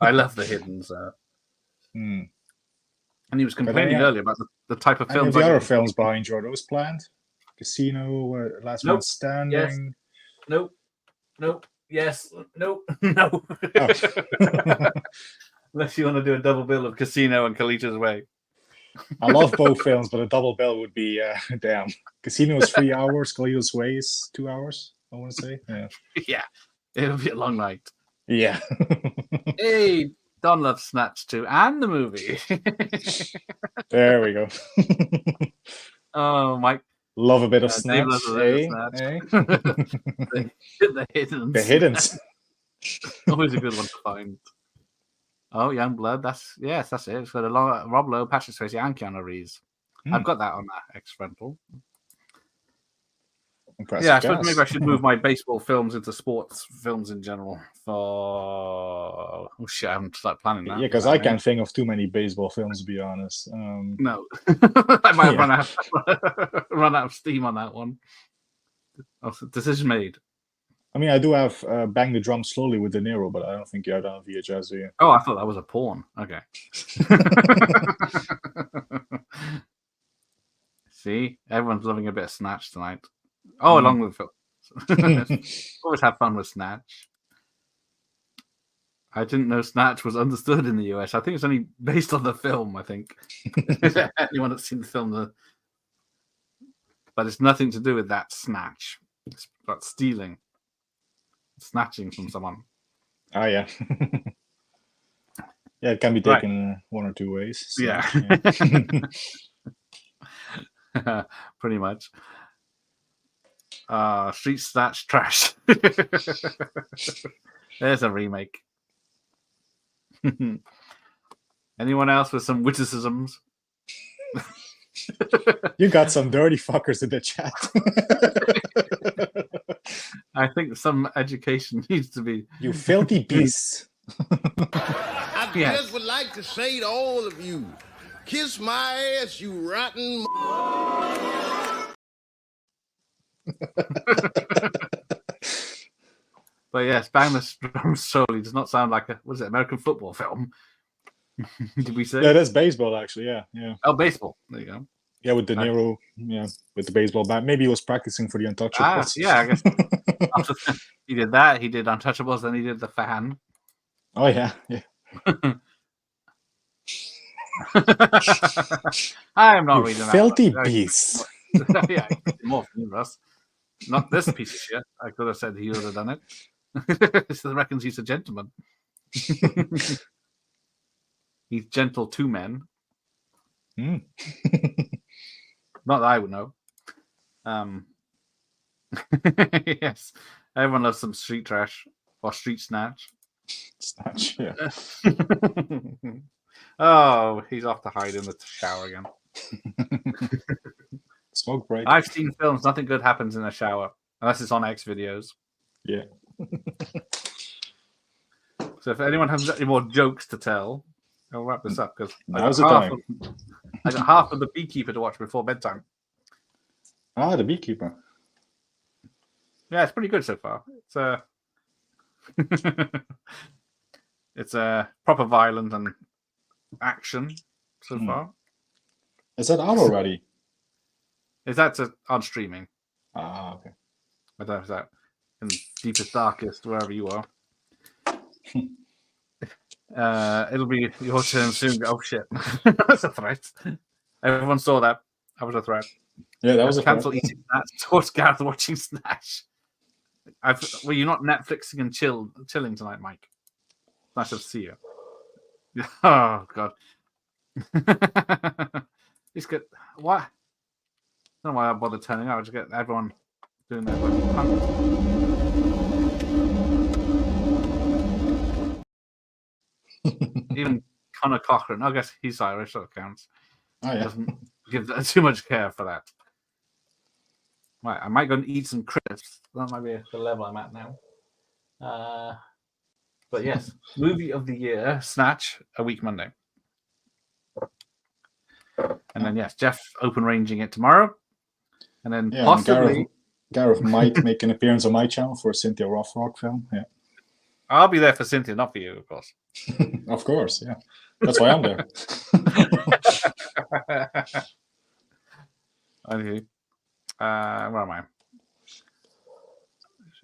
I love The Hidden. And he was complaining earlier about the type of films. The other films behind you, are those planned? Casino, Last Man Standing. Yes. Nope. Yes. Nope. No. Unless you want to do a double bill of Casino and Kalita's Way. I love both films, but a double bill would be damn. Casino is 3 hours, Kalita's Way is 2 hours, I want to say. Yeah. Yeah. It'll be a long night. Yeah. Hey, Don loves Snatch too, and the movie. There we go. Oh, Mike. Love a bit of Snatch. The Hiddens. The Hiddens. Always a good one to find. Oh, Young Blood. That's it. It's got Rob Lowe, Patrick Swayze, and Keanu Reeves. I've got that on that X rental. Impressive. Yeah, I suppose maybe I should move my baseball films into sports films in general. I haven't started planning that. Yeah, because I can't think of too many baseball films, to be honest. No, I might have run out of steam on that one. Decision made. I mean, I do have Bang the Drum Slowly with De Niro, but I don't think you have that on VHS, do you? Oh, I thought that was a porn. Okay. See, everyone's loving a bit of Snatch tonight. Oh, along with film. Always have fun with Snatch. I didn't know Snatch was understood in the US. I think it's only based on the film, I think. Anyone that's seen the film, but it's nothing to do with that snatch. It's about stealing, snatching from someone. Oh, yeah. Yeah, it can be taken one or two ways. So, yeah. Pretty much. Street Snatch trash. There's a remake. Anyone else with some witticisms? You got some dirty fuckers in the chat. I think some education needs to be. You filthy beasts. I just would like to say to all of you, kiss my ass, you rotten. But yes, Bang the Drum Slowly does not sound like what is it, American football film? Did we say? Yeah, that's baseball, actually. Yeah. Oh, baseball. There you go. Yeah, with De Niro. Yeah, with the baseball bat. Maybe he was practicing for the Untouchables. Yeah, I guess. He did that. He did Untouchables. Then he did The Fan. Oh yeah. I am not reading that. Filthy beast. Yeah, more famous. Not this piece of shit. I could have said he would have done it. So reckons he's a gentleman. He's gentle to men. Not that I would know. Yes, everyone loves some street trash or street snatch. Snatch, yeah. Oh, he's off to hide in the shower again. Smoke break. I've seen films. Nothing good happens in a shower unless it's on X videos. Yeah. So if anyone has any more jokes to tell, I'll wrap this up because I got half of The Beekeeper to watch before bedtime. Ah, The Beekeeper. Yeah, it's pretty good so far. It's a proper violent and action so far. Is that out already? Is that on streaming? Ah, okay. I don't know if that in deepest, darkest, wherever you are. It'll be your turn soon. Oh shit. That's a threat. Everyone saw that. That was a threat. Yeah, that was a cancel eating Snatch. Towards Gareth watching Snatch. Were you not Netflixing and chilling tonight, Mike? Nice to see you. Oh god. It's good. What? I don't know why I bothered turning out. I just get everyone doing their punk. Even Conor Cochran. I guess he's Irish, so it counts. Oh, yeah. Doesn't give too much care for that. Right, I might go and eat some crisps. That might be the level I'm at now. But yes, movie of the year, Snatch, a week Monday. And then yes, Jeff open ranging it tomorrow. And then possibly Gareth might make an appearance on my channel for a Cynthia Rothrock film. Yeah. I'll be there for Cynthia, not for you, of course. Of course, yeah. That's why I'm there. Okay. Where am I?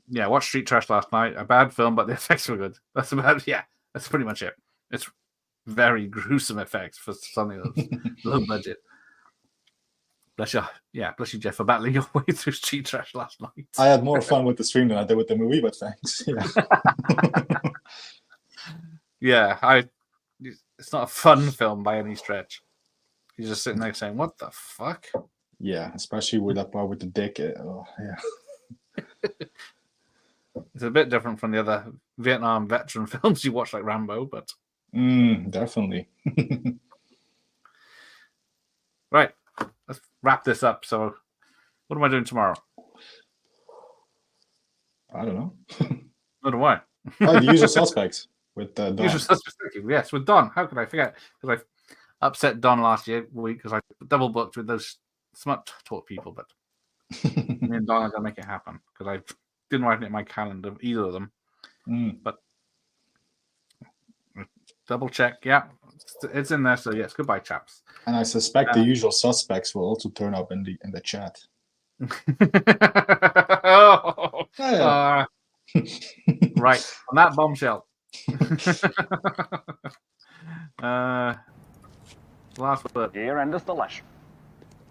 Yeah, watched Street Trash last night. A bad film, but the effects were good. That's pretty much it. It's very gruesome effects for something that's low budget. Bless you, Jeff, for battling your way through Street Trash last night. I had more fun with the stream than I did with the movie, but thanks. Yeah. It's not a fun film by any stretch. You're just sitting there saying, "What the fuck?" Yeah, especially with that part with the dick. Yeah. It's a bit different from the other Vietnam veteran films you watch, like Rambo, but definitely. Right, let's wrap this up. So, what am I doing tomorrow? I don't know. What do I? The Usual Suspects with Don. Usual Suspects, yes, with Don. How could I forget? Because I upset Don last week because I double booked with those smut talk people, but me and Don are gonna make it happen because didn't write it in my calendar, either of them. But double check. Yeah, it's in there. So yes, goodbye, chaps. And I suspect the usual suspects will also turn up in the chat. Right, on that bombshell. Last word. Here endeth the leisure.